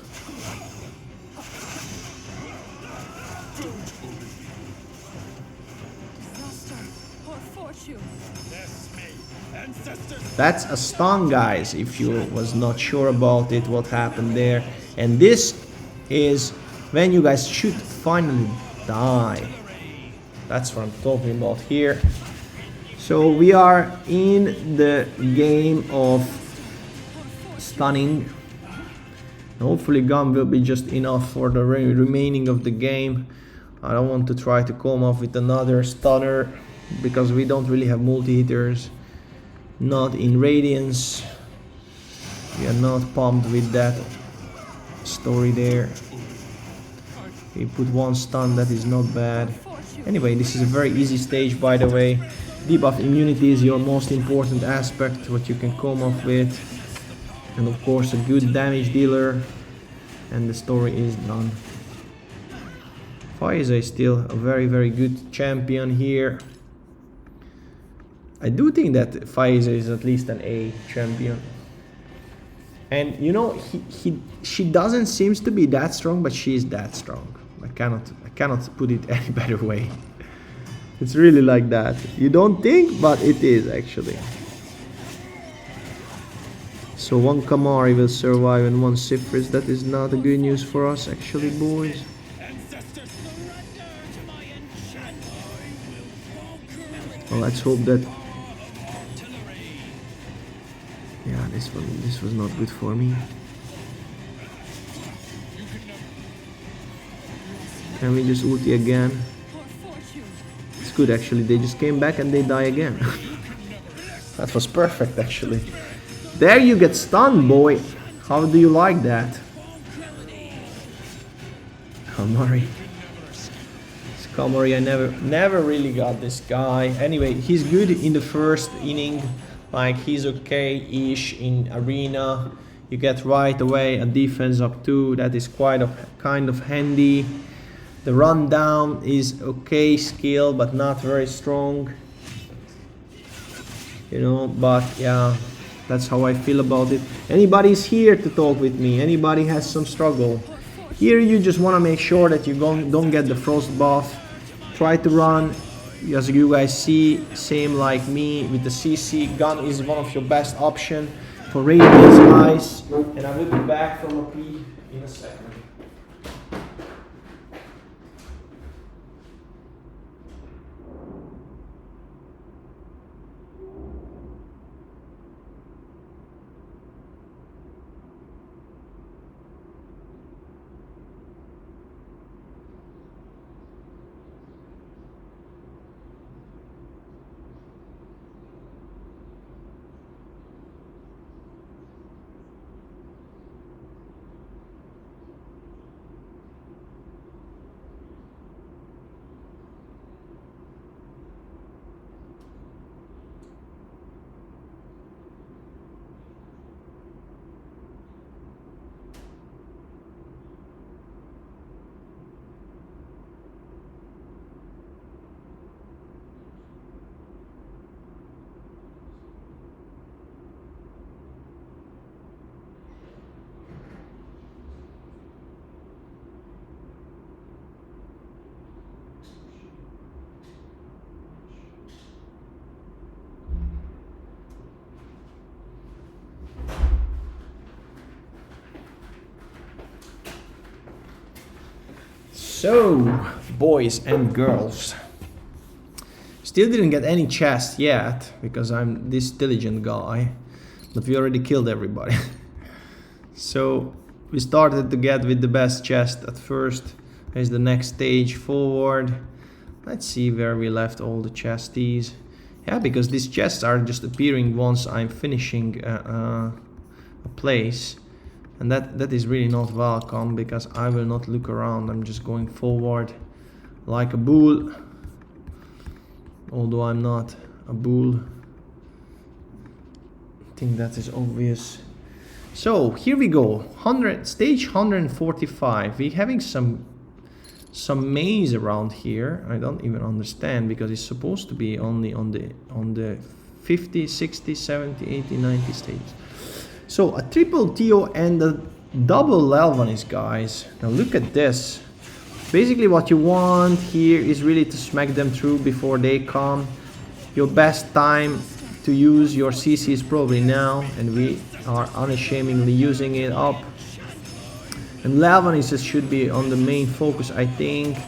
Disaster or fortune. That's a stun, guys, if you was not sure about it, what happened there. And this is when you guys should finally die. That's what I'm talking about here. So we are in the game of stunning. Hopefully gun will be just enough for the remaining of the game. I don't want to try to come up with another stunner because we don't really have multi-hitters. Not in radiance. We are not pumped with that story there. We put 1 stun, that is not bad. Anyway, this is a very easy stage, by the way. Debuff immunity is your most important aspect, what you can come up with. And of course a good damage dealer. And the story is done. Faiza is still a very good champion here. I do think that Faiza is at least an A champion. And you know, she doesn't seems to be that strong, but she is that strong. I cannot put it any better way. It's really like that. You don't think, but it is actually. So 1 Kamari will survive and 1 Cypris. That is not a good news for us actually, boys. Well, let's hope that... Yeah, this was not good for me. Can we just ulti again? It's good actually, they just came back and they die again. That was perfect actually. There you get stunned, boy. How do you like that? Kamari. Kamari, I never really got this guy. Anyway, he's good in the first inning. Like, he's okay-ish in arena. You get right away a defense up 2. That is kind of handy. The rundown is okay skill, but not very strong. You know, but yeah, that's how I feel about it. Anybody's here to talk with me. Anybody has some struggle. Here you just want to make sure that you don't get the frost buff. Try to run, as you guys see, same like me with the CC. Gun is one of your best option for radiance, guys. And I will be back from a pee in a second. So, boys and girls, still didn't get any chest yet because I'm this diligent guy, but we already killed everybody. So we started to get with the best chest at first. As the next stage forward. Let's see where we left all the chesties. Yeah, because these chests are just appearing once I'm finishing a place. And that is really not welcome, because I will not look around. I'm just going forward like a bull. Although I'm not a bull. I think that is obvious. So here we go. Stage 145. We're having some maze around here. I don't even understand, because it's supposed to be only on the 50, 60, 70, 80, 90 stages. So a triple TO and a double Lelvanis, guys. Now look at this. Basically what you want here is really to smack them through before they come. Your best time to use your CC is probably now, and we are unashamedly using it up. And Lelvanis should be on the main focus, I think.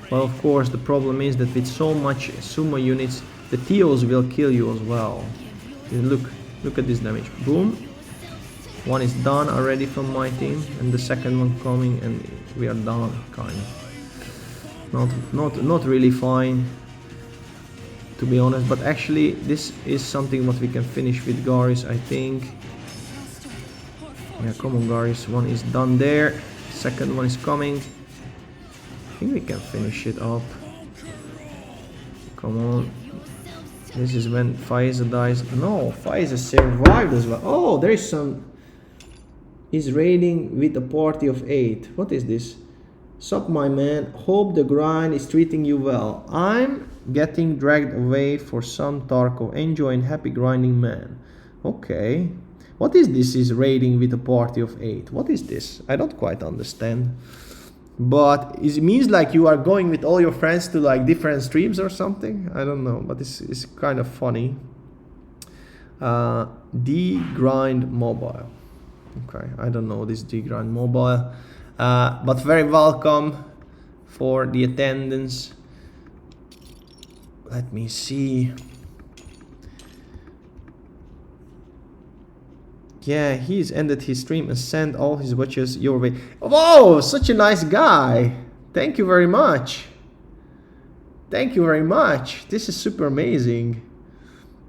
Well, of course, the problem is that with so much sumo units, the TOs will kill you as well. Look at this damage. Boom. One is done already from my team, and the second one coming, and we are done, kind of. Not really fine, to be honest. But actually, this is something what we can finish with Garis, I think. Yeah, come on, Garis. One is done there. Second one is coming. I think we can finish it up. Come on. This is when Faiza dies. No, Faiza survived as well. Oh, there is some... He's raiding with a party of 8. What is this? Sup, my man. Hope the grind is treating you well. I'm getting dragged away for some Tarkov. Enjoy and happy grinding, man. Okay. What is this? Is raiding with a party of 8? What is this? I don't quite understand. But it means like you are going with all your friends to like different streams or something? I don't know, but it's kind of funny. D-Grind Mobile. Okay, I don't know this D-Grind Mobile. But very welcome for the attendance. Let me see. Yeah, he's ended his stream and sent all his watches your way. Whoa, such a nice guy. Thank you very much. Thank you very much. This is super amazing.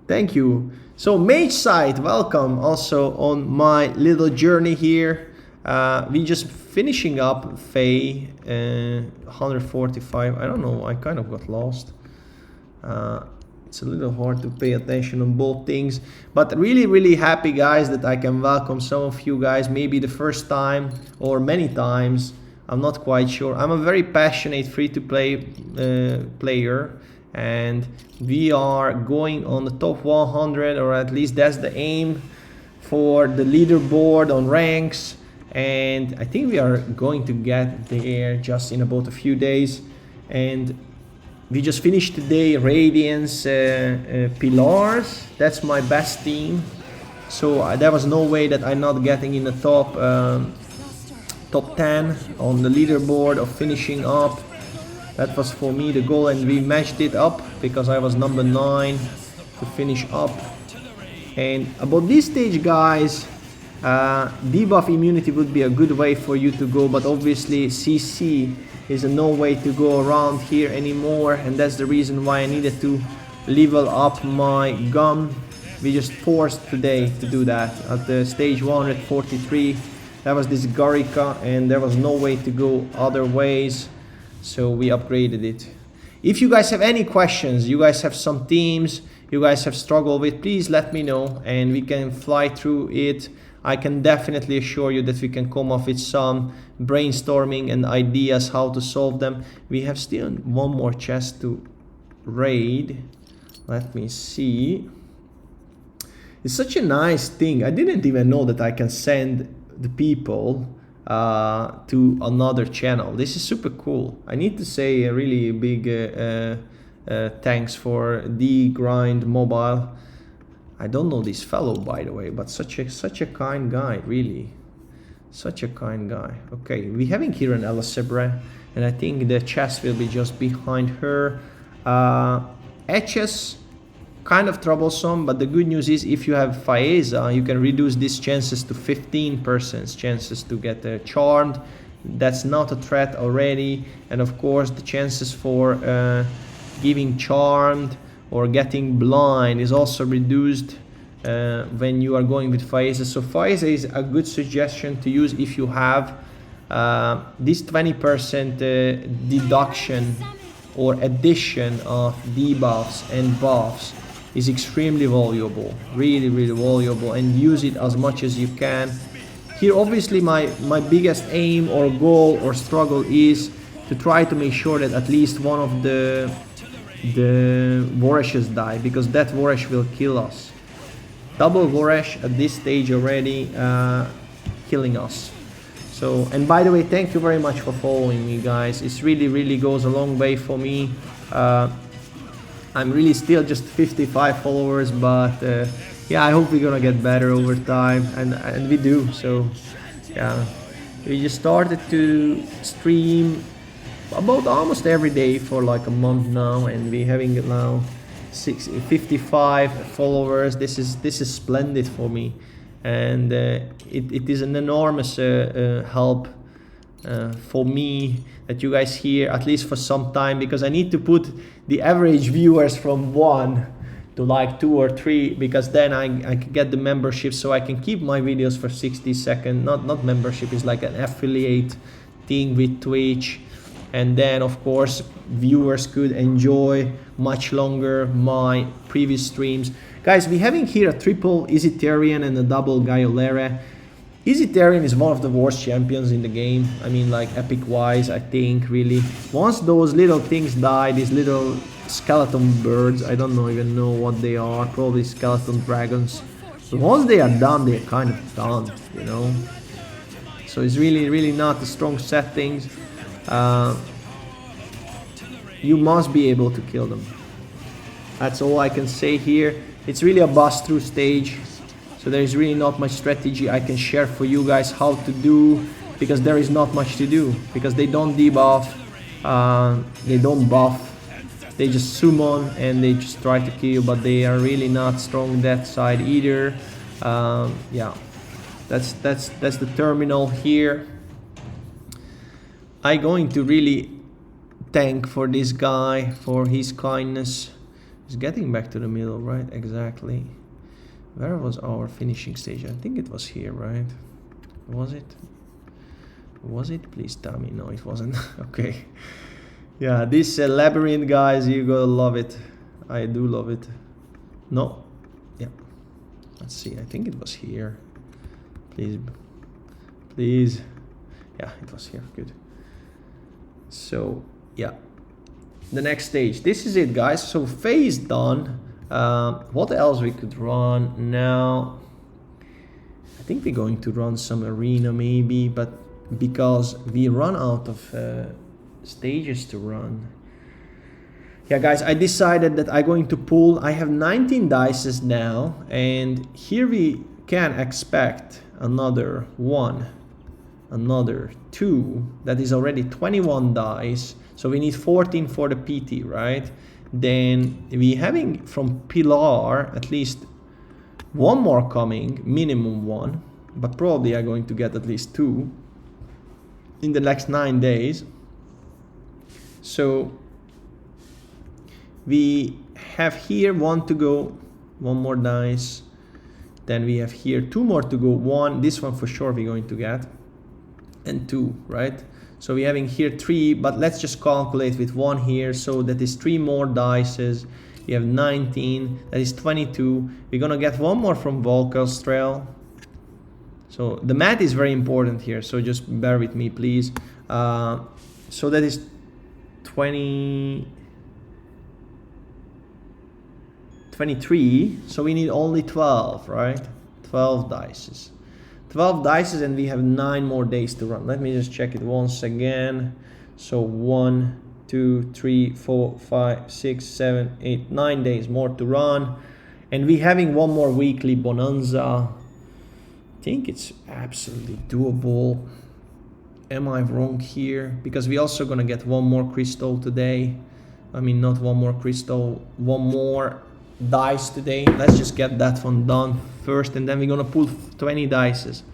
Thank you. So Mage Side, welcome also on my little journey here. We just finishing up Fey 145. I don't know, I kind of got lost. It's a little hard to pay attention on both things, but really happy, guys, that I can welcome some of you guys, maybe the first time or many times. I'm not quite sure. I'm a very passionate free-to-play player, and we are going on the top 100, or at least that's the aim for the leaderboard on ranks, and I think we are going to get there just in about a few days. And we just finished today Radiance Pillars. That's my best team. So there was no way that I'm not getting in the top 10 on the leaderboard of finishing up. That was for me the goal, and we matched it up because I was number 9 to finish up. And about this stage, guys, debuff immunity would be a good way for you to go, but obviously CC is no way to go around here anymore, and that's the reason why I needed to level up my gun. We just forced today to do that at the stage 143. That was this Garika, and there was no way to go other ways, so we upgraded it. If you guys have any questions, you guys have some teams you guys have struggled with, please let me know and we can fly through it. I can definitely assure you that we can come up with some brainstorming and ideas how to solve them. We have still one more chest to raid. Let me see. It's such a nice thing. I didn't even know that I can send the people to another channel. This is super cool. I need to say a really big thanks for D-Grind Mobile. I don't know this fellow, by the way, but such a kind guy, really. Such a kind guy. Okay, we're having here an Elasebre. and I think the chest will be just behind her. HS kind of troublesome, but the good news is if you have Faeza, you can reduce these chances to 15% chances to get charmed. That's not a threat already, and of course the chances for giving charmed or getting blind is also reduced when you are going with Faeza. So Faeza is a good suggestion to use if you have this 20% deduction or addition of debuffs and buffs is extremely valuable, really valuable, and use it as much as you can. Here obviously my biggest aim or goal or struggle is to try to make sure that at least one of the Voreshes die, because that Voresh will kill us. Double Voresh at this stage already killing us. So, and by the way, thank you very much for following me, guys. It really goes a long way for me. I'm really still just 55 followers, but yeah, I hope we're gonna get better over time, and we do. So yeah, we just started to stream about almost every day for like a month now, and we're having now 55 followers. This is splendid for me, and it is an enormous help for me that you guys here at least for some time, because I need to put the average viewers from 1 to like 2 or 3, because then I can get the membership, so I can keep my videos for 60 seconds. Not membership, is like an affiliate thing with Twitch, and then of course viewers could enjoy much longer my previous streams. Guys, we're having here a triple Easytarian and a double Gaiolere. Easytarian is one of the worst champions in the game. I mean, like epic wise, I think, really. Once those little things die, these little skeleton birds, I don't even know what they are, probably skeleton dragons. But once they are done, they are kind of done, you know. So it's really not the strong settings. You must be able to kill them. That's all I can say here. It's really a bust through stage. So there is really not much strategy I can share for you guys how to do, because there is not much to do, because they don't debuff, they don't buff, they just summon and they just try to kill you, but they are really not strong that side either. Yeah, that's the terminal here. I'm going to really thank for this guy for his kindness. He's getting back to the middle, right? Exactly. Where was our finishing stage? I think it was here, right? Was it? Was it? Please tell me. No, it wasn't. Okay. Yeah, this labyrinth, guys, you gotta love it. I do love it. No. Yeah. Let's see. I think it was here. Please. Yeah, it was here. Good. So, yeah. The next stage. This is it, guys. So, Fey is done. What else we could run now? I think we're going to run some arena maybe, but because we run out of stages to run. Yeah, guys, I decided that I'm going to pull. I have 19 dices now, and here we can expect another 1, another 2. That is already 21 dice. So we need 14 for the PT, right? Then we having from Pilar at least 1 more coming, minimum 1, but probably I'm going to get at least 2 in the next 9 days. So we have here 1 to go, 1 more dice. Then we have here 2 more to go, 1, this one for sure we're going to get, and 2, right? So we're having here 3, but let's just calculate with 1 here. So that is 3 more dices. We have 19, that is 22. We're gonna get 1 more from Volkel's Trail. So the math is very important here, so just bear with me, please. So that is 23. So we need only 12, right? 12 dices. 12 dices, and we have 9 more days to run. Let me just check it once again. So 1, 2, 3, 4, 5, 6, 7, 8, 9 days more to run. And we having 1 more weekly bonanza. I think it's absolutely doable. am I wrong here? Because we also gonna get one more crystal today. I mean, not one more crystal, one more dice today. Let's just get that one done first, and then we're gonna pull 20 dices.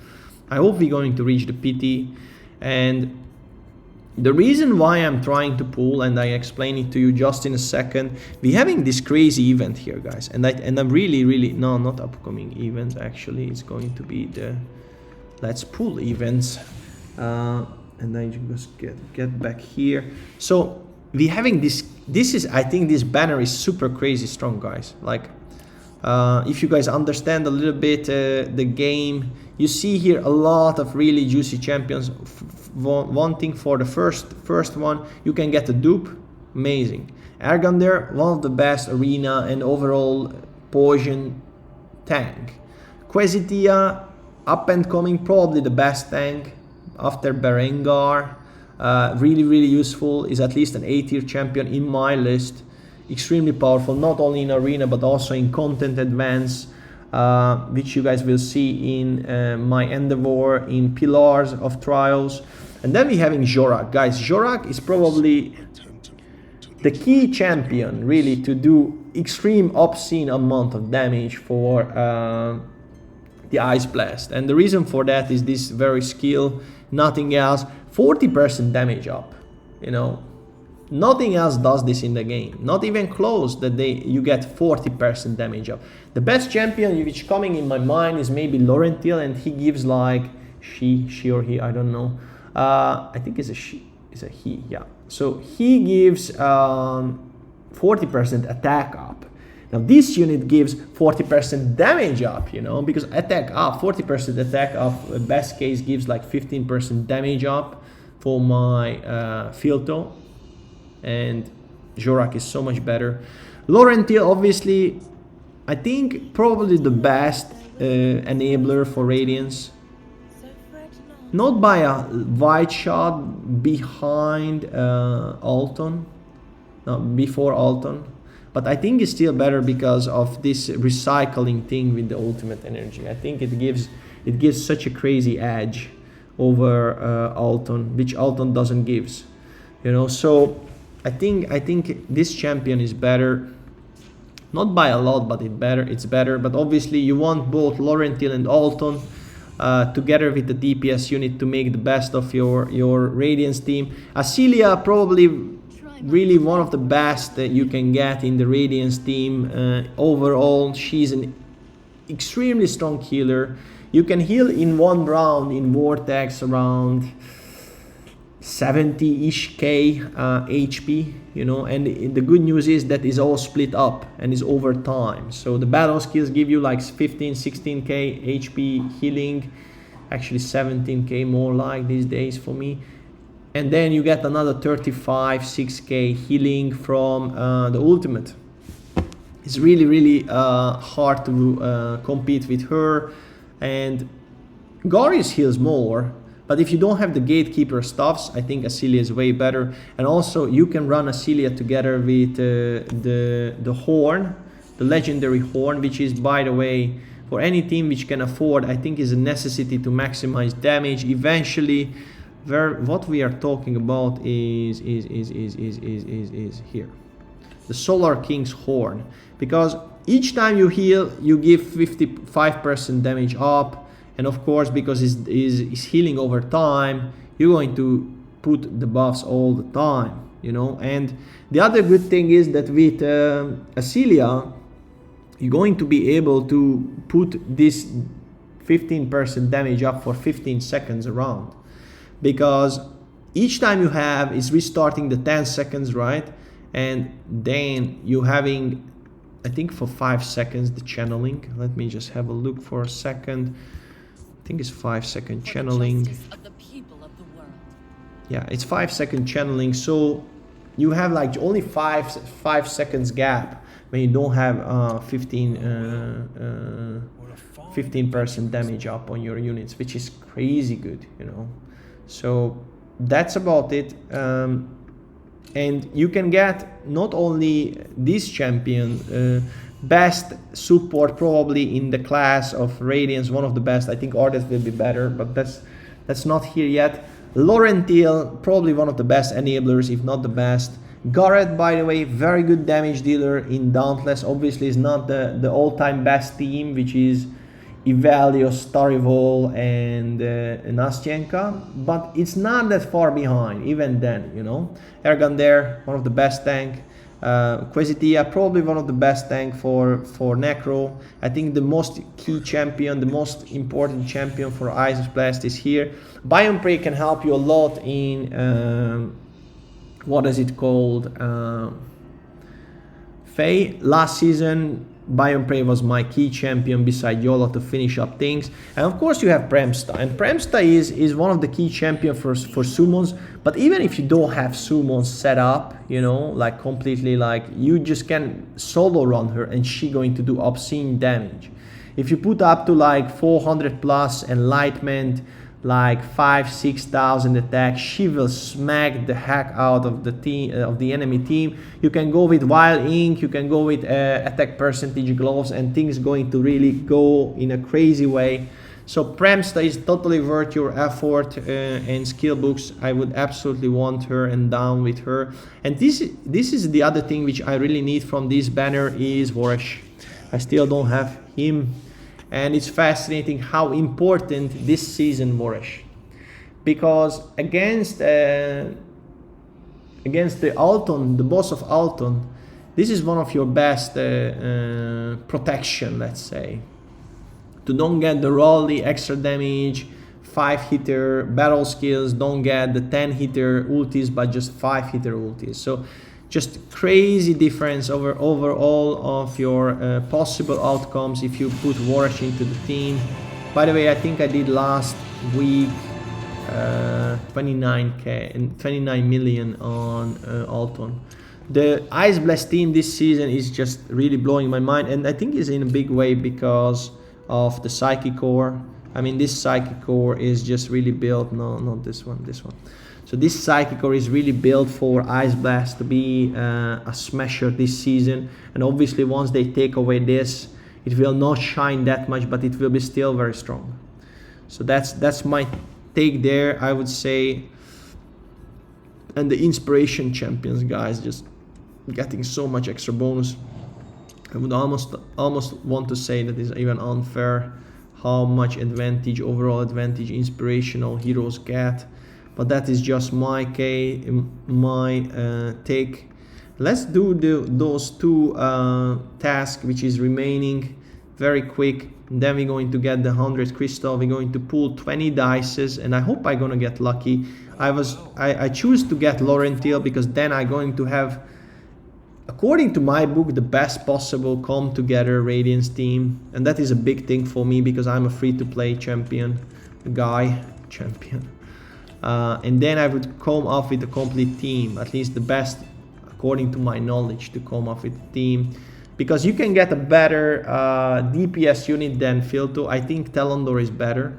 I hope we're going to reach the PT. And the reason why I'm trying to pull, and I explain it to you just in a second, we're having this crazy event here, guys, and I'm really no, not upcoming event, actually. It's going to be the let's pull events, and I just get back here. So we're having this is, I think this banner is super crazy strong, guys. Like if you guys understand a little bit the game, you see here a lot of really juicy champions. Wanting for the first one, you can get a dupe, amazing. Argander, one of the best arena and overall poison tank. Quesitia, up and coming, probably the best tank after Berengar. Really useful, is at least an A tier champion in my list. Extremely powerful, not only in arena but also in content advance, which you guys will see in my endeavor in pillars of trials. And then we're having Jorak. Guys, Jorak is probably the key champion really to do extreme obscene amount of damage for the Ice Blast. And the reason for that is this very skill, nothing else. 40% damage up, you know. Nothing else does this in the game. Not even close that you get 40% damage up. The best champion which coming in my mind is maybe Laurentiel, and he gives like she or he, I don't know. I think it's a she, it's a he, yeah. So he gives 40% attack up. Now this unit gives 40% damage up, you know, because attack up, 40% attack up, best case gives like 15% damage up for my Filto. And Jorak is so much better. Laurentiel, obviously, I think probably the best enabler for Radiance. Not by a wide shot behind Alton, no, before Alton, but I think it's still better because of this recycling thing with the ultimate energy. I think it gives such a crazy edge over Alton, which Alton doesn't gives, you know. So I think this champion is better, not by a lot, but it's better. But obviously you want both Laurentiel and Alton together with the DPS unit to make the best of your Radiance team. Acelia, probably really one of the best that you can get in the Radiance team. Overall, she's an extremely strong healer. You can heal in one round in Vortex around 70-ish K HP, you know, and the good news is that is all split up and is over time. So the battle skills give you like 15-16K HP healing, actually 17K more like these days for me. And then you get another 35-6K healing from the ultimate. It's really hard to compete with her. And Garius heals more, but if you don't have the gatekeeper stuffs, I think Acelia is way better. And also you can run Acelia together with the horn, the legendary horn, which is, by the way, for any team which can afford, I think is a necessity to maximize damage. Eventually, what we are talking about is here, the Solar King's horn, because each time you heal, you give 55% damage up. And of course, because it's healing over time, you're going to put the buffs all the time, you know. And the other good thing is that with Acelia, you're going to be able to put this 15% damage up for 15 seconds around. Because each time you have is restarting the 10 seconds, right? And then you're having, I think for 5 seconds, the channeling. Let me just have a look for a second. I think it's 5-second channeling. Of the people of the world. Yeah, it's 5-second channeling. So you have like only 5 seconds gap when you don't have 15% damage up on your units, which is crazy good, you know. So that's about it. And you can get not only this champion, best support probably in the class of Radiance, one of the best. I think Ardet will be better, but that's not here yet. Laurentiel, probably one of the best enablers, if not the best. Garrett, by the way, very good damage dealer in Dauntless. Obviously, is not the all-time best team, which is Ivalios, Starivol, and Nastyenka, but it's not that far behind, even then, you know. Ergander, one of the best tank. Quesitia, probably one of the best tank for Necro. I think the most key champion, the most important champion for Ice Blast is here. Biome Prey can help you a lot in what is it called? Fey. Last season, Biome Prey was my key champion beside Yola to finish up things. And of course you have Premsta. And Premsta is one of the key champions for summons. But even if you don't have summons set up, you know, like completely, like you just can solo run her and she going to do obscene damage. If you put up to like 400 plus enlightenment, like 5,000-6,000 attack, she will smack the heck out of the team, of the enemy team. You can go with Wild Ink, you can go with attack percentage gloves, and things going to really go in a crazy way. So Premsta is totally worth your effort and skill books. I would absolutely want her and down with her. And this is the other thing which I really need from this banner is Voresh. I still don't have him. And it's fascinating how important this season Voresh, because against the Alton, the boss of Alton, this is one of your best protection, let's say, to don't get the Raleigh extra damage, 5-hitter battle skills, don't get the 10-hitter ultis, but just 5-hitter ultis. So just crazy difference over all of your possible outcomes if you put Voresh into the team. By the way, I think I did last week 29k and 29 million on Alton. The Ice Blast team this season is just really blowing my mind, and I think is in a big way because of the Psychic Core. I mean, this Psychic Core is just really built. No, not this one, this one. So this Psychic Core is really built for Ice Blast to be a smasher this season. And obviously once they take away this, it will not shine that much, but it will be still very strong. So that's my take there, I would say. And the Inspiration Champions, guys, just getting so much extra bonus. I would almost want to say that is even unfair how much advantage, overall advantage, inspirational heroes get. But that is just my take. Let's do those two tasks which is remaining very quick. Then we're going to get the 100 crystal. We're going to pull 20 dices, and I hope I'm gonna get lucky. I choose to get Laurentiel because then I'm going to have, according to my book, the best possible come together Radiance team, and that is a big thing for me because I'm a free-to-play champion guy. And then I would come up with a complete team, at least the best according to my knowledge to come up with a team, because you can get a better DPS unit than Filto. I think Telondor is better.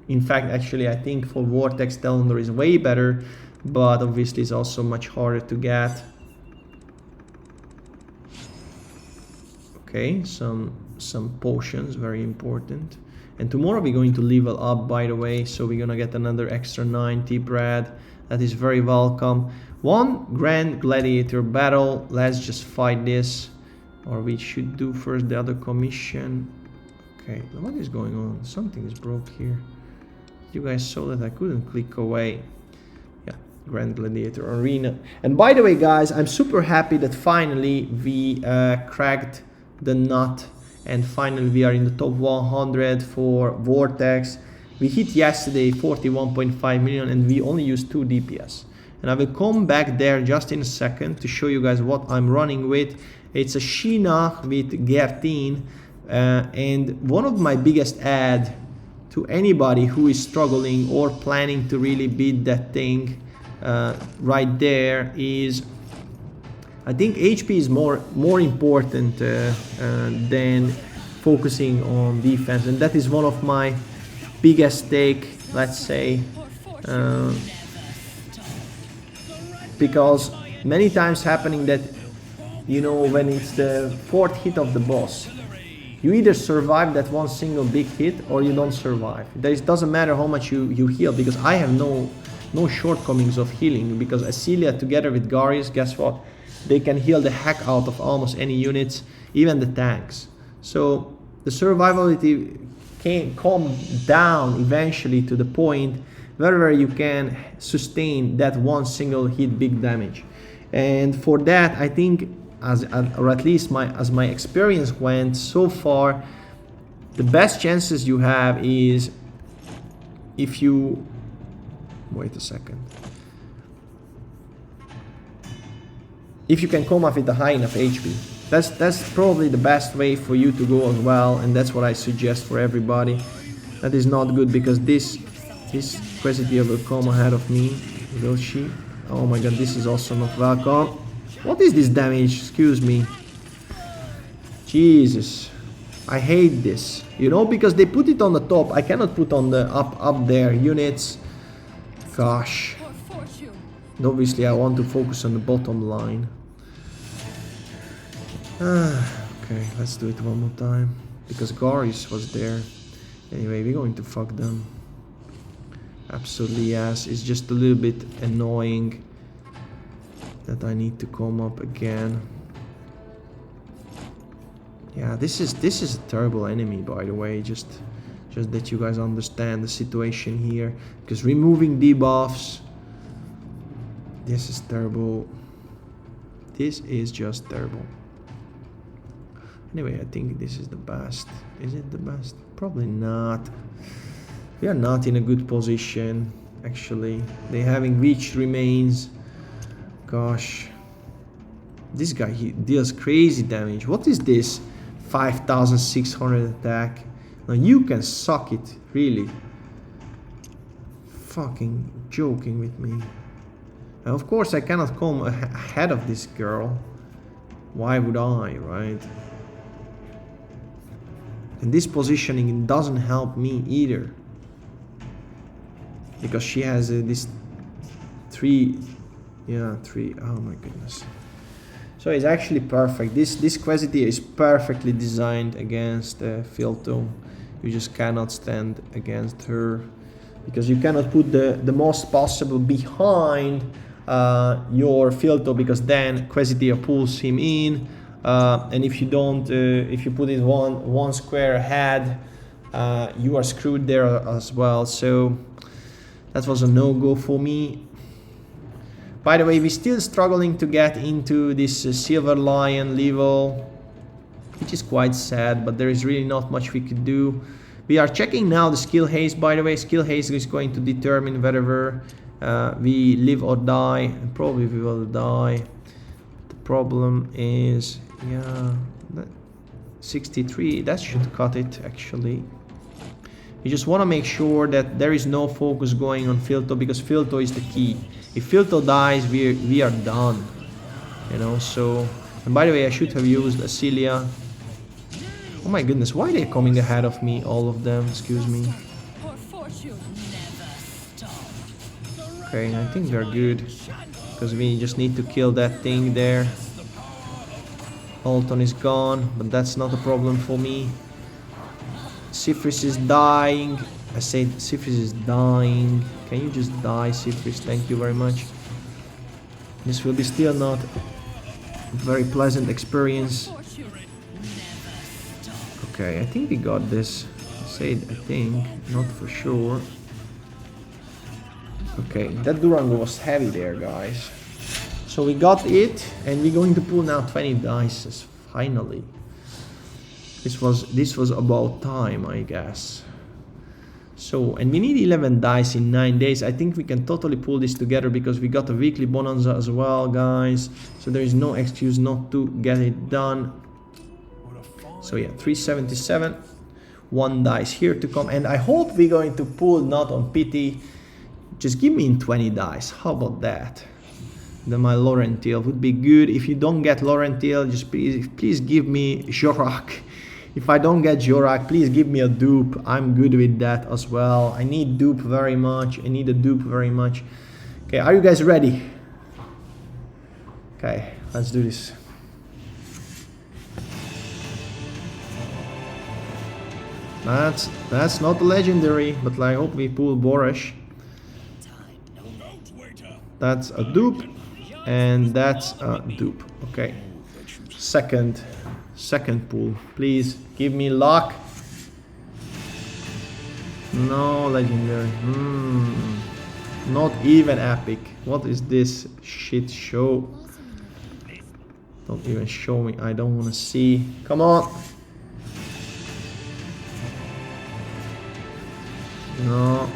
In fact, actually, I think for Vortex Telondor is way better, but obviously it's also much harder to get. Okay, some potions, very important. And tomorrow we're going to level up, by the way, so we're gonna get another extra 90 bread. That is very welcome. One Grand Gladiator battle. Let's just fight this, or we should do first the other commission. Okay, what is going on? Something is broke here. You guys saw that I couldn't click away. Yeah, Grand Gladiator Arena. And by the way, guys, I'm super happy that finally we cracked the nut. And finally we are in the top 100 for Vortex. We hit yesterday 41.5 million and we only used 2 DPS. And I will come back there just in a second to show you guys what I'm running with. It's a Sheena with Gertin. And one of my biggest add to anybody who is struggling or planning to really beat that thing right there is, I think HP is more important than focusing on defense, and that is one of my biggest take, let's say, because many times happening that, you know, when it's the 4th hit of the boss, you either survive that one single big hit or you don't survive. It doesn't matter how much you heal, because I have no no shortcomings of healing, because Acelia together with Garius, guess what? They can heal the heck out of almost any units, even the tanks. So the survivability can come down eventually to the point where you can sustain that one single hit big damage. And for that, I think, or at least as my experience went so far, the best chances you have is if you wait a second. If you can come up with a high enough HP. That's probably the best way for you to go as well, and that's what I suggest for everybody. That is not good because this Quesitia will come ahead of me. Will she? Oh my god, this is also not welcome. What is this damage? Excuse me. Jesus. I hate this. You know, because they put it on the top. I cannot put on the up there units. Gosh. And obviously I want to focus on the bottom line. Okay, let's do it one more time. Because Garius was there. Anyway, we're going to fuck them. Absolutely yes. It's just a little bit annoying that I need to come up again. Yeah, this is a terrible enemy, by the way. Just that you guys understand the situation here. Because removing debuffs, this is terrible. This is just terrible. Anyway, I think this is the best. Is it the best? Probably not. We are not in a good position, actually. They having reached remains. Gosh. This guy, he deals crazy damage. What is this? 5,600 attack. Now you can suck it, really. Fucking joking with me. And of course I cannot come ahead of this girl. Why would I, right? And this positioning doesn't help me either. Because she has this 3. Yeah, 3. Oh my goodness. So it's actually perfect. This Quesitia is perfectly designed against Filto. You just cannot stand against her. Because you cannot put the most possible behind your Filto, because then Quesitia pulls him in. And if you don't, if you put it one square ahead, you are screwed there as well. So that was a no-go for me. By the way, we're still struggling to get into this Silver Lion level, which is quite sad, but there is really not much we could do. We are checking now the skill haste, by the way. Skill haste is going to determine whether we live or die, and probably we will die. The problem is, yeah, 63, that should cut it actually. You just want to make sure that there is no focus going on Filto, because Filto is the key. If Filto dies, we are done. You know, so... And by the way, I should have used Acelia. Oh my goodness, why are they coming ahead of me, all of them? Excuse me. Okay, I think they're good. Because we just need to kill that thing there. Alton is gone, but that's not a problem for me. Sifris is dying. I said Sifris is dying. Can you just die, Sifris? Thank you very much. This will be still not a very pleasant experience. Okay, I think we got this. I said I think, not for sure. Okay, that Durango was heavy there, guys. So we got it, and we're going to pull now 20 dice, finally. This was about time, I guess. So, and we need 11 dice in 9 days. I think we can totally pull this together because we got a weekly bonanza as well, guys. So there is no excuse not to get it done. So yeah, 377. 1 dice here to come. And I hope we're going to pull not on pity. Just give me in 20 dice. How about that? Then my Laurentiel would be good. If you don't get Laurentiel, just please give me Jorak. If I don't get Jorak, please give me a dupe. I'm good with that as well. I need dupe very much. I need a dupe very much. Okay, are you guys ready? Okay, let's do this. That's not a legendary, but I hope we pull Boresh. That's a dupe, and that's a dupe. Okay, second pool. Please give me luck. No legendary. Not even epic. What is this shit show? Don't even show me. I don't want to see. Come on. No.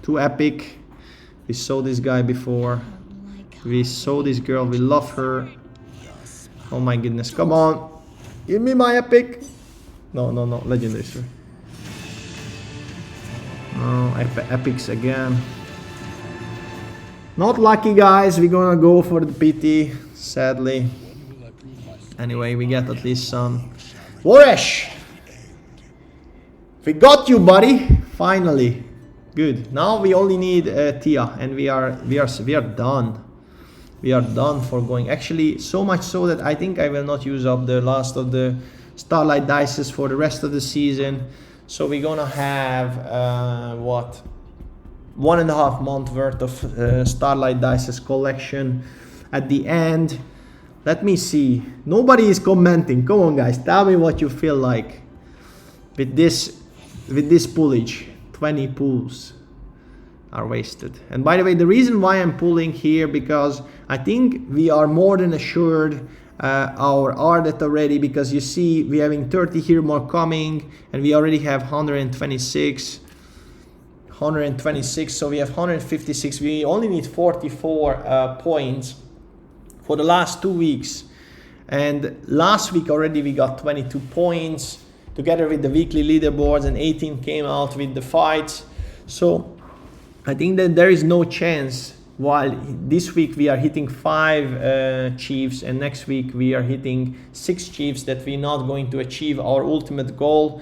Too epic. We saw this guy before. We saw this girl. We love her. Oh my goodness. Come on. Give me my epic. No. Legendary, sorry. No, epics again. Not lucky, guys. We're gonna go for the PT, sadly. Anyway, we get at least some. Waresh! We got you, buddy. Finally. Good. Now we only need Tia, and we are done. We are done for going. Actually, so much so that I think I will not use up the last of the Starlight Dices for the rest of the season. So we're gonna have what, 1.5 month worth of Starlight Dices collection at the end. Let me see. Nobody is commenting. Come on, guys. Tell me what you feel like with this pullage. 20 pulls are wasted. And by the way, the reason why I'm pulling here, because I think we are more than assured our Ardet already, because you see we're having 30 here more coming, and we already have 126, so we have 156. We only need 44 points for the last 2 weeks, and last week already we got 22 points together with the weekly leaderboards, and 18 came out with the fights. So I think that there is no chance, while this week we are hitting 5 chiefs and next week we are hitting 6 chiefs, that we're not going to achieve our ultimate goal,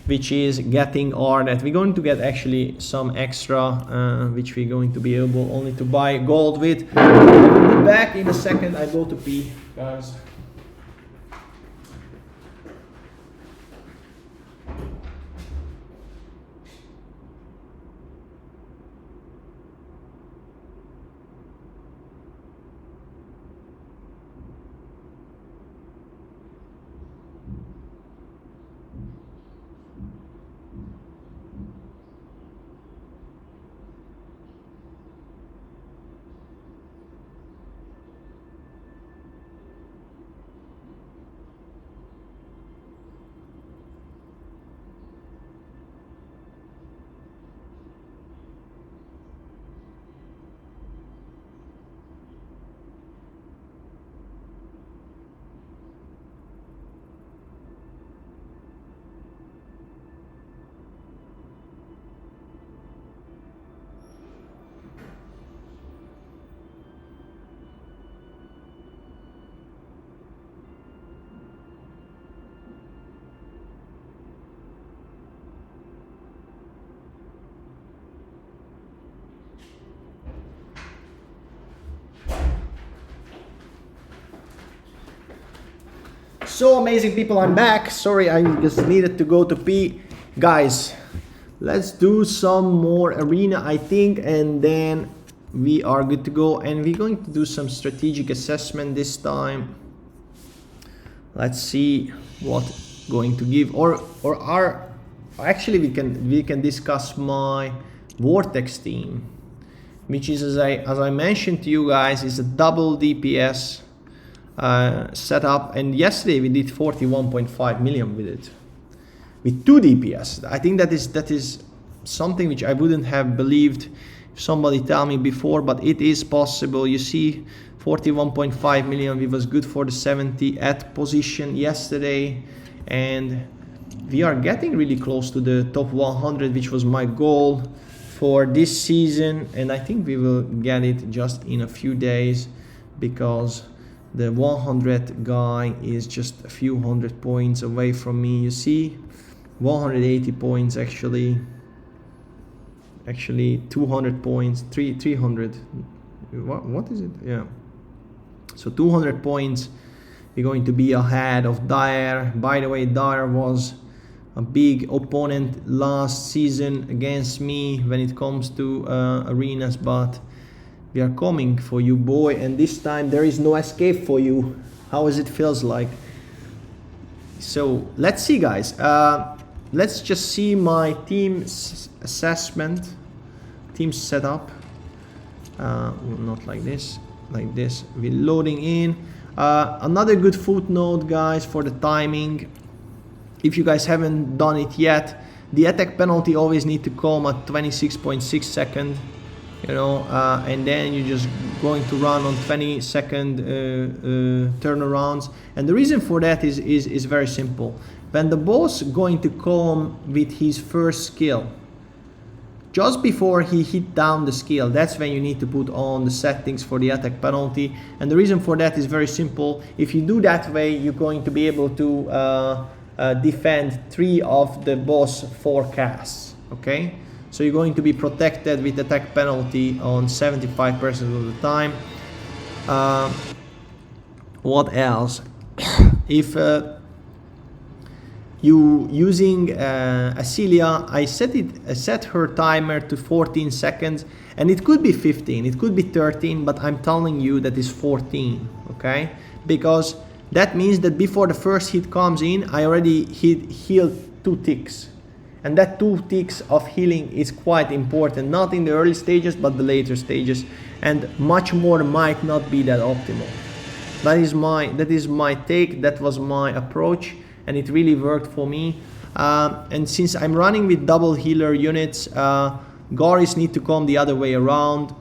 which is getting Ardet. We're going to get actually some extra, which we're going to be able only to buy gold with. I'll be back in a second. I go to pee, guys. So amazing, people, I'm back. Sorry, I just needed to go to pee. Guys, let's do some more arena, I think, and then we are good to go. And we're going to do some strategic assessment this time. Let's see what going to give, or actually we can discuss my Vortex team, which is, as I mentioned to you guys, is a double DPS setup, and yesterday we did 41.5 million with it, with 2 DPS. I think that is something which I wouldn't have believed if somebody tell me before, but it is possible. You see, 41.5 million, we was good for the 70th position yesterday, and we are getting really close to the top 100, which was my goal for this season, and I think we will get it just in a few days, because the 100 guy is just a few hundred points away from me. You see, 180 points actually 200 points, 300. What is it? Yeah. So 200 points. We're going to be ahead of Dyer. By the way, Dyer was a big opponent last season against me when it comes to arenas, but We are coming for you, boy, and this time there is no escape for you. How is it feels like? So let's see, guys. Let's just see my team assessment, team setup. Not like this, like this. We're loading in. Another good footnote, guys, for the timing. If you guys haven't done it yet, the attack penalty always need to come at 26.6 seconds. You know, and then you're just going to run on 20-second turnarounds. And the reason for that is very simple. When the boss going to come with his first skill, just before he hit down the skill, that's when you need to put on the settings for the attack penalty. And the reason for that is very simple. If you do that way, you're going to be able to defend 3 of the boss 4 casts. Okay. So you're going to be protected with attack penalty on 75% of the time. What else? If you using Acelia, I set her timer to 14 seconds, and it could be 15, it could be 13, but I'm telling you that is 14, okay? Because that means that before the first hit comes in, I already healed 2 ticks. And that 2 ticks of healing is quite important, not in the early stages, but the later stages. And much more might not be that optimal. That is my take, that was my approach, and it really worked for me. And since I'm running with double healer units, Goris need to come the other way around.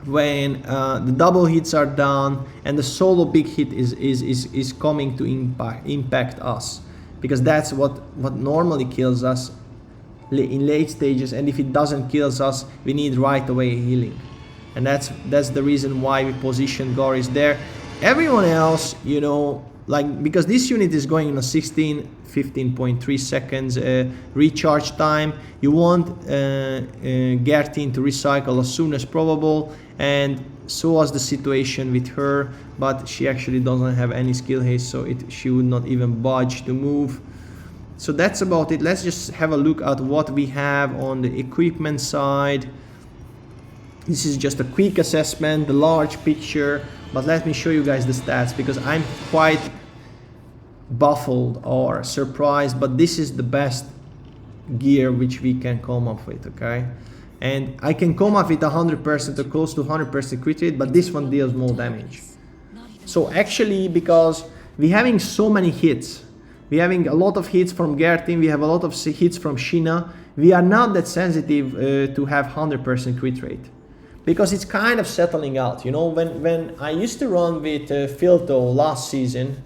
When the double hits are done and the solo big hit is coming to impact us. Because that's what normally kills us in late stages, and if it doesn't kill us, we need right away healing, and that's the reason why we position Goris there. Everyone else, you know, like, because this unit is going in a 15.3 seconds recharge time, you want Gertin to recycle as soon as probable, and so was the situation with her, but she actually doesn't have any skill haste, so she would not even budge to move. So that's about it. Let's just have a look at what we have on the equipment side. This is just a quick assessment, the large picture, but let me show you guys the stats, because I'm quite baffled or surprised, but this is the best gear which we can come up with, okay? And I can come up with 100% or close to 100% crit rate, but this one deals more damage. So actually, because we're having so many hits, we're having a lot of hits from Gertin, we have a lot of hits from Sheena, we are not that sensitive to have 100% crit rate. Because it's kind of settling out, you know, when I used to run with Filto last season,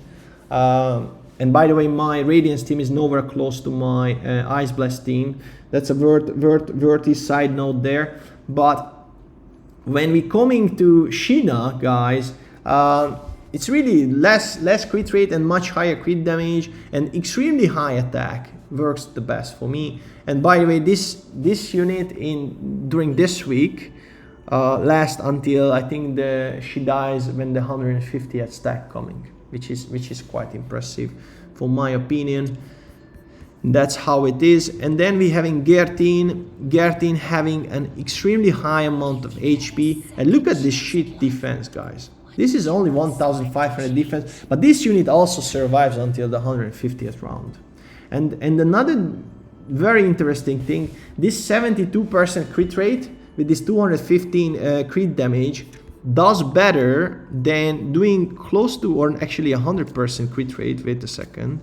and by the way, my Radiance team is nowhere close to my Ice Blast team. That's a worthy side note there. But when we coming to Sheena, guys, it's really less crit rate and much higher crit damage and extremely high attack works the best for me. And by the way, this unit during this week lasts until I think she dies when the 150th stack coming, which is quite impressive for my opinion. That's how it is. And then we having Gertin having an extremely high amount of HP, and look at this shit defense, guys. This is only 1500 defense, but this unit also survives until the 150th round. And another very interesting thing, this 72% crit rate with this 215 crit damage does better than doing close to, or actually 100% crit rate. Wait a second,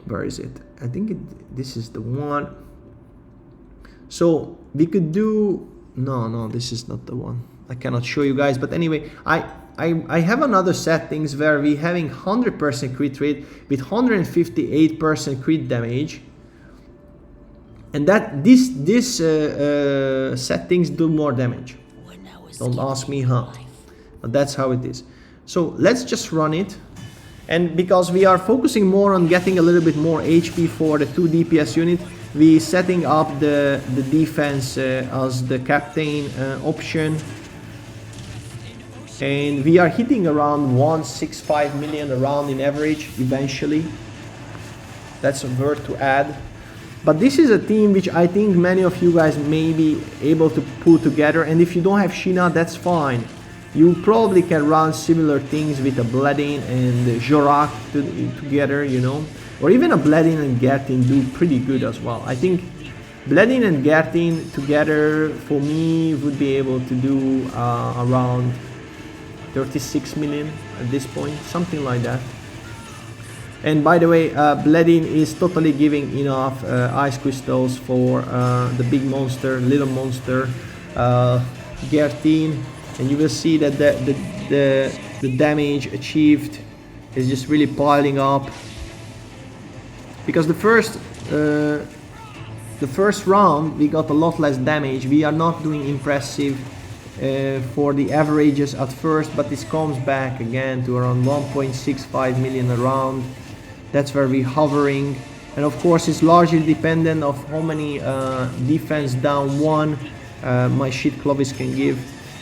where is it? I think this is the one. So we could do, no, this is not the one. I cannot show you guys, but anyway, I have another settings where we having 100% crit rate with 158% crit damage, and that this settings do more damage. Don't ask me how, but that's how it is. So let's just run it. And because we are focusing more on getting a little bit more HP for the 2 DPS unit, we setting up the defense as the captain option. And we are hitting around 165 million around in average eventually. That's a word to add. But this is a team which I think many of you guys may be able to put together, and if you don't have Sheena, that's fine. You probably can run similar things with a Bledin and Jorak together, you know, or even a Bledin and Gertin do pretty good as well. I think Bledin and Gertin together for me would be able to do around 36 million at this point, something like that. And by the way, Bledin is totally giving enough ice crystals for the big monster, little monster, Gertin, and you will see that the damage achieved is just really piling up. Because the first round we got a lot less damage. We are not doing impressive for the averages at first, but this comes back again to around 1.65 million a round. That's where we're hovering, and of course it's largely dependent of how many defense down one my shit Clovis can give.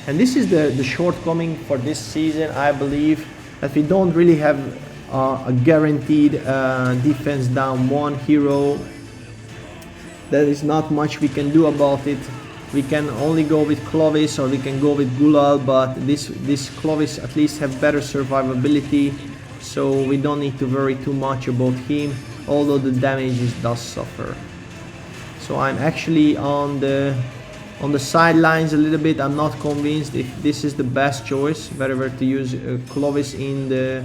And this is the shortcoming for this season, I believe, that we don't really have a guaranteed defense down one hero. There is not much we can do about it. We can only go with Clovis or we can go with Gulal, but this Clovis at least have better survivability, so we don't need to worry too much about him, although the damages does suffer. So I'm actually on the sidelines a little bit. I'm not convinced if this is the best choice, whether to use Clovis in the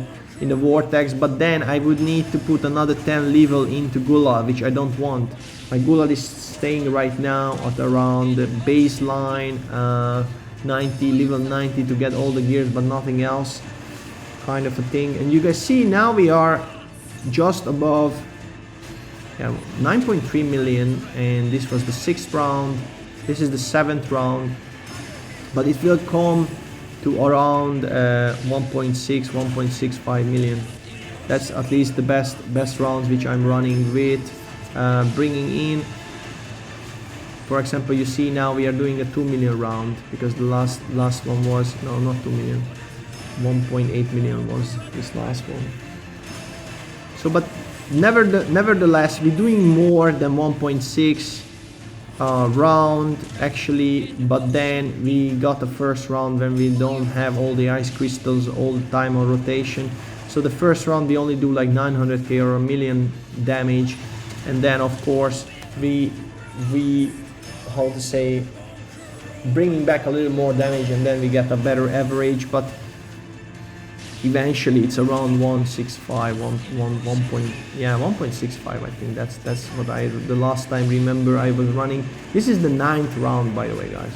vortex, but then I would need to put another 10 level into Gulal, which I don't want. My Gulal is staying right now at around the baseline 90, level 90 to get all the gears but nothing else, kind of a thing. And you guys see now we are just above 9.3 million, and this was the 6th round. This is the 7th round, but it will come to around 1.6, 1.65 million. That's at least the best rounds which I'm running with, bringing in. For example, you see now we are doing a 2 million round, because the last one was, no, not 2 million, 1.8 million was this last one. So, but nevertheless, we're doing more than 1.6 round actually, but then we got the first round when we don't have all the ice crystals all the time on rotation. So the first round we only do like 900k or a million damage, and then of course we how to say, bringing back a little more damage, and then we get a better average, but eventually it's around 1.65, 1.65. I think that's what I the last time remember I was running. This is the 9th round, by the way, guys.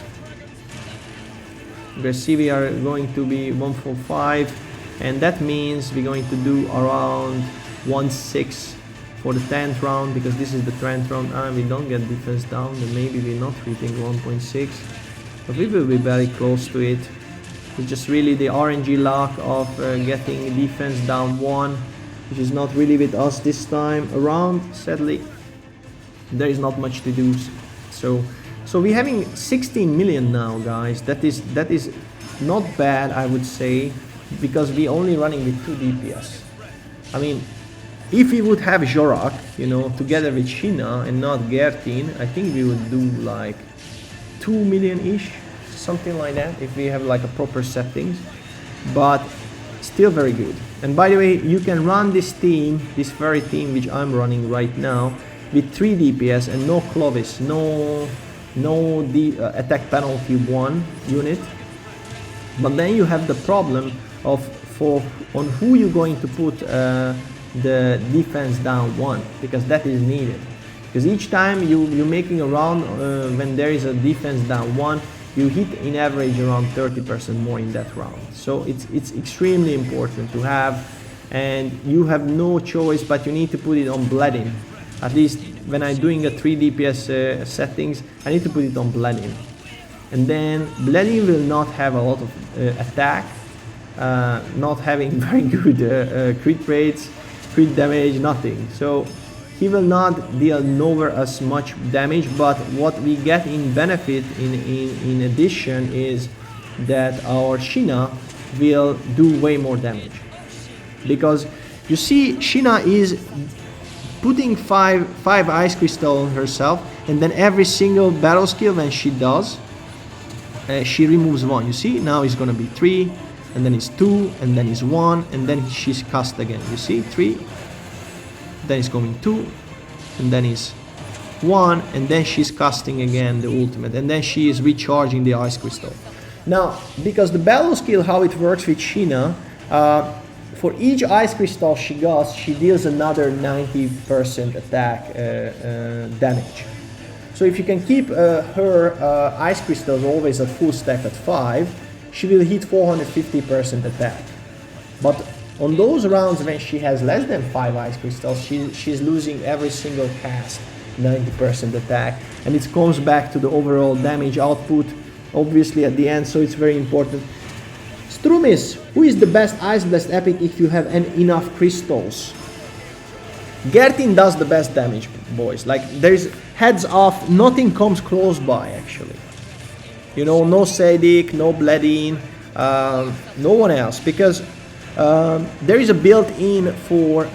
You guys see we are going to be 145, and that means we're going to do around 1.6 for the 10th round, because this is the 10th round and we don't get defense down, then maybe we're not reaching 1.6, but we will be very close to it. It's just really the RNG luck of getting defense down one, which is not really with us this time around. Sadly, there is not much to do. So we're having 16 million now, guys. That is not bad, I would say, because we're only running with 2 DPS. I mean, if we would have Jorak, you know, together with Sheena and not Gertin, I think we would do like 2 million-ish. Something like that, if we have like a proper settings, but still very good. And by the way, you can run this team, this very team which I'm running right now, with 3 DPS and no Clovis, no attack penalty 1 unit. But then you have the problem of on who you're going to put the defense down 1, because that is needed. Because each time you're making a round when there is a defense down 1, you hit in average around 30% more in that round. So it's extremely important to have, and you have no choice, but you need to put it on Bledin. At least when I'm doing a 3 DPS settings, I need to put it on Bledin. And then Bledin will not have a lot of attack, not having very good crit rates, crit damage, nothing. So he will not deal nowhere as much damage, but what we get in benefit in addition is that our Sheena will do way more damage. Because you see, Sheena is putting five ice crystal on herself, and then every single battle skill when she does, she removes one. You see, now it's gonna be 3, and then it's 2, and then it's 1, and then she's cast again. You see, 3, then it's going 2, and then it's 1, and then she's casting again the ultimate, and then she is recharging the ice crystal. Now, because the battle skill, how it works with Sheena, for each ice crystal she got, she deals another 90% attack damage. So if you can keep her ice crystals always at full stack at 5, she will hit 450% attack. But on those rounds when she has less than 5 ice crystals, she's losing every single cast 90% attack, and it comes back to the overall damage output obviously at the end, so it's very important. Strumis, who is the best Ice Blast epic if you have enough crystals? Gertin does the best damage, boys. Like, there's heads off, nothing comes close by actually. You know, no Sadic, no Bledin, no one else, because there is a built-in for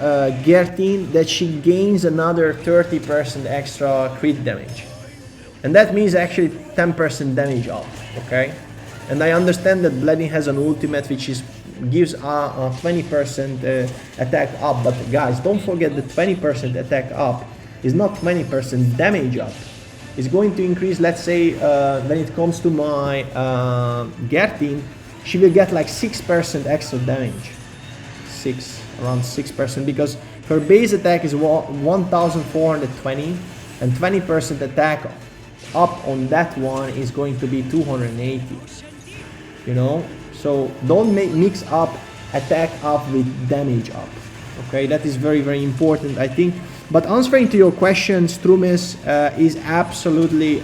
Gertin that she gains another 30% extra crit damage. And that means actually 10% damage up, okay? And I understand that Bledin has an ultimate which gives a 20% attack up, but guys, don't forget the 20% attack up is not 20% damage up. It's going to increase, let's say, when it comes to my Gertin, she will get like 6% extra damage. Around 6%, because her base attack is 1420, and 20% attack up on that one is going to be 280. You know, so don't mix up attack up with damage up. Okay, that is very, very important, I think. But answering to your question, Strumis is absolutely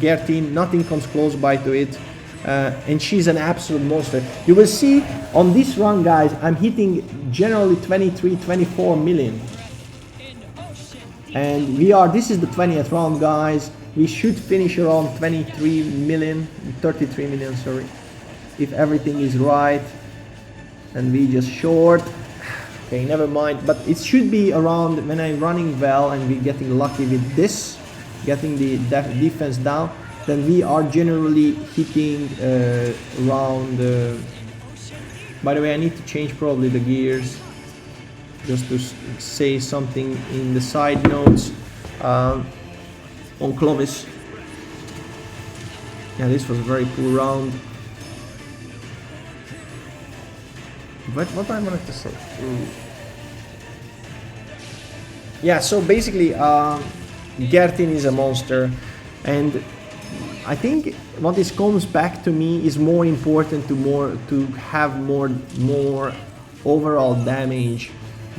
Gertin. Nothing comes close by to it. And she's an absolute monster. You will see on this run, guys, I'm hitting generally 23-24 million. And this is the 20th round, guys. We should finish around 33 million, sorry, if everything is right. And we just short. Okay, never mind. But it should be around, when I'm running well and we're getting lucky with this, getting the defense down, then we are generally hitting around... by the way, I need to change probably the gears, just to say something in the side notes on Clovis. Yeah, this was a very poor round. But what I wanted to say... Yeah, so basically Gertin is a monster, and I think what this comes back to me is more important to have more overall damage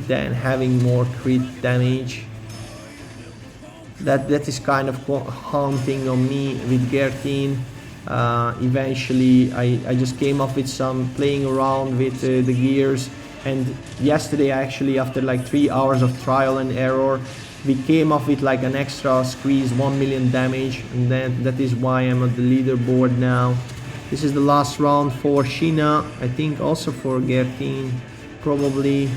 than having more crit damage. That is kind of haunting on me with Gertin. Eventually I just came up with some playing around with the gears, and yesterday actually, after like 3 hours of trial and error, we came up with like an extra squeeze 1 million damage, and then that is why I'm at the leaderboard now. This is the last round for Sheena, I think also for Gertin probably,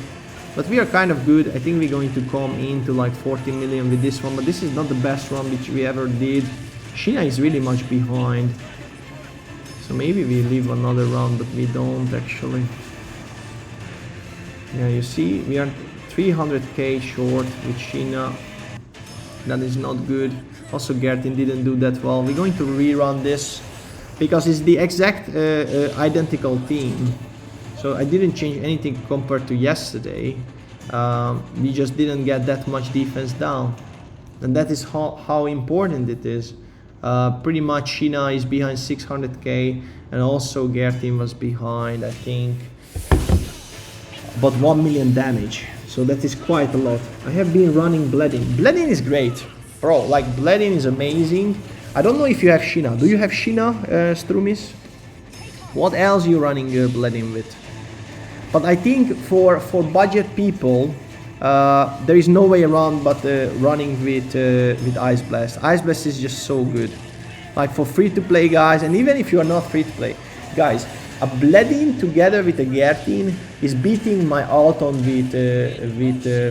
but we are kind of good. I think we're going to come into like 40 million with this one, but this is not the best run which we ever did. Sheena is really much behind, so maybe we leave another round, but we don't actually. Yeah, you see, we are 300k short with Sheena. That is not good. Also Gertin didn't do that well. We're going to rerun this because it's the exact identical team. So I didn't change anything compared to yesterday. We just didn't get that much defense down. And that is how important it is. Pretty much Sheena is behind 600k, and also Gertin was behind, I think, about 1 million damage. So that is quite a lot. I have been running Bledin. Bledin is great, bro. Like, Bledin is amazing. I don't know if you have Sheena. Do you have Sheena, Strumis? What else are you running Bledin with? But I think for budget people, there is no way around but running with Ice Blast. Ice Blast is just so good. Like, for free-to-play guys, and even if you are not free-to-play, guys, a Bledin together with a Gertin is beating my Alton with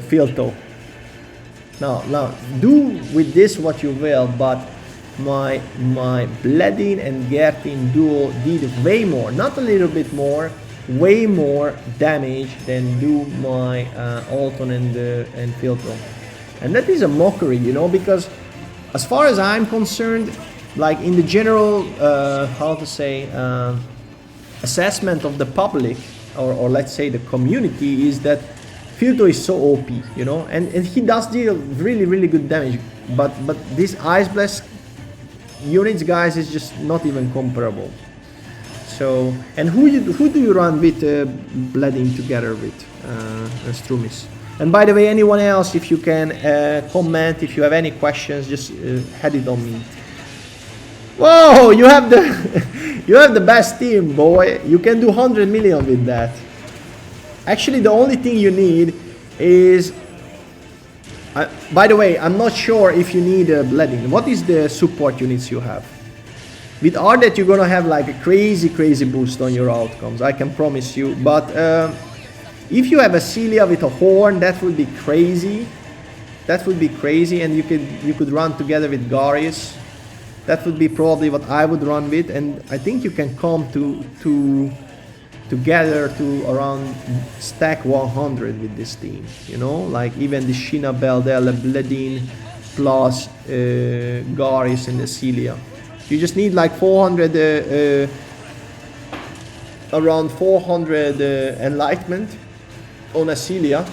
Filto. Now, do with this what you will, but my Bledin and Gertin duo did way more, not a little bit more, way more damage than do my Alton and Filtro. And that is a mockery, you know, because as far as I'm concerned, like in the general, how to say, assessment of the public, or let's say the community, is that Filtro is so OP, you know, and he does deal really good damage, but this Ice Blast units, guys, is just not even comparable. So, and who do you run with Bleeding together with Strumis? And by the way, anyone else, if you can comment, if you have any questions, just head it on me. Whoa, you have the you have the best team, boy. You can do 100 million with that. Actually, the only thing you need is... by the way, I'm not sure if you need Bleeding. What is the support units you have? With Ardet, you're gonna have like a crazy boost on your outcomes, I can promise you. But if you have a Celia with a horn, that would be crazy. That would be crazy, and you could run together with Garius. That would be probably what I would run with, and I think you can come together to around stack 100 with this team, you know, like even the Shina, Beldella, Bledin plus Garis and the Celia. You just need like 400 around 400 enlightenment on a Celia,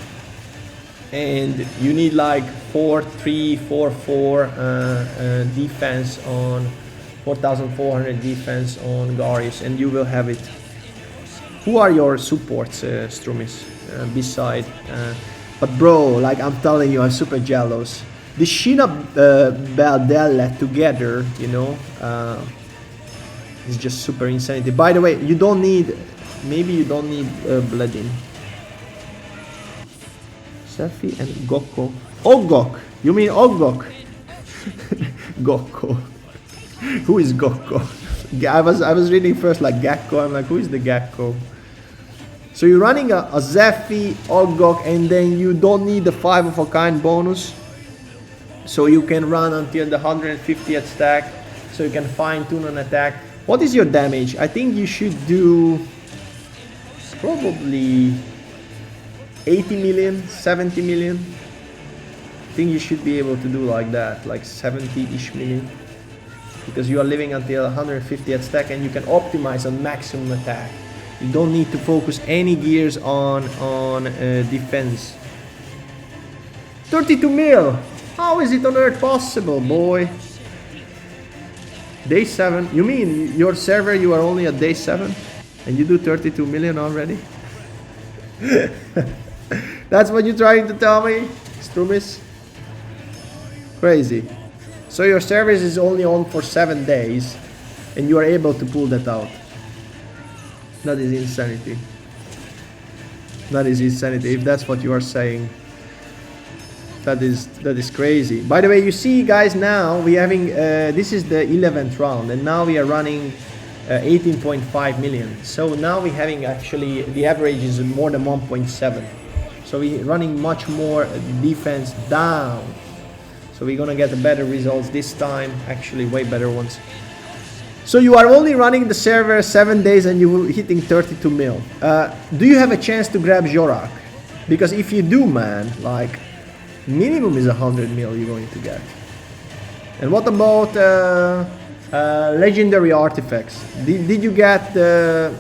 and you need like 4-3, 4-4 defense on 4,400 defense on Garis, and you will have it. Who are your supports, Strumis, beside? But bro, like I'm telling you, I'm super jealous. The Shina Beldella together, you know, is just super insanity. By the way, you don't need, maybe you don't need Bledin. Sefi and Gokko. Ogok! You mean Ogok? Gokko. Who is Gokko? I was reading first like Gakko. I'm like, who is the Gakko? So you're running a Zephy, Ogok, and then you don't need the 5 of a kind bonus. So you can run until the 150th stack. So you can fine tune an attack. What is your damage? I think you should do probably 80 million, 70 million. I think you should be able to do like that, like 70-ish million. Because you are living until 150th stack and you can optimize on maximum attack. You don't need to focus any gears on defense. 32 mil! How is it on Earth possible, boy? Day 7? You mean your server, you are only at day 7? And you do 32 million already? That's what you're trying to tell me, Strumis? Crazy. So your service is only on for 7 days and you are able to pull that out. That is insanity. That is insanity, if that's what you are saying. That is crazy. By the way, you see guys, now we're having, this is the 11th round and now we are running 18.5 million. So now we're having actually, the average is more than 1.7. So we're running much more defense down. So we're gonna get the better results this time, actually way better ones. So you are only running the server 7 days and you're hitting 32 mil. Do you have a chance to grab Jorak? Because if you do, man, like minimum is 100 mil you're going to get. And what about legendary artifacts? Did you get the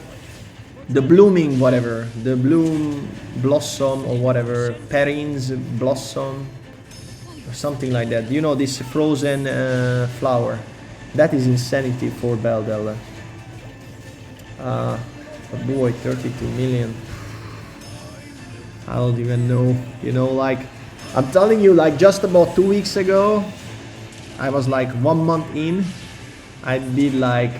blooming whatever, the bloom blossom or whatever, Perrin's blossom or something like that? You know, this frozen flower. That is insanity for Beldella. But boy, 32 million. I don't even know. You know, like I'm telling you, like just about 2 weeks ago, I was like 1 month in. I did like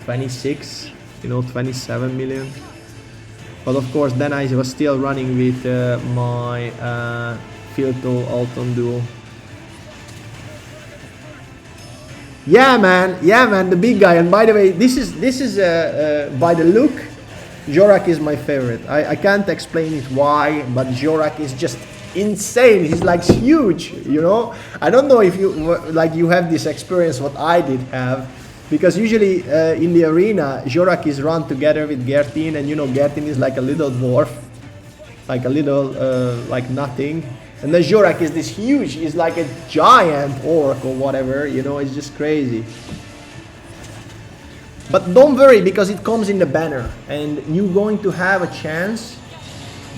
26, you know, 27 million. But of course, then I was still running with my Filto Alton duo. Yeah, man, the big guy. And by the way, this is by the look, Jorak is my favorite. I can't explain it why, but Jorak is just insane. He's like huge, you know. I don't know if you like you have this experience what I did have, because usually in the arena Jorak is run together with Gertin, and you know Gertin is like a little dwarf, like a little like nothing, and then Jorak is this huge, he's like a giant orc or whatever, you know. It's just crazy. But don't worry, because it comes in the banner and you're going to have a chance.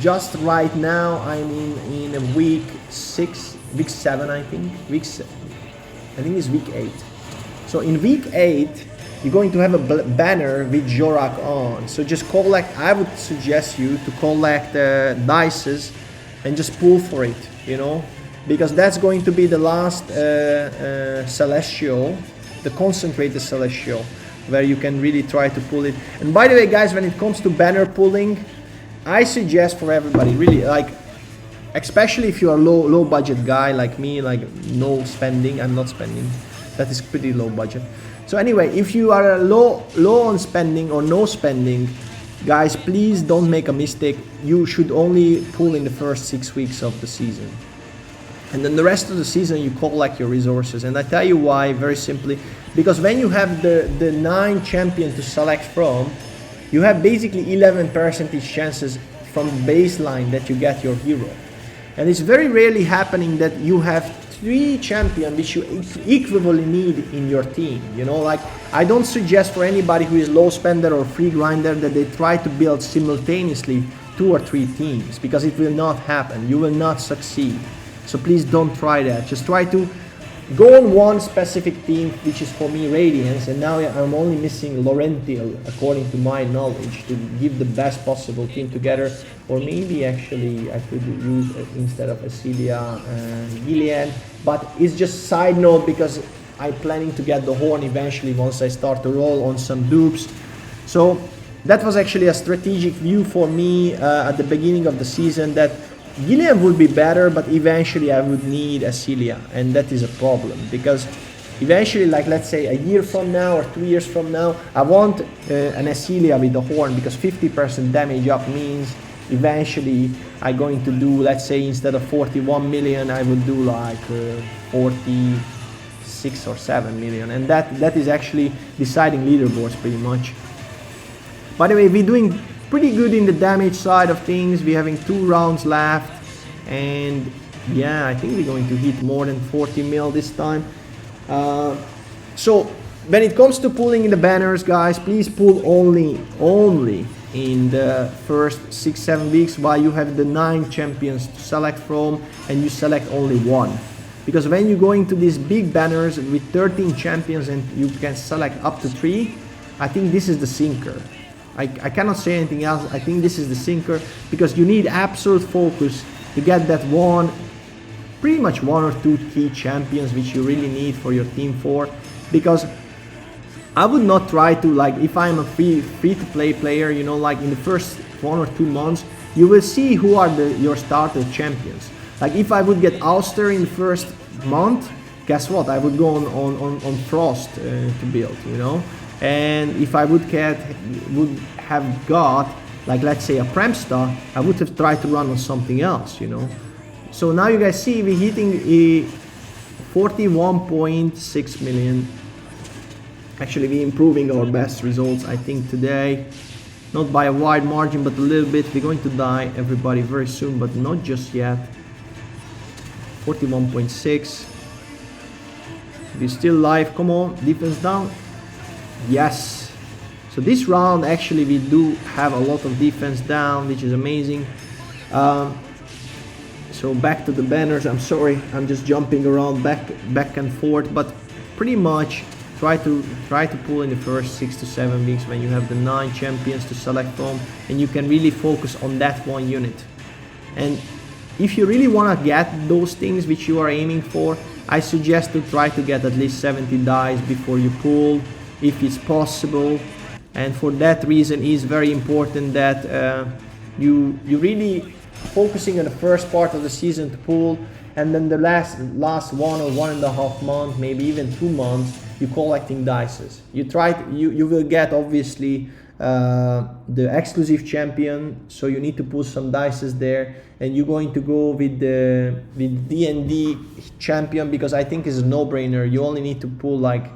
Just right now, I'm in a week 7, I think. I think it's week 8. So in week 8, you're going to have a banner with Jorak on. So just collect, I would suggest you to collect dices and just pull for it, you know. Because that's going to be the last Celestial, the concentrated Celestial, where you can really try to pull it. And by the way, guys, when it comes to banner pulling, I suggest for everybody, really, like, especially if you're a low budget guy like me, like no spending, I'm not spending, that is pretty low budget. So anyway, if you are low on spending or no spending, guys, please don't make a mistake. You should only pull in the first 6 weeks of the season. And then the rest of the season you collect your resources. And I tell you why, very simply, because when you have the 9 champions to select from, you have basically 11% chances from baseline that you get your hero. And it's very rarely happening that you have 3 champions which you equivalently need in your team. You know, like, I don't suggest for anybody who is low spender or free grinder that they try to build simultaneously 2 or 3 teams, because it will not happen. You will not succeed. So please don't try that. Just try to go on one specific team, which is for me Radiance, and now I'm only missing Laurential, according to my knowledge, to give the best possible team together. Or maybe actually I could use instead of Acelia and Gilead, but it's just side note, because I'm planning to get the horn eventually once I start to roll on some dupes. So that was actually a strategic view for me at the beginning of the season, that Gilead would be better, but eventually I would need Acelia, and that is a problem, because eventually, like let's say a year from now or 2 years from now, I want an Acelia with the horn, because 50% damage up means eventually I'm going to do, let's say instead of 41 million, I would do like 46 or 7 million, and that is actually deciding leaderboards pretty much. By the way, we're doing pretty good in the damage side of things. We're having 2 rounds left, and yeah, I think we're going to hit more than 40 mil this time. So when it comes to pulling in the banners, guys, please pull only in the first 6-7 weeks, while you have the 9 champions to select from, and you select only 1. Because when you go into these big banners with 13 champions and you can select up to 3, I think this is the sinker. I cannot say anything else. I think this is the sinker, because you need absolute focus to get that one, pretty much 1 or 2 key champions which you really need for your team for. Because I would not try to, like, if I'm a free to play player, you know, like in the first 1 or 2 months, you will see who are your starter champions. Like if I would get Auster in the first month, guess what? I would go on Frost to build, you know. And if I would have got, like let's say a Premsta, I would have tried to run on something else, you know. So now you guys see we're hitting a 41.6 million. Actually, we're improving our best results, I think, today. Not by a wide margin, but a little bit. We're going to die, everybody, very soon, but not just yet. 41.6. We're still live. Come on, defense down. Yes. So this round, actually, we do have a lot of defense down, which is amazing. So back to the banners. I'm sorry, I'm just jumping around back and forth, but pretty much try to pull in the first 6 to 7 weeks when you have the 9 champions to select from, and you can really focus on that one unit. And if you really want to get those things which you are aiming for, I suggest to try to get at least 70 dice before you pull, if it's possible. And for that reason, it's very important that you really focusing on the first part of the season to pull, and then the last 1 or 1.5 months, maybe even 2 months, you're collecting dices. You will get obviously the exclusive champion, so you need to pull some dices there, and you're going to go with the D&D champion because I think it's a no-brainer. You only need to pull like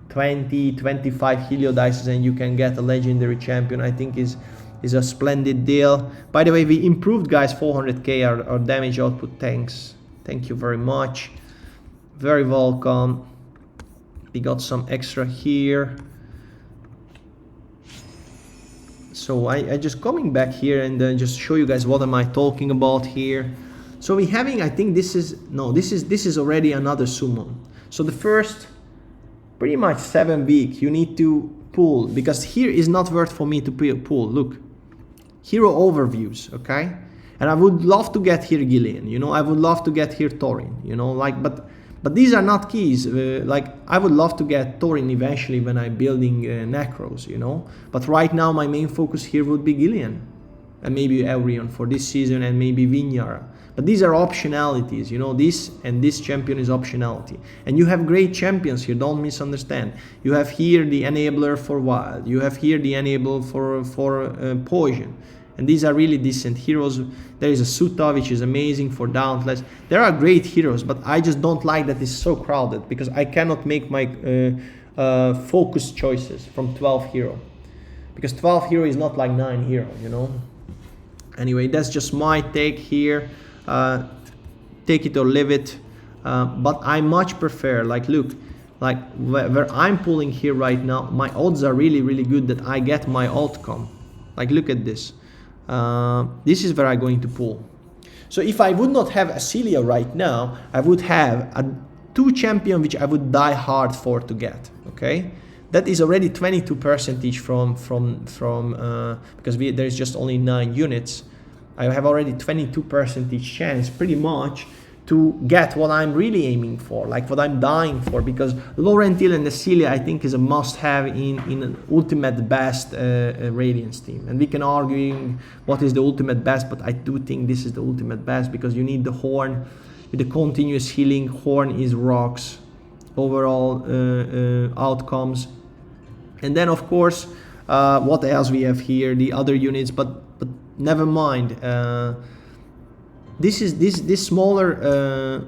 20-25 helio dices and you can get a legendary champion. I think is a splendid deal. By the way, we improved, guys, 400k our damage output. Thank you very much, very welcome. We got some extra here. So I just coming back here and just show you guys what am I talking about here. So we having, I think this is already another summon. So the first pretty much 7 weeks you need to pull, because here is not worth for me to pull. Look, hero overviews, okay? And I would love to get here Gillian, you know, I would love to get here Thorin, you know, like, but these are not keys. Like, I would love to get Thorin eventually when I'm building Necros, you know. But right now my main focus here would be Gillian. And maybe Elrion for this season, and maybe Vinyara. But these are optionalities, you know, this and this champion is optionality. And you have great champions here, don't misunderstand. You have here the enabler for Wild. You have here the enable for Poison. And these are really decent heroes. There is a Sutta, which is amazing for Dauntless. There are great heroes, but I just don't like that it's so crowded, because I cannot make my focus choices from 12 hero. Because 12 hero is not like 9 hero, you know. Anyway, that's just my take here. Take it or leave it. But I much prefer, like, look, like where I'm pulling here right now, my odds are really, really good that I get my outcome. Like, look at this. This is where I'm going to pull. So if I would not have Acelia right now, I would have a 2 champion which I would die hard for to get. Okay, that is already 22% from because there is just only 9 units. I have already 22% chance, pretty much, to get what I'm really aiming for, like what I'm dying for, because Laurentiel and Acelia I think is a must-have in an ultimate best Radiance team. And we can argue what is the ultimate best, but I do think this is the ultimate best, because you need the Horn with the continuous healing. Horn is rocks overall outcomes. And then of course what else we have here, the other units, but never mind. This smaller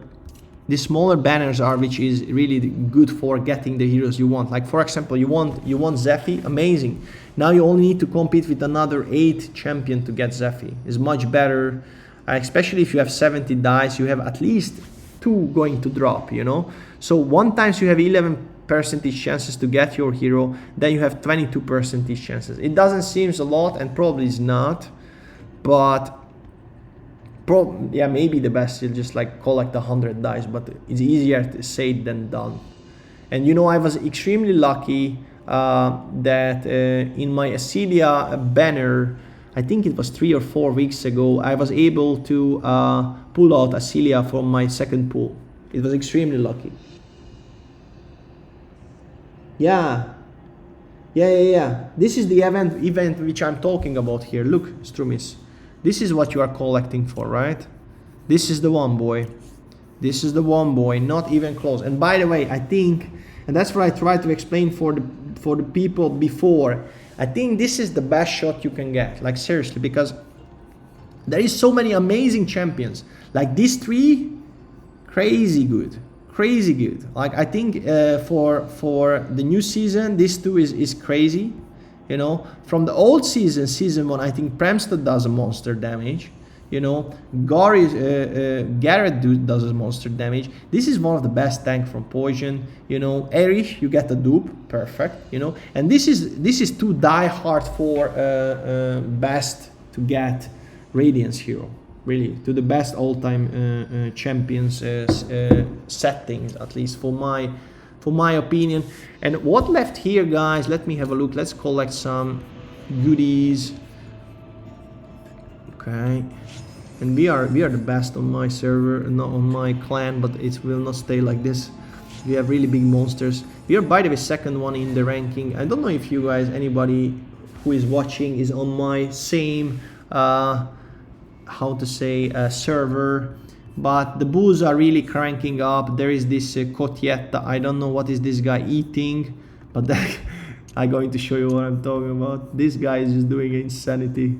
banners are, which is really good for getting the heroes you want. Like, for example, you want Zephy, amazing. Now you only need to compete with another 8 champion to get Zephy. It's much better, especially if you have 70 dice. You have at least 2 going to drop, you know. So one times you have 11% chances to get your hero, then you have 22% chances. It doesn't seem a lot, and probably is not, but yeah, maybe the best you'll just like collect 100 dice, but it's easier to say than done. And you know, I was extremely lucky that in my Acelia banner, I think it was 3 or 4 weeks ago, I was able to pull out Acelia from my second pull. It was extremely lucky. Yeah. This is the event which I'm talking about here. Look, Strumis. This is what you are collecting for, right? This is the one, boy. This is the one, boy. Not even close. And by the way, I think, and that's what I tried to explain for the people before, I think this is the best shot you can get. Like, seriously, because there is so many amazing champions. Like these 3, crazy good. Crazy good. Like, I think for the new season, this 2 is crazy. You know, from the old season 1, I think Premstad does a monster damage. You know, Garrett does a monster damage. This is one of the best tank from Poison. You know, Erich, you get a dupe, perfect. You know, and this is to die hard for best to get Radiance hero. Really, to the best all-time champions settings, at least for my opinion. And what left here, guys, let me have a look. Let's collect some goodies. Okay, and we are the best on my server, not on my clan, but it will not stay like this. We have really big monsters. We are, by the way, second one in the ranking. I don't know if you guys, anybody who is watching, is on my same how to say server. But the bulls are really cranking up. There is this Cotietta. I don't know what is this guy eating, but I'm going to show you what I'm talking about. This guy is just doing insanity.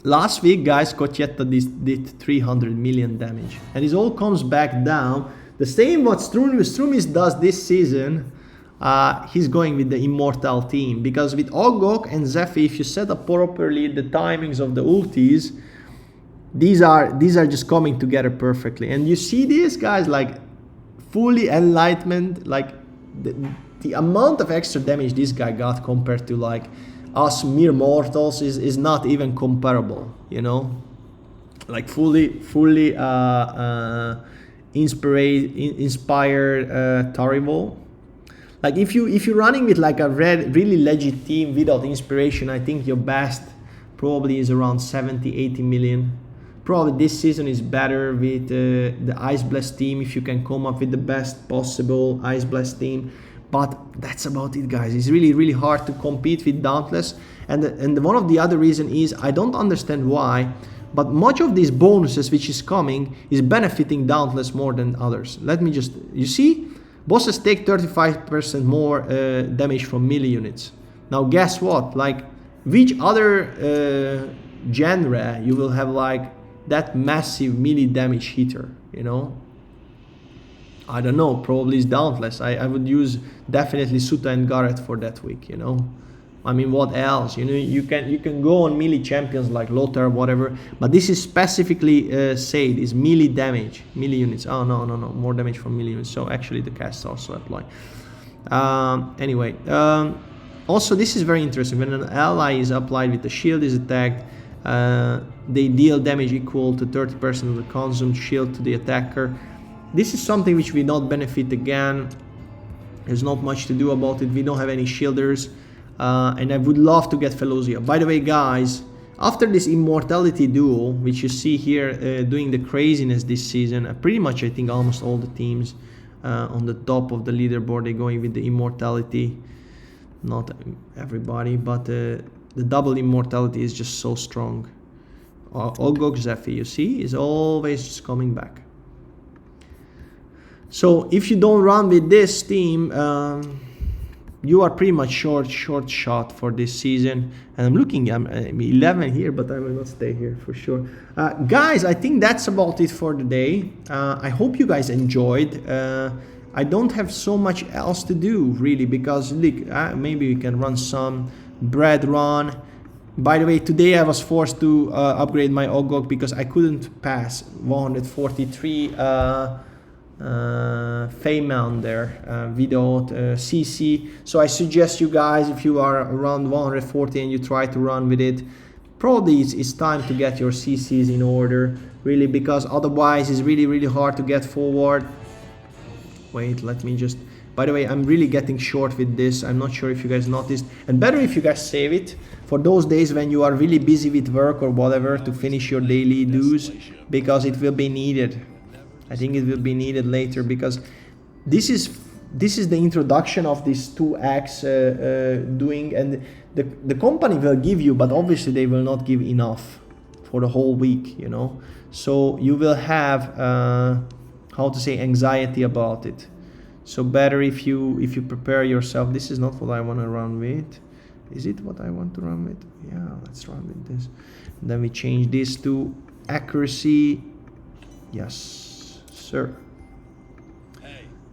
Last week, guys, Cocchietta did 300 million damage. And it all comes back down. The same what Strumis does this season, he's going with the Immortal team. Because with Ogok and Zephy, if you set up properly the timings of the ultis, these are just coming together perfectly. And you see these guys, like, fully enlightenment, like, the amount of extra damage this guy got compared to, like, us mere mortals is not even comparable, you know, like fully inspired Tarival. Like if you're running with like a really legit team without inspiration, I think your best probably is around 70-80 million. Probably this season is better with the Ice Blast team if you can come up with the best possible Ice Blast team. But that's about it, guys. It's really hard to compete with Dauntless, and one of the other reason is I don't understand why, but much of these bonuses which is coming is benefiting Dauntless more than others. Let me just, you see, bosses take 35% more damage from melee units. Now guess what? Like, which other genre you will have like that massive melee damage hitter? You know. I don't know, probably it's Dauntless. I would use definitely Suta and Gareth for that week, you know. I mean, what else? You know, you can go on melee champions like Lothar, whatever, but this is specifically said is melee damage, melee units. Oh no, more damage from melee units. So actually the casts also apply. Anyway, also this is very interesting. When an ally is applied with the shield is attacked, they deal damage equal to 30% of the consumed shield to the attacker. This is something which we not benefit again. There's not much to do about it. We don't have any shielders. And I would love to get Felosia. By the way, guys, after this Immortality duel, which you see here doing the craziness this season, pretty much I think almost all the teams on the top of the leaderboard, they're going with the Immortality. Not everybody, but the double Immortality is just so strong. Ogok Zephy, you see, is always just coming back. So if you don't run with this team, you are pretty much short shot for this season. And I'm looking, I'm 11 here, but I will not stay here for sure. Guys, I think that's about it for the day. I hope you guys enjoyed. I don't have so much else to do really, because look, maybe we can run some bread run. By the way, today I was forced to upgrade my Ogok because I couldn't pass 143 Fey mount there without CC. So I suggest you guys, if you are around 140 and you try to run with it, probably it's time to get your CCs in order, really, because otherwise it's really hard to get forward. Wait, let me just, by the way, I'm really getting short with this. I'm not sure if you guys noticed, and better if you guys save it for those days when you are really busy with work or whatever to finish your daily dues, because it will be needed. I think it will be needed later, because this is the introduction of this 2x doing, and the company will give you, but obviously they will not give enough for the whole week, you know. So you will have how to say, anxiety about it. So better if you prepare yourself. This is not what I want to run with. Is it what I want to run with? Yeah, let's run with this. And then we change this to accuracy. Yes. Sir,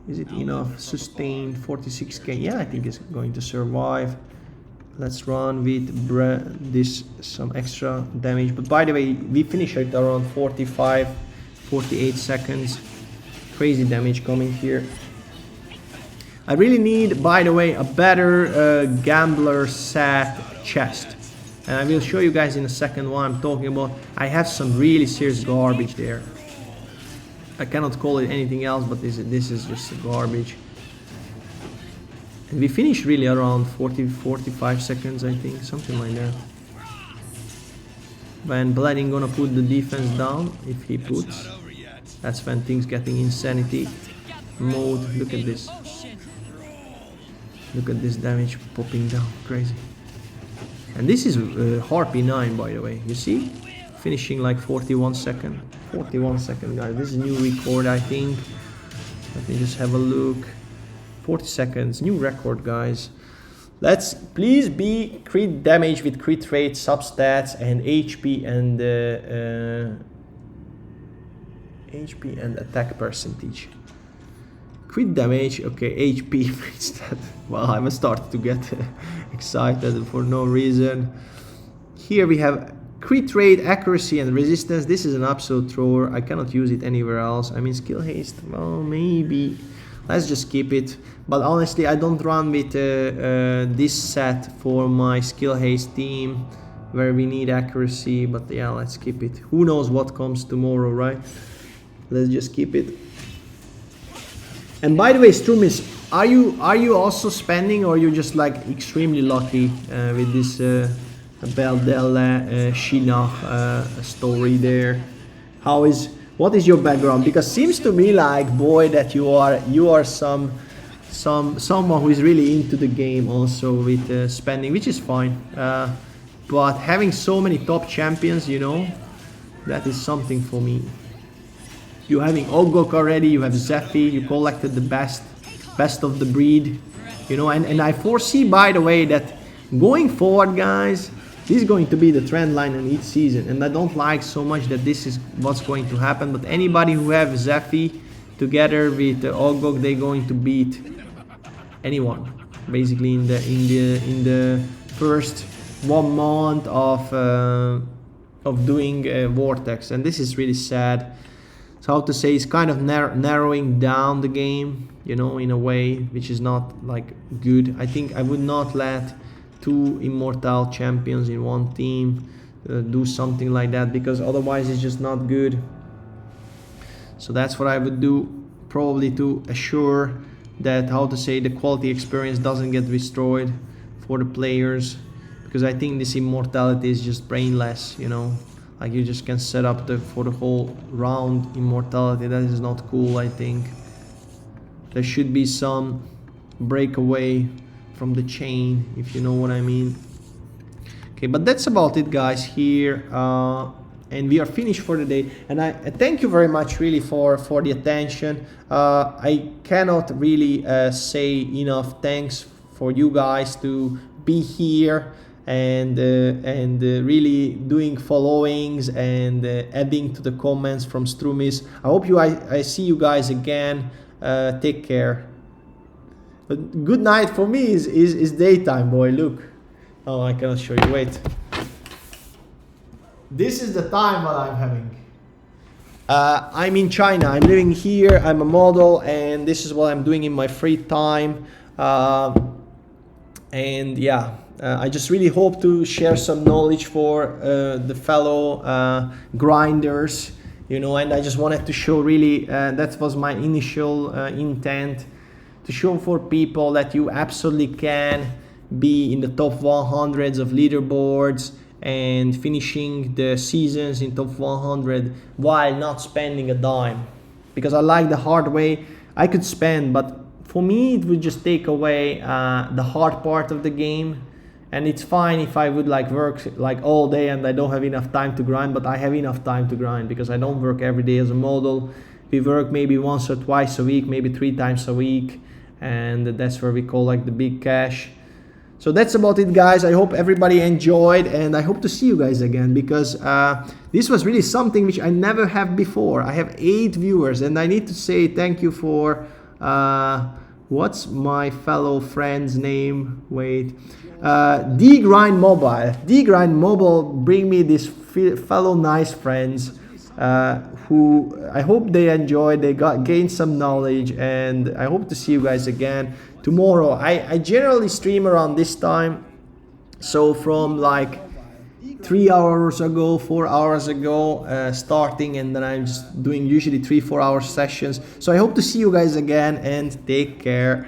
is it enough? Sustained 46k. Yeah, I think it's going to survive. Let's run with this some extra damage. But by the way, we finish at around 48 seconds. Crazy damage coming here. I really need, by the way, a better gambler set chest. And I will show you guys in a second what I'm talking about. I have some really serious garbage there. I cannot call it anything else, but this is just garbage. And we finished really around 45 seconds, I think, something like that. When Bleeding gonna put the defense down, if he puts, that's when things getting insanity mode. Look at this. Look at this damage popping down, crazy. And this is Harpy 9, by the way, you see? Finishing like 41 seconds. 41 seconds, guys. This is new record, I think. Let me just have a look. 40 seconds, new record, guys. Let's please be crit damage with crit rate, substats, and HP and attack percentage. Crit damage, okay, HP instead. Well, I was starting to get excited for no reason. Here we have crit rate, accuracy, and resistance. This is an absolute thrower. I cannot use it anywhere else. I mean, skill haste, well, maybe. Let's just keep it. But honestly, I don't run with this set for my skill haste team, where we need accuracy. But yeah, let's keep it. Who knows what comes tomorrow, right? Let's just keep it. And by the way, Strumis, are you also spending, or you're just like extremely lucky with this Beldella Shinnah story there? What is your background? Because seems to me like, boy, that you are someone who is really into the game also with spending, which is fine. But having so many top champions, you know, that is something for me. You having Ogok already, you have Zephy, you collected the best of the breed, you know, and I foresee, by the way, that going forward, guys, this is going to be the trend line in each season, and I don't like so much that this is what's going to happen. But anybody who have Zephy together with Ogok, they're going to beat anyone basically in the first 1 month of doing Vortex, and this is really sad. So how to say, it's kind of narrowing down the game, you know, in a way which is not like good. I think I would not let 2 immortal champions in one team do something like that, because otherwise it's just not good. So that's what I would do, probably to assure that, how to say, the quality experience doesn't get destroyed for the players, because I think this immortality is just brainless, you know. Like, you just can set up for the whole round immortality. That is not cool. I think there should be some breakaway from the chain, if you know what I mean. Okay, but that's about it, guys, here, and we are finished for the day. And I thank you very much really for the attention. I cannot really say enough thanks for you guys to be here and really doing followings and adding to the comments from Strumis. I hope I see you guys again. Take care. But good night for me is daytime, boy. Look. Oh, I cannot show you. Wait. This is the time what I'm having. I'm in China. I'm living here. I'm a model, and this is what I'm doing in my free time. And yeah. I just really hope to share some knowledge for the fellow grinders, you know, and I just wanted to show really, that was my initial intent, to show for people that you absolutely can be in the top 100s of leaderboards and finishing the seasons in top 100 while not spending a dime. Because I like the hard way. I could spend, but for me it would just take away the hard part of the game. And it's fine if I would like work like all day and I don't have enough time to grind, but I have enough time to grind because I don't work every day as a model. We work maybe once or twice a week, maybe 3 times a week, and that's where we call like the big cash. So that's about it, guys. I hope everybody enjoyed, and I hope to see you guys again, because this was really something which I never have before. I have 8 viewers, and I need to say thank you for what's my fellow friend's name? Wait. D-Grind Mobile. D-Grind Mobile bring me these fellow nice friends who I hope they enjoyed, they gained some knowledge, and I hope to see you guys again tomorrow. I generally stream around this time, so from like 3 hours ago, 4 hours ago, starting, and then I'm just doing usually 3-4 hour sessions. So I hope to see you guys again, and take care.